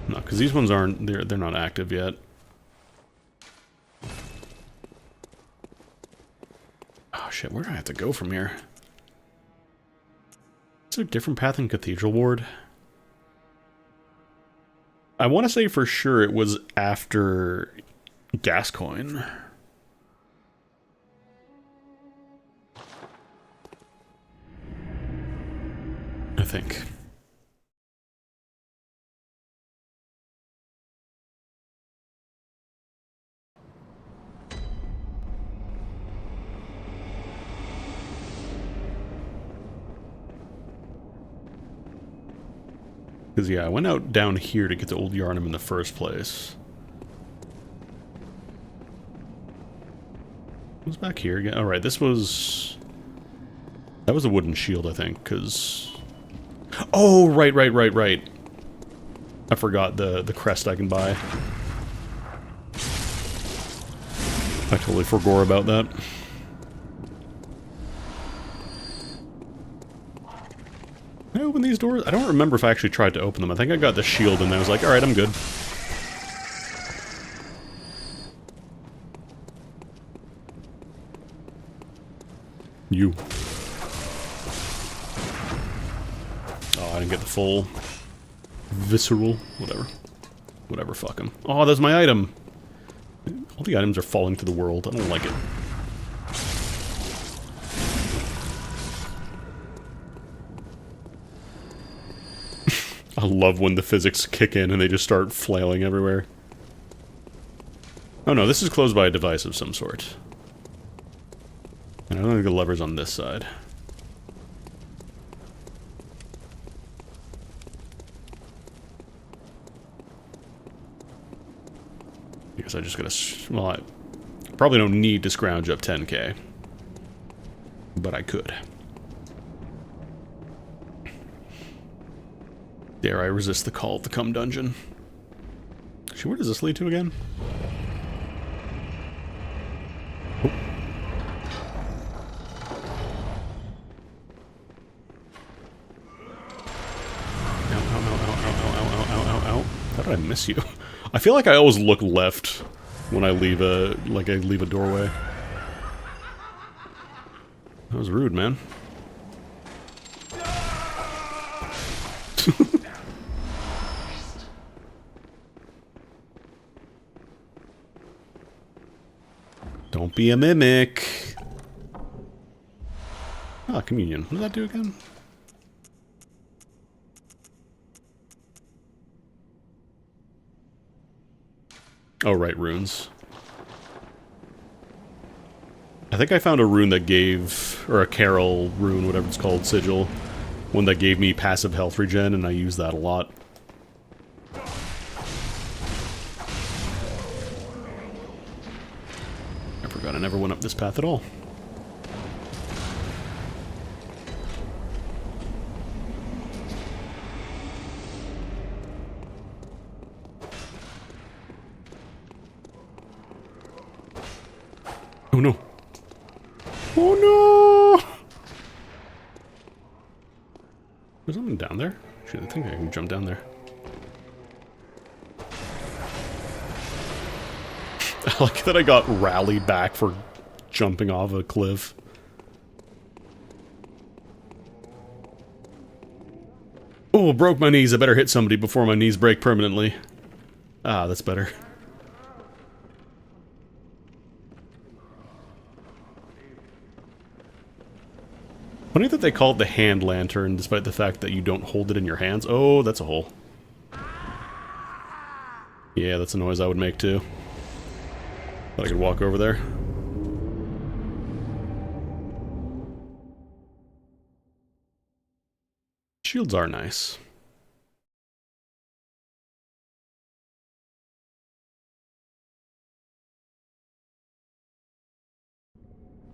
No, because these ones aren't, they're not active yet. Oh shit, where do I have to go from here? Is there a different path in Cathedral Ward? I want to say for sure it was after Gascoigne. I think. Because, yeah, I went out down here to get to Old Yarnum in the first place. What's back here again? Oh, right, this was... That was a wooden shield, I think, because... Oh, right. I forgot the crest I can buy. I totally forgot about that. Can I open these doors? I don't remember if I actually tried to open them. I think I got the shield and I was like, alright, I'm good. You. Oh, I didn't get the full... visceral. Whatever. Whatever, fuck him. Oh, that's my item! All the items are falling to the world. I don't like it. I love when the physics kick in and they just start flailing everywhere. Oh no, this is closed by a device of some sort. And I don't think the lever's on this side. I guess I just gotta... Well, I probably don't need to scrounge up 10k. But I could. Dare I resist the call of the cum dungeon? Actually, where does this lead to again? Oh. Ow. How did I miss you? I feel like I always look left when I leave a doorway. That was rude, man. Don't be a mimic. Ah, communion. What did that do again? Oh, right, runes. I think I found a rune that gave... or a Carol rune, whatever it's called, sigil. One that gave me passive health regen, and I use that a lot. I forgot I never went up this path at all. Oh no. Oh no! There's something down there? Actually, I think I can jump down there. I like that I got rallied back for jumping off a cliff. Oh, broke my knees. I better hit somebody before my knees break permanently. Ah, that's better. Funny that they call it the hand lantern, despite the fact that you don't hold it in your hands. Oh, that's a hole. Yeah, that's a noise I would make too. Thought I could walk over there. Shields are nice.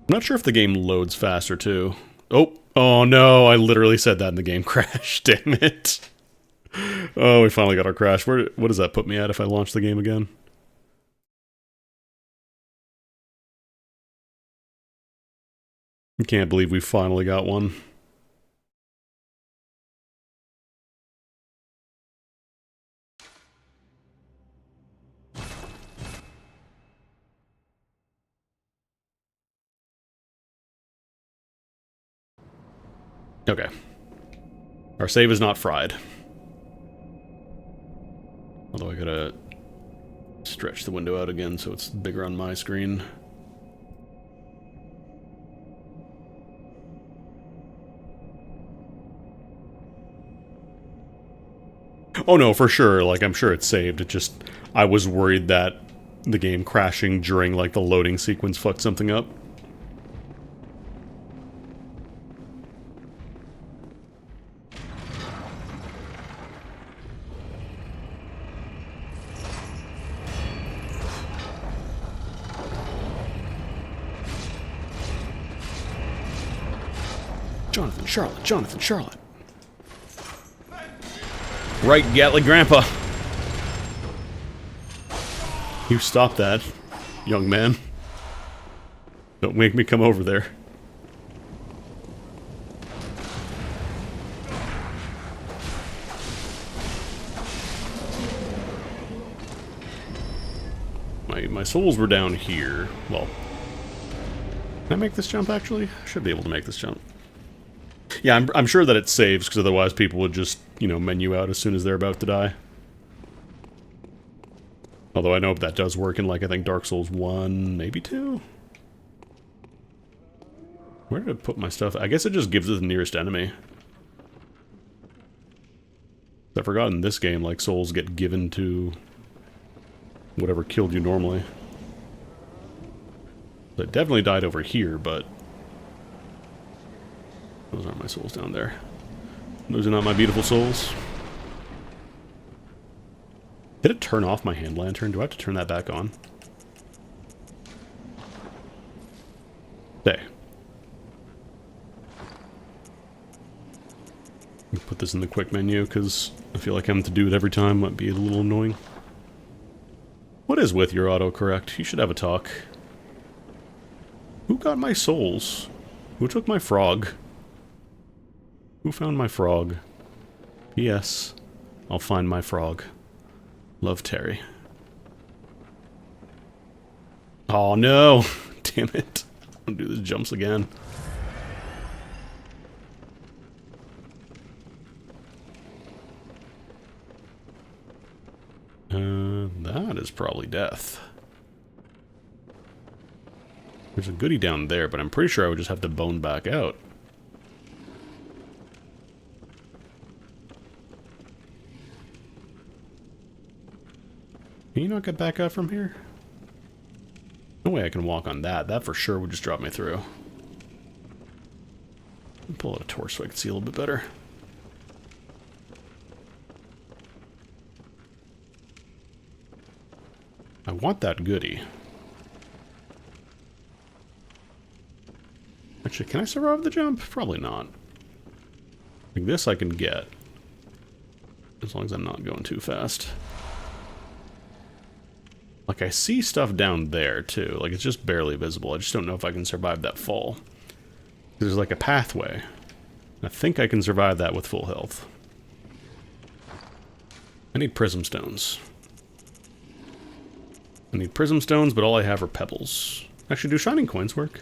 I'm not sure if the game loads faster, too. Oh no, I literally said that and the game crashed, damn it. Oh, we finally got our crash. What does that put me at if I launch the game again? I can't believe we finally got one. Okay. Our save is not fried. Although I gotta stretch the window out again so it's bigger on my screen. Oh no, for sure, like, I'm sure it's saved. It just, I was worried that the game crashing during, like, the loading sequence fucked something up. Jonathan, Charlotte, Jonathan, Charlotte. Right, Gatling Grandpa. You stop that, young man. Don't make me come over there. My souls were down here. Well, can I make this jump, actually? I should be able to make this jump. Yeah, I'm sure that it saves, because otherwise people would just, you know, menu out as soon as they're about to die. Although I know that does work in, like, I think Dark Souls 1, maybe 2? Where did I put my stuff? I guess it just gives it the nearest enemy. I forgot in this game, like, souls get given to whatever killed you normally. So it definitely died over here, but those aren't my souls down there. Those are not my beautiful souls. Did it turn off my hand lantern? Do I have to turn that back on? There. Put this in the quick menu, because I feel like having to do it every time might be a little annoying. What is with your autocorrect? You should have a talk. Who got my souls? Who took my frog? Who found my frog? Yes, I'll find my frog. Love, Terry. Oh no! Damn it. I'll do these jumps again. That is probably death. There's a goodie down there, but I'm pretty sure I would just have to bone back out. Can you not get back out from here? No way I can walk on that. That for sure would just drop me through. Pull out a torch so I can see a little bit better. I want that goodie. Actually, can I survive the jump? Probably not. Like this I can get. As long as I'm not going too fast. Like, I see stuff down there, too. Like, it's just barely visible. I just don't know if I can survive that fall. There's like a pathway. I think I can survive that with full health. I need prism stones. I need prism stones, but all I have are pebbles. Actually, do shining coins work?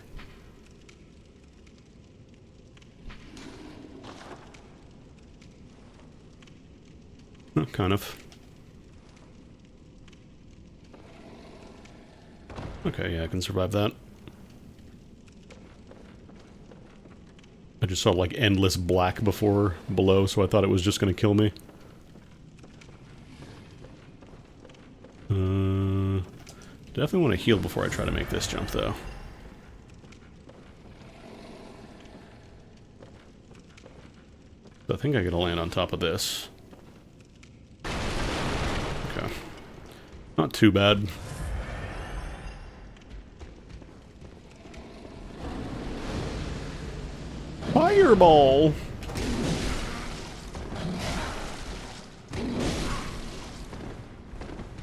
Oh, kind of. Okay, yeah, I can survive that. I just saw, like, endless black below, so I thought it was just gonna kill me. Definitely want to heal before I try to make this jump, though. So I think I gotta land on top of this. Okay. Not too bad. Fireball!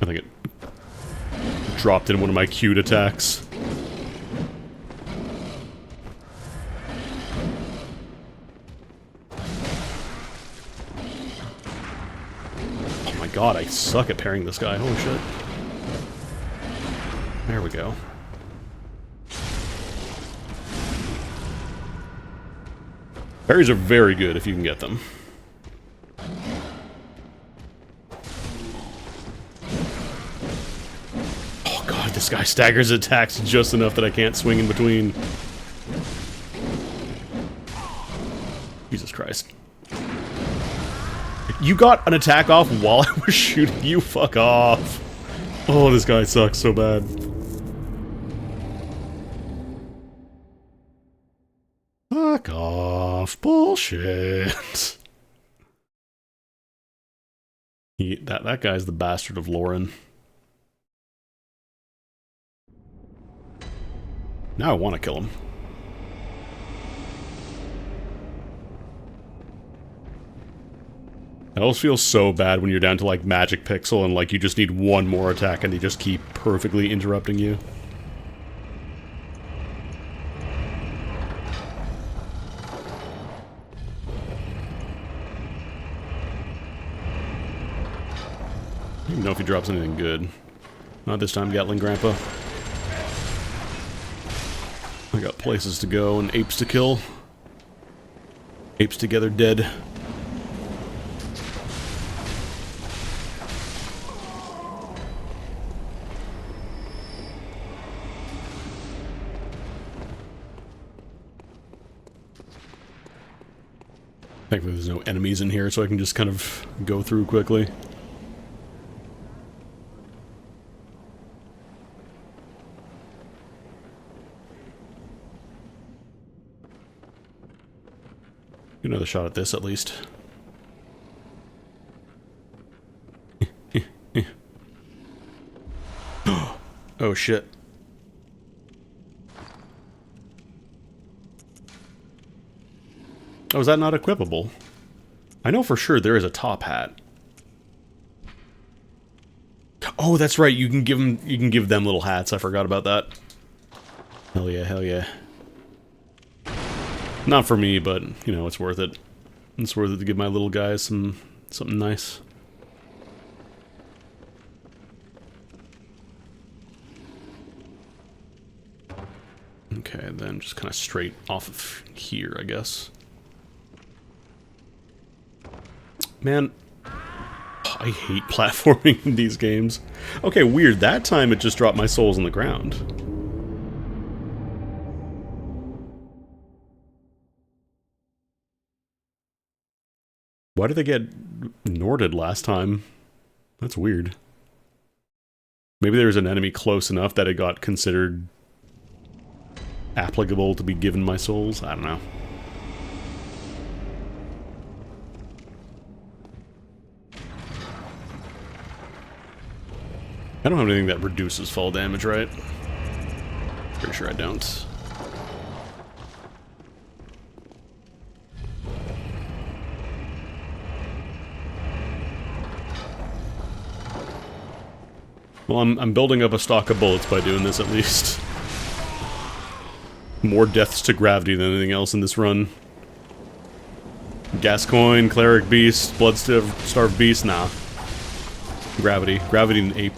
I think it dropped in one of my queued attacks. Oh my god, I suck at parrying this guy. Holy shit. There we go. Parries are very good if you can get them. Oh god, this guy staggers attacks just enough that I can't swing in between. Jesus Christ. You got an attack off while I was shooting you? Fuck off. Oh, this guy sucks so bad. Fuck off. Bullshit. That guy's the bastard of Lauren. Now I want to kill him. It always feels so bad when you're down to like magic pixel and like you just need one more attack and they just keep perfectly interrupting you. I don't even know if he drops anything good. Not this time, Gatling Grandpa. I got places to go and apes to kill. Apes together dead. Thankfully there's no enemies in here, so I can just kind of go through quickly. Get another shot at this, at least. Oh, shit. Oh, is that not equipable? I know for sure there is a top hat. Oh, that's right. You can give them little hats. I forgot about that. Hell yeah, hell yeah. Not for me, but you know, it's worth it. It's worth it to give my little guys something nice. Okay, then just kind of straight off of here, I guess. Man, I hate platforming in these games. Okay, weird. That time it just dropped my souls on the ground. Why did they get Norded last time? That's weird. Maybe there was an enemy close enough that it got considered applicable to be given my souls? I don't know. I don't have anything that reduces fall damage, right? Pretty sure I don't. Well, I'm building up a stock of bullets by doing this, at least. More deaths to gravity than anything else in this run. Gascoigne, Cleric Beast, Blood-Starved Beast, nah. Gravity. Gravity and Ape.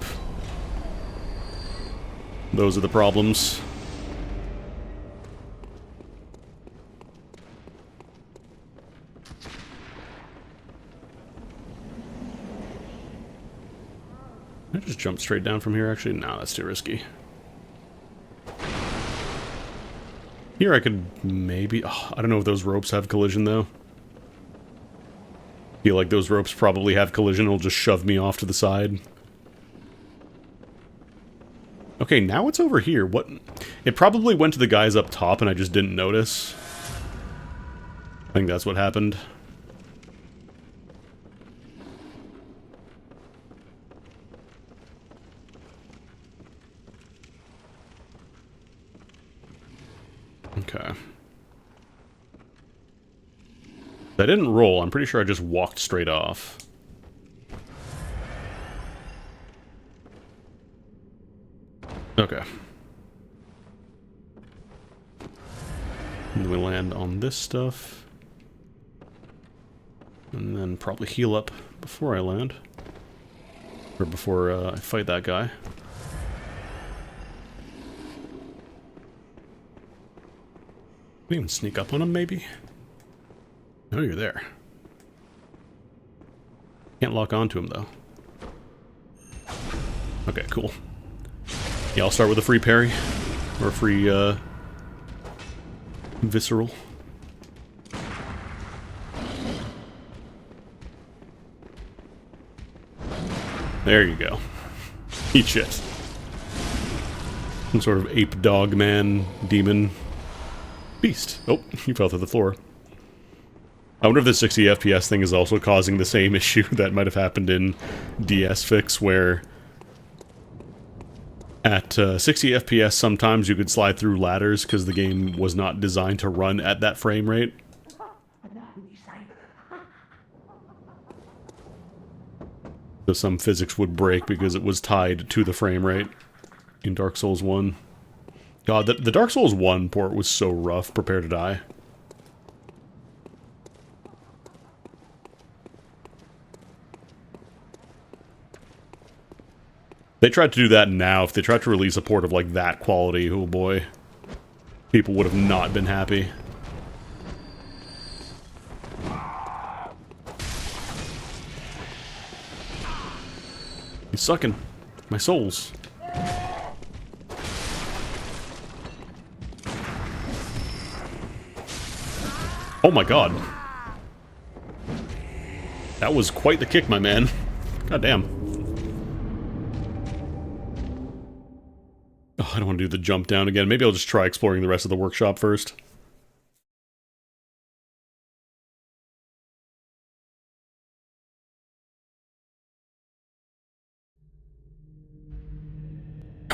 Those are the problems. Can I just jump straight down from here, actually? No, that's too risky. Here I could maybe... Oh, I don't know if those ropes have collision, though. Feel like those ropes probably have collision. It'll just shove me off to the side. Okay, now it's over here. What? It probably went to the guys up top and I just didn't notice. I think that's what happened. Okay. I didn't roll. I'm pretty sure I just walked straight off. Okay. And then we land on this stuff. And then probably heal up before I land. Or before I fight that guy. We can sneak up on him, maybe? Oh, you're there. Can't lock onto him, though. Okay, cool. Yeah, I'll start with a free parry. Or a free, visceral. There you go. Eat shit. Some sort of ape dog man demon beast. Oh, you fell to the floor. I wonder if the 60 FPS thing is also causing the same issue that might have happened in DS Fix, where at 60 FPS sometimes you could slide through ladders because the game was not designed to run at that frame rate. So some physics would break because it was tied to the frame rate in Dark Souls 1. God, the Dark Souls 1 port was so rough. Prepare to die. They tried to do that now. If they tried to release a port of like that quality, oh boy. People would have not been happy. He's sucking my souls. Oh my god. That was quite the kick, my man. God damn. Oh, I don't want to do the jump down again. Maybe I'll just try exploring the rest of the workshop first.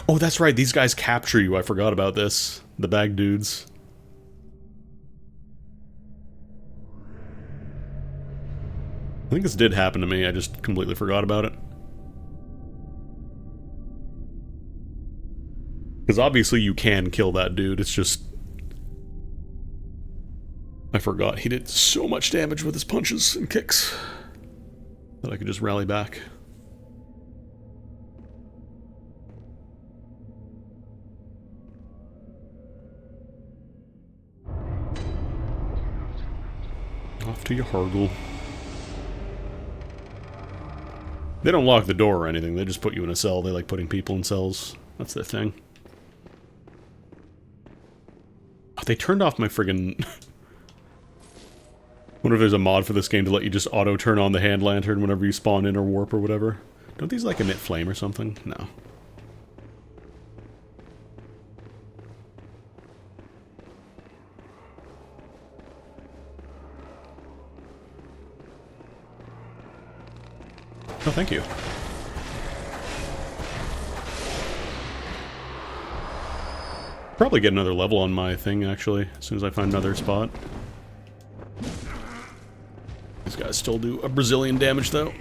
Oh, that's right. These guys capture you. I forgot about this. The bag dudes. I think this did happen to me. I just completely forgot about it. Because obviously you can kill that dude. It's just... I forgot. He did so much damage with his punches and kicks that I could just rally back. Off to your Hargle. They don't lock the door or anything. They just put you in a cell. They like putting people in cells. That's their thing. Oh, they turned off my friggin... Wonder if there's a mod for this game to let you just auto-turn on the hand lantern whenever you spawn in or warp or whatever. Don't these like emit flame or something? No. Oh, thank you. Probably get another level on my thing, actually, as soon as I find another spot. These guys still do a Brazilian damage, though.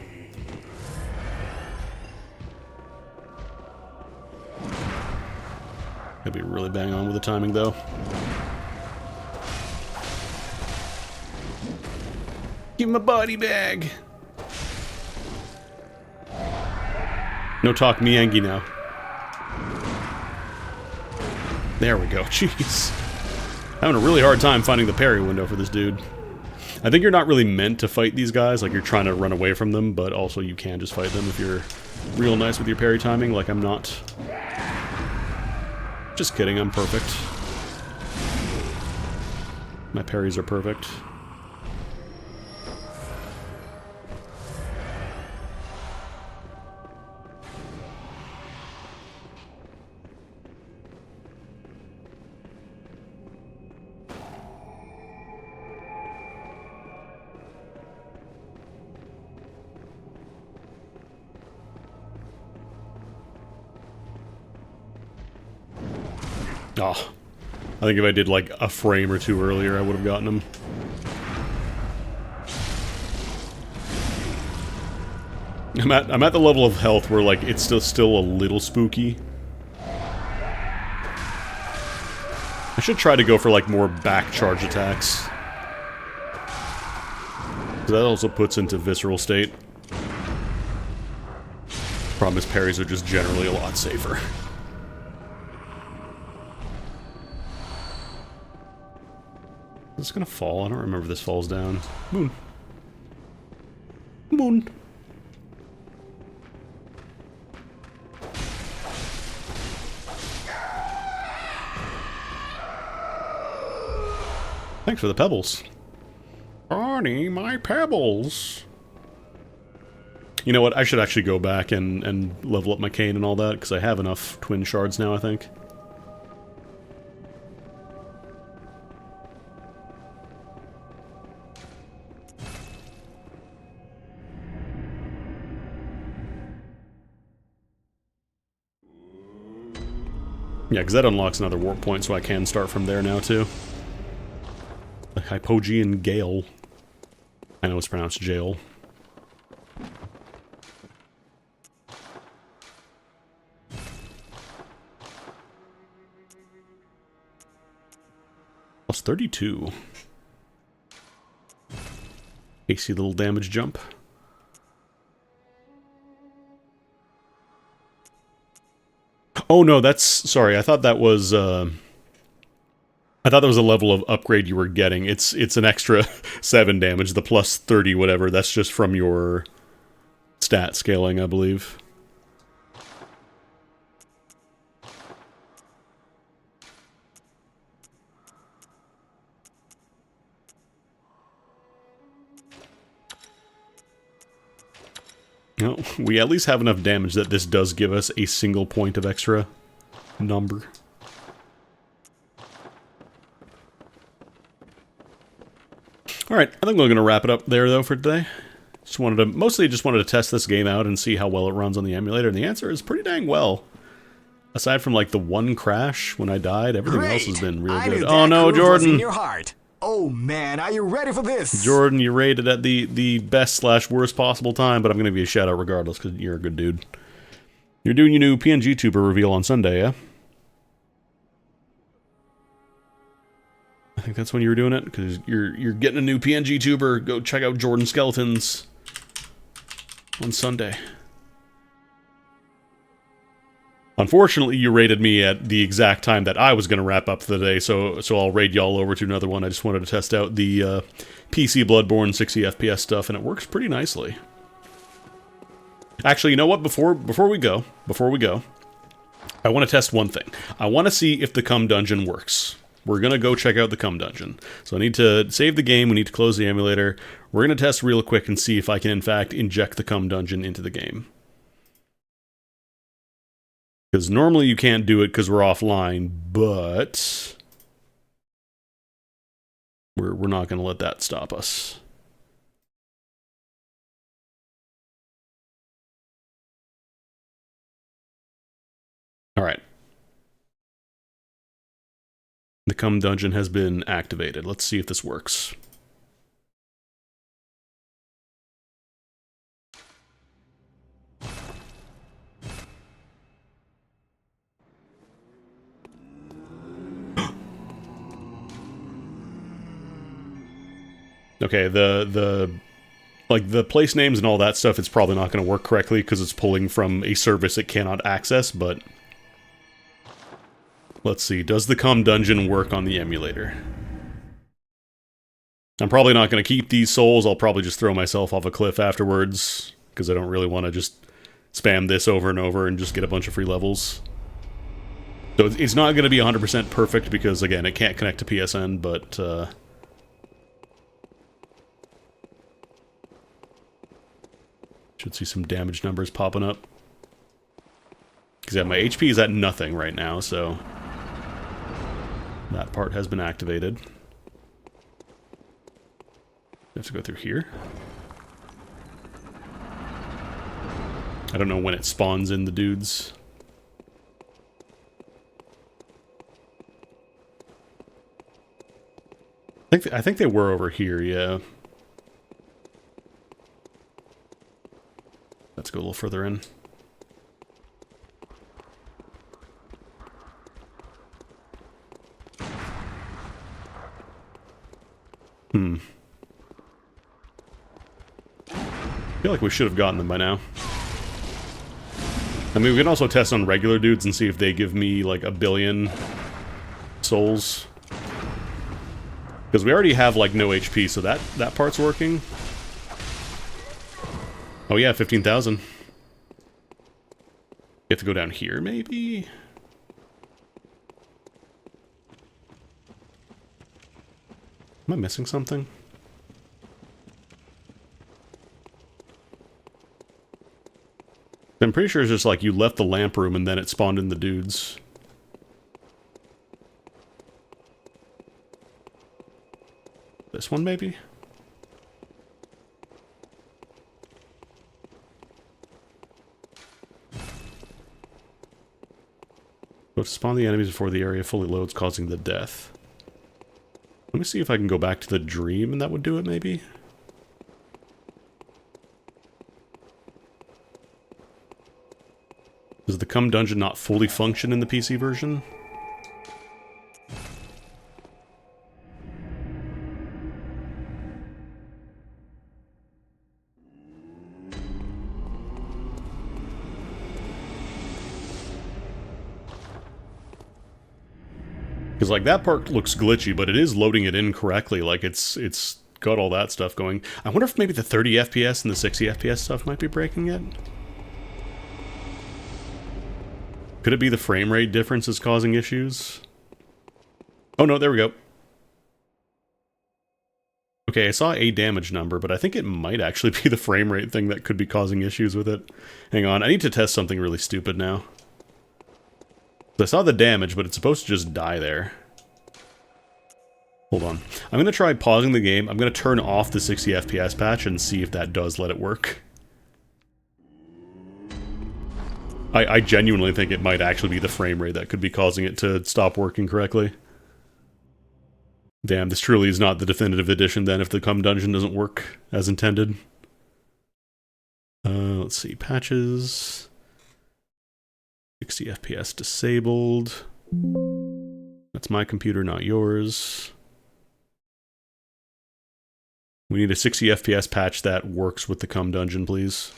Gotta be really bang on with the timing, though. Give him a body bag! No talk Miyangi now. There we go. Jeez. Having a really hard time finding the parry window for this dude. I think you're not really meant to fight these guys, like you're trying to run away from them, but also you can just fight them if you're real nice with your parry timing, like I'm not. Just kidding, I'm perfect. My parries are perfect. Oh. I think if I did like a frame or two earlier, I would have gotten him. I'm at the level of health where like it's still a little spooky. I should try to go for like more back charge attacks. So that also puts into visceral state. Problem is parries are just generally a lot safer. Is this gonna fall? I don't remember if this falls down. Moon. Moon. Thanks for the pebbles. Arnie, my pebbles. You know what? I should actually go back and level up my cane and all that, because I have enough twin shards now, I think. Yeah, because that unlocks another warp point, so I can start from there now, too. The Hypogean Gale. I know it's pronounced jail. Plus 32. Hasty little damage jump. Oh no, that's... Sorry, I thought that was... I thought that was a level of upgrade you were getting. It's an extra 7 damage, the plus 30 whatever. That's just from your stat scaling, I believe. No, we at least have enough damage that this does give us a single point of extra number. Alright, I think we're going to wrap it up there, though, for today. Mostly just wanted to test this game out and see how well it runs on the emulator, and the answer is pretty dang well. Aside from, like, the one crash when I died, everything else has been real good. Oh no, Jordan! In your heart. Oh man, are you ready for this? Jordan, you rated at the best/worst possible time, but I'm going to give you a shout-out regardless, because you're a good dude. You're doing your new PNG Tuber reveal on Sunday, yeah? I think that's when you were doing it, because you're getting a new PNG tuber. Go check out Jordan Skeletons on Sunday. Unfortunately, you raided me at the exact time that I was going to wrap up for the day, so I'll raid y'all over to another one. I just wanted to test out the PC Bloodborne 60 FPS stuff, and it works pretty nicely. Actually, you know what? Before we go, I want to test one thing. I want to see if the Cum Dungeon works. We're going to go check out the Cum Dungeon. So I need to save the game, we need to close the emulator. We're going to test real quick and see if I can, in fact, inject the Cum Dungeon into the game. Because normally you can't do it because we're offline, but... We're not going to let that stop us. Alright. The Cum Dungeon has been activated. Let's see if this works. Okay, the place names and all that stuff, it's probably not going to work correctly because it's pulling from a service it cannot access, but... Let's see, does the Cum Dungeon work on the emulator? I'm probably not going to keep these souls, I'll probably just throw myself off a cliff afterwards, because I don't really want to just spam this over and over and just get a bunch of free levels. So it's not going to be 100% perfect, because again, it can't connect to PSN, but... should see some damage numbers popping up. Because yeah, my HP is at nothing right now, so... that part has been activated. I have to go through here. I don't know when it spawns in the dudes. I think they were over here, yeah. Let's go a little further in. I feel like we should have gotten them by now. I mean, we can also test on regular dudes and see if they give me, like, 1 billion souls. Because we already have, like, no HP, so that part's working. Oh yeah, 15,000. You have to go down here, maybe? Am I missing something? I'm pretty sure it's just like you left the lamp room and then it spawned in the dudes. This one, maybe? So to spawn the enemies before the area fully loads, causing the death. Let me see if I can go back to the dream and that would do it, maybe? Does the Cum Dungeon not fully function in the PC version? Because, like, that part looks glitchy, but it is loading it in correctly. Like, it's got all that stuff going. I wonder if maybe the 30 FPS and the 60 FPS stuff might be breaking it? Could it be the frame rate difference is causing issues? Oh no, there we go. Okay, I saw a damage number, but I think it might actually be the frame rate thing that could be causing issues with it. Hang on, I need to test something really stupid now. I saw the damage, but it's supposed to just die there. Hold on. I'm going to try pausing the game. I'm going to turn off the 60 FPS patch and see if that does let it work. I genuinely think it might actually be the frame rate that could be causing it to stop working correctly. Damn, this truly is not the definitive edition then if the Cum Dungeon doesn't work as intended. Let's see, patches. 60 FPS disabled. That's my computer, not yours. We need a 60 FPS patch that works with the Cum Dungeon, please.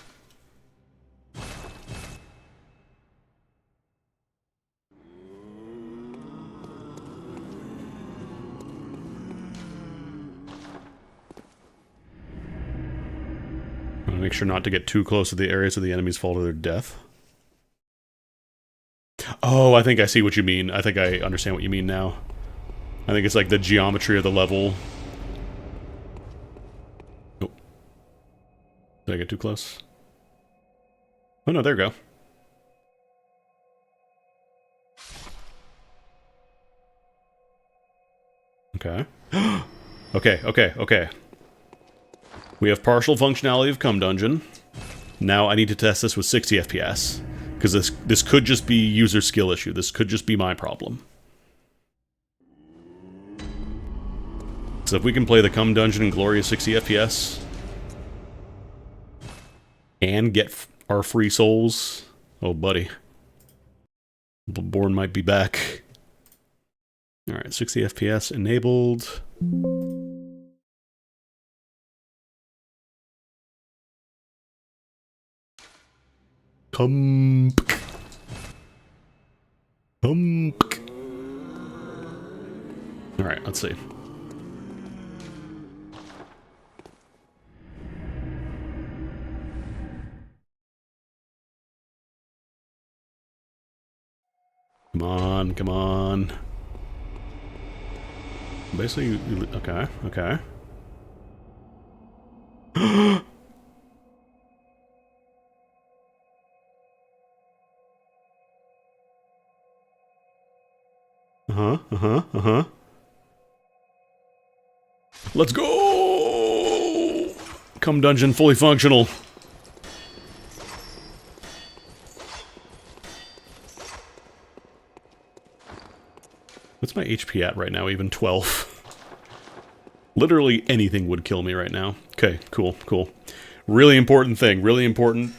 Make sure not to get too close to the areas of the enemies fall to their death. Oh, I think I see what you mean. I think I understand what you mean now. I think it's like the geometry of the level. Oh. Did I get too close? Oh no, there we go. Okay. Okay. We have partial functionality of Cum Dungeon. Now I need to test this with 60 FPS. Because this could just be user skill issue. This could just be my problem. So if we can play the Cum Dungeon in glorious 60 FPS... and get our free souls... Oh, buddy. Bloodborne might be back. Alright, 60 FPS enabled... Alright, let's see. Come on. Basically, okay. Let's go! Cum Dungeon fully functional. What's my HP at right now? Even 12. Literally anything would kill me right now. Okay, cool, cool. Really important thing, really important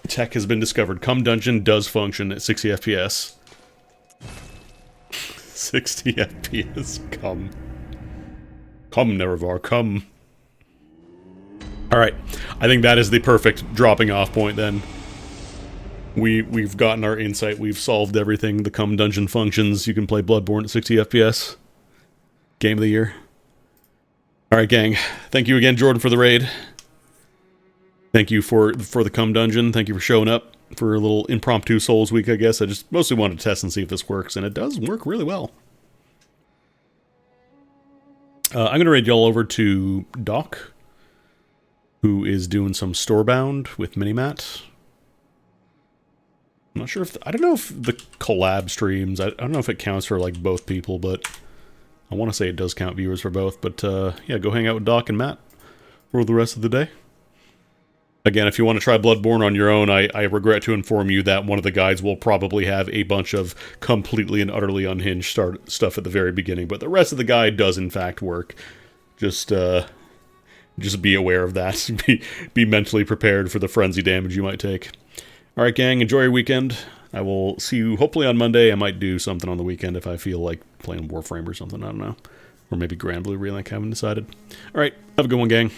tech has been discovered. Cum Dungeon does function at 60 FPS. 60 FPS, come. Come, Nerevar, come. Alright, I think that is the perfect dropping off point then. We've gotten our insight, we've solved everything. The Cum Dungeon functions, you can play Bloodborne at 60 FPS. Game of the year. Alright, gang. Thank you again, Jordan, for the raid. Thank you for the Cum Dungeon. Thank you for showing up for a little impromptu Souls week, I guess. I just mostly wanted to test and see if this works, and it does work really well. I'm going to raid y'all over to Doc, who is doing some Storebound with Minimat. I'm not sure if... I don't know if the collab streams... I don't know if it counts for, like, both people, but... I want to say it does count viewers for both, but, yeah, go hang out with Doc and Matt for the rest of the day. Again, if you want to try Bloodborne on your own, I regret to inform you that one of the guides will probably have a bunch of completely and utterly unhinged stuff at the very beginning, but the rest of the guide does in fact work. Just be aware of that. be mentally prepared for the frenzy damage you might take. Alright, gang, enjoy your weekend. I will see you hopefully on Monday. I might do something on the weekend if I feel like playing Warframe or something, I don't know. Or maybe Grand Blue Relink, I haven't decided. Alright, have a good one, gang.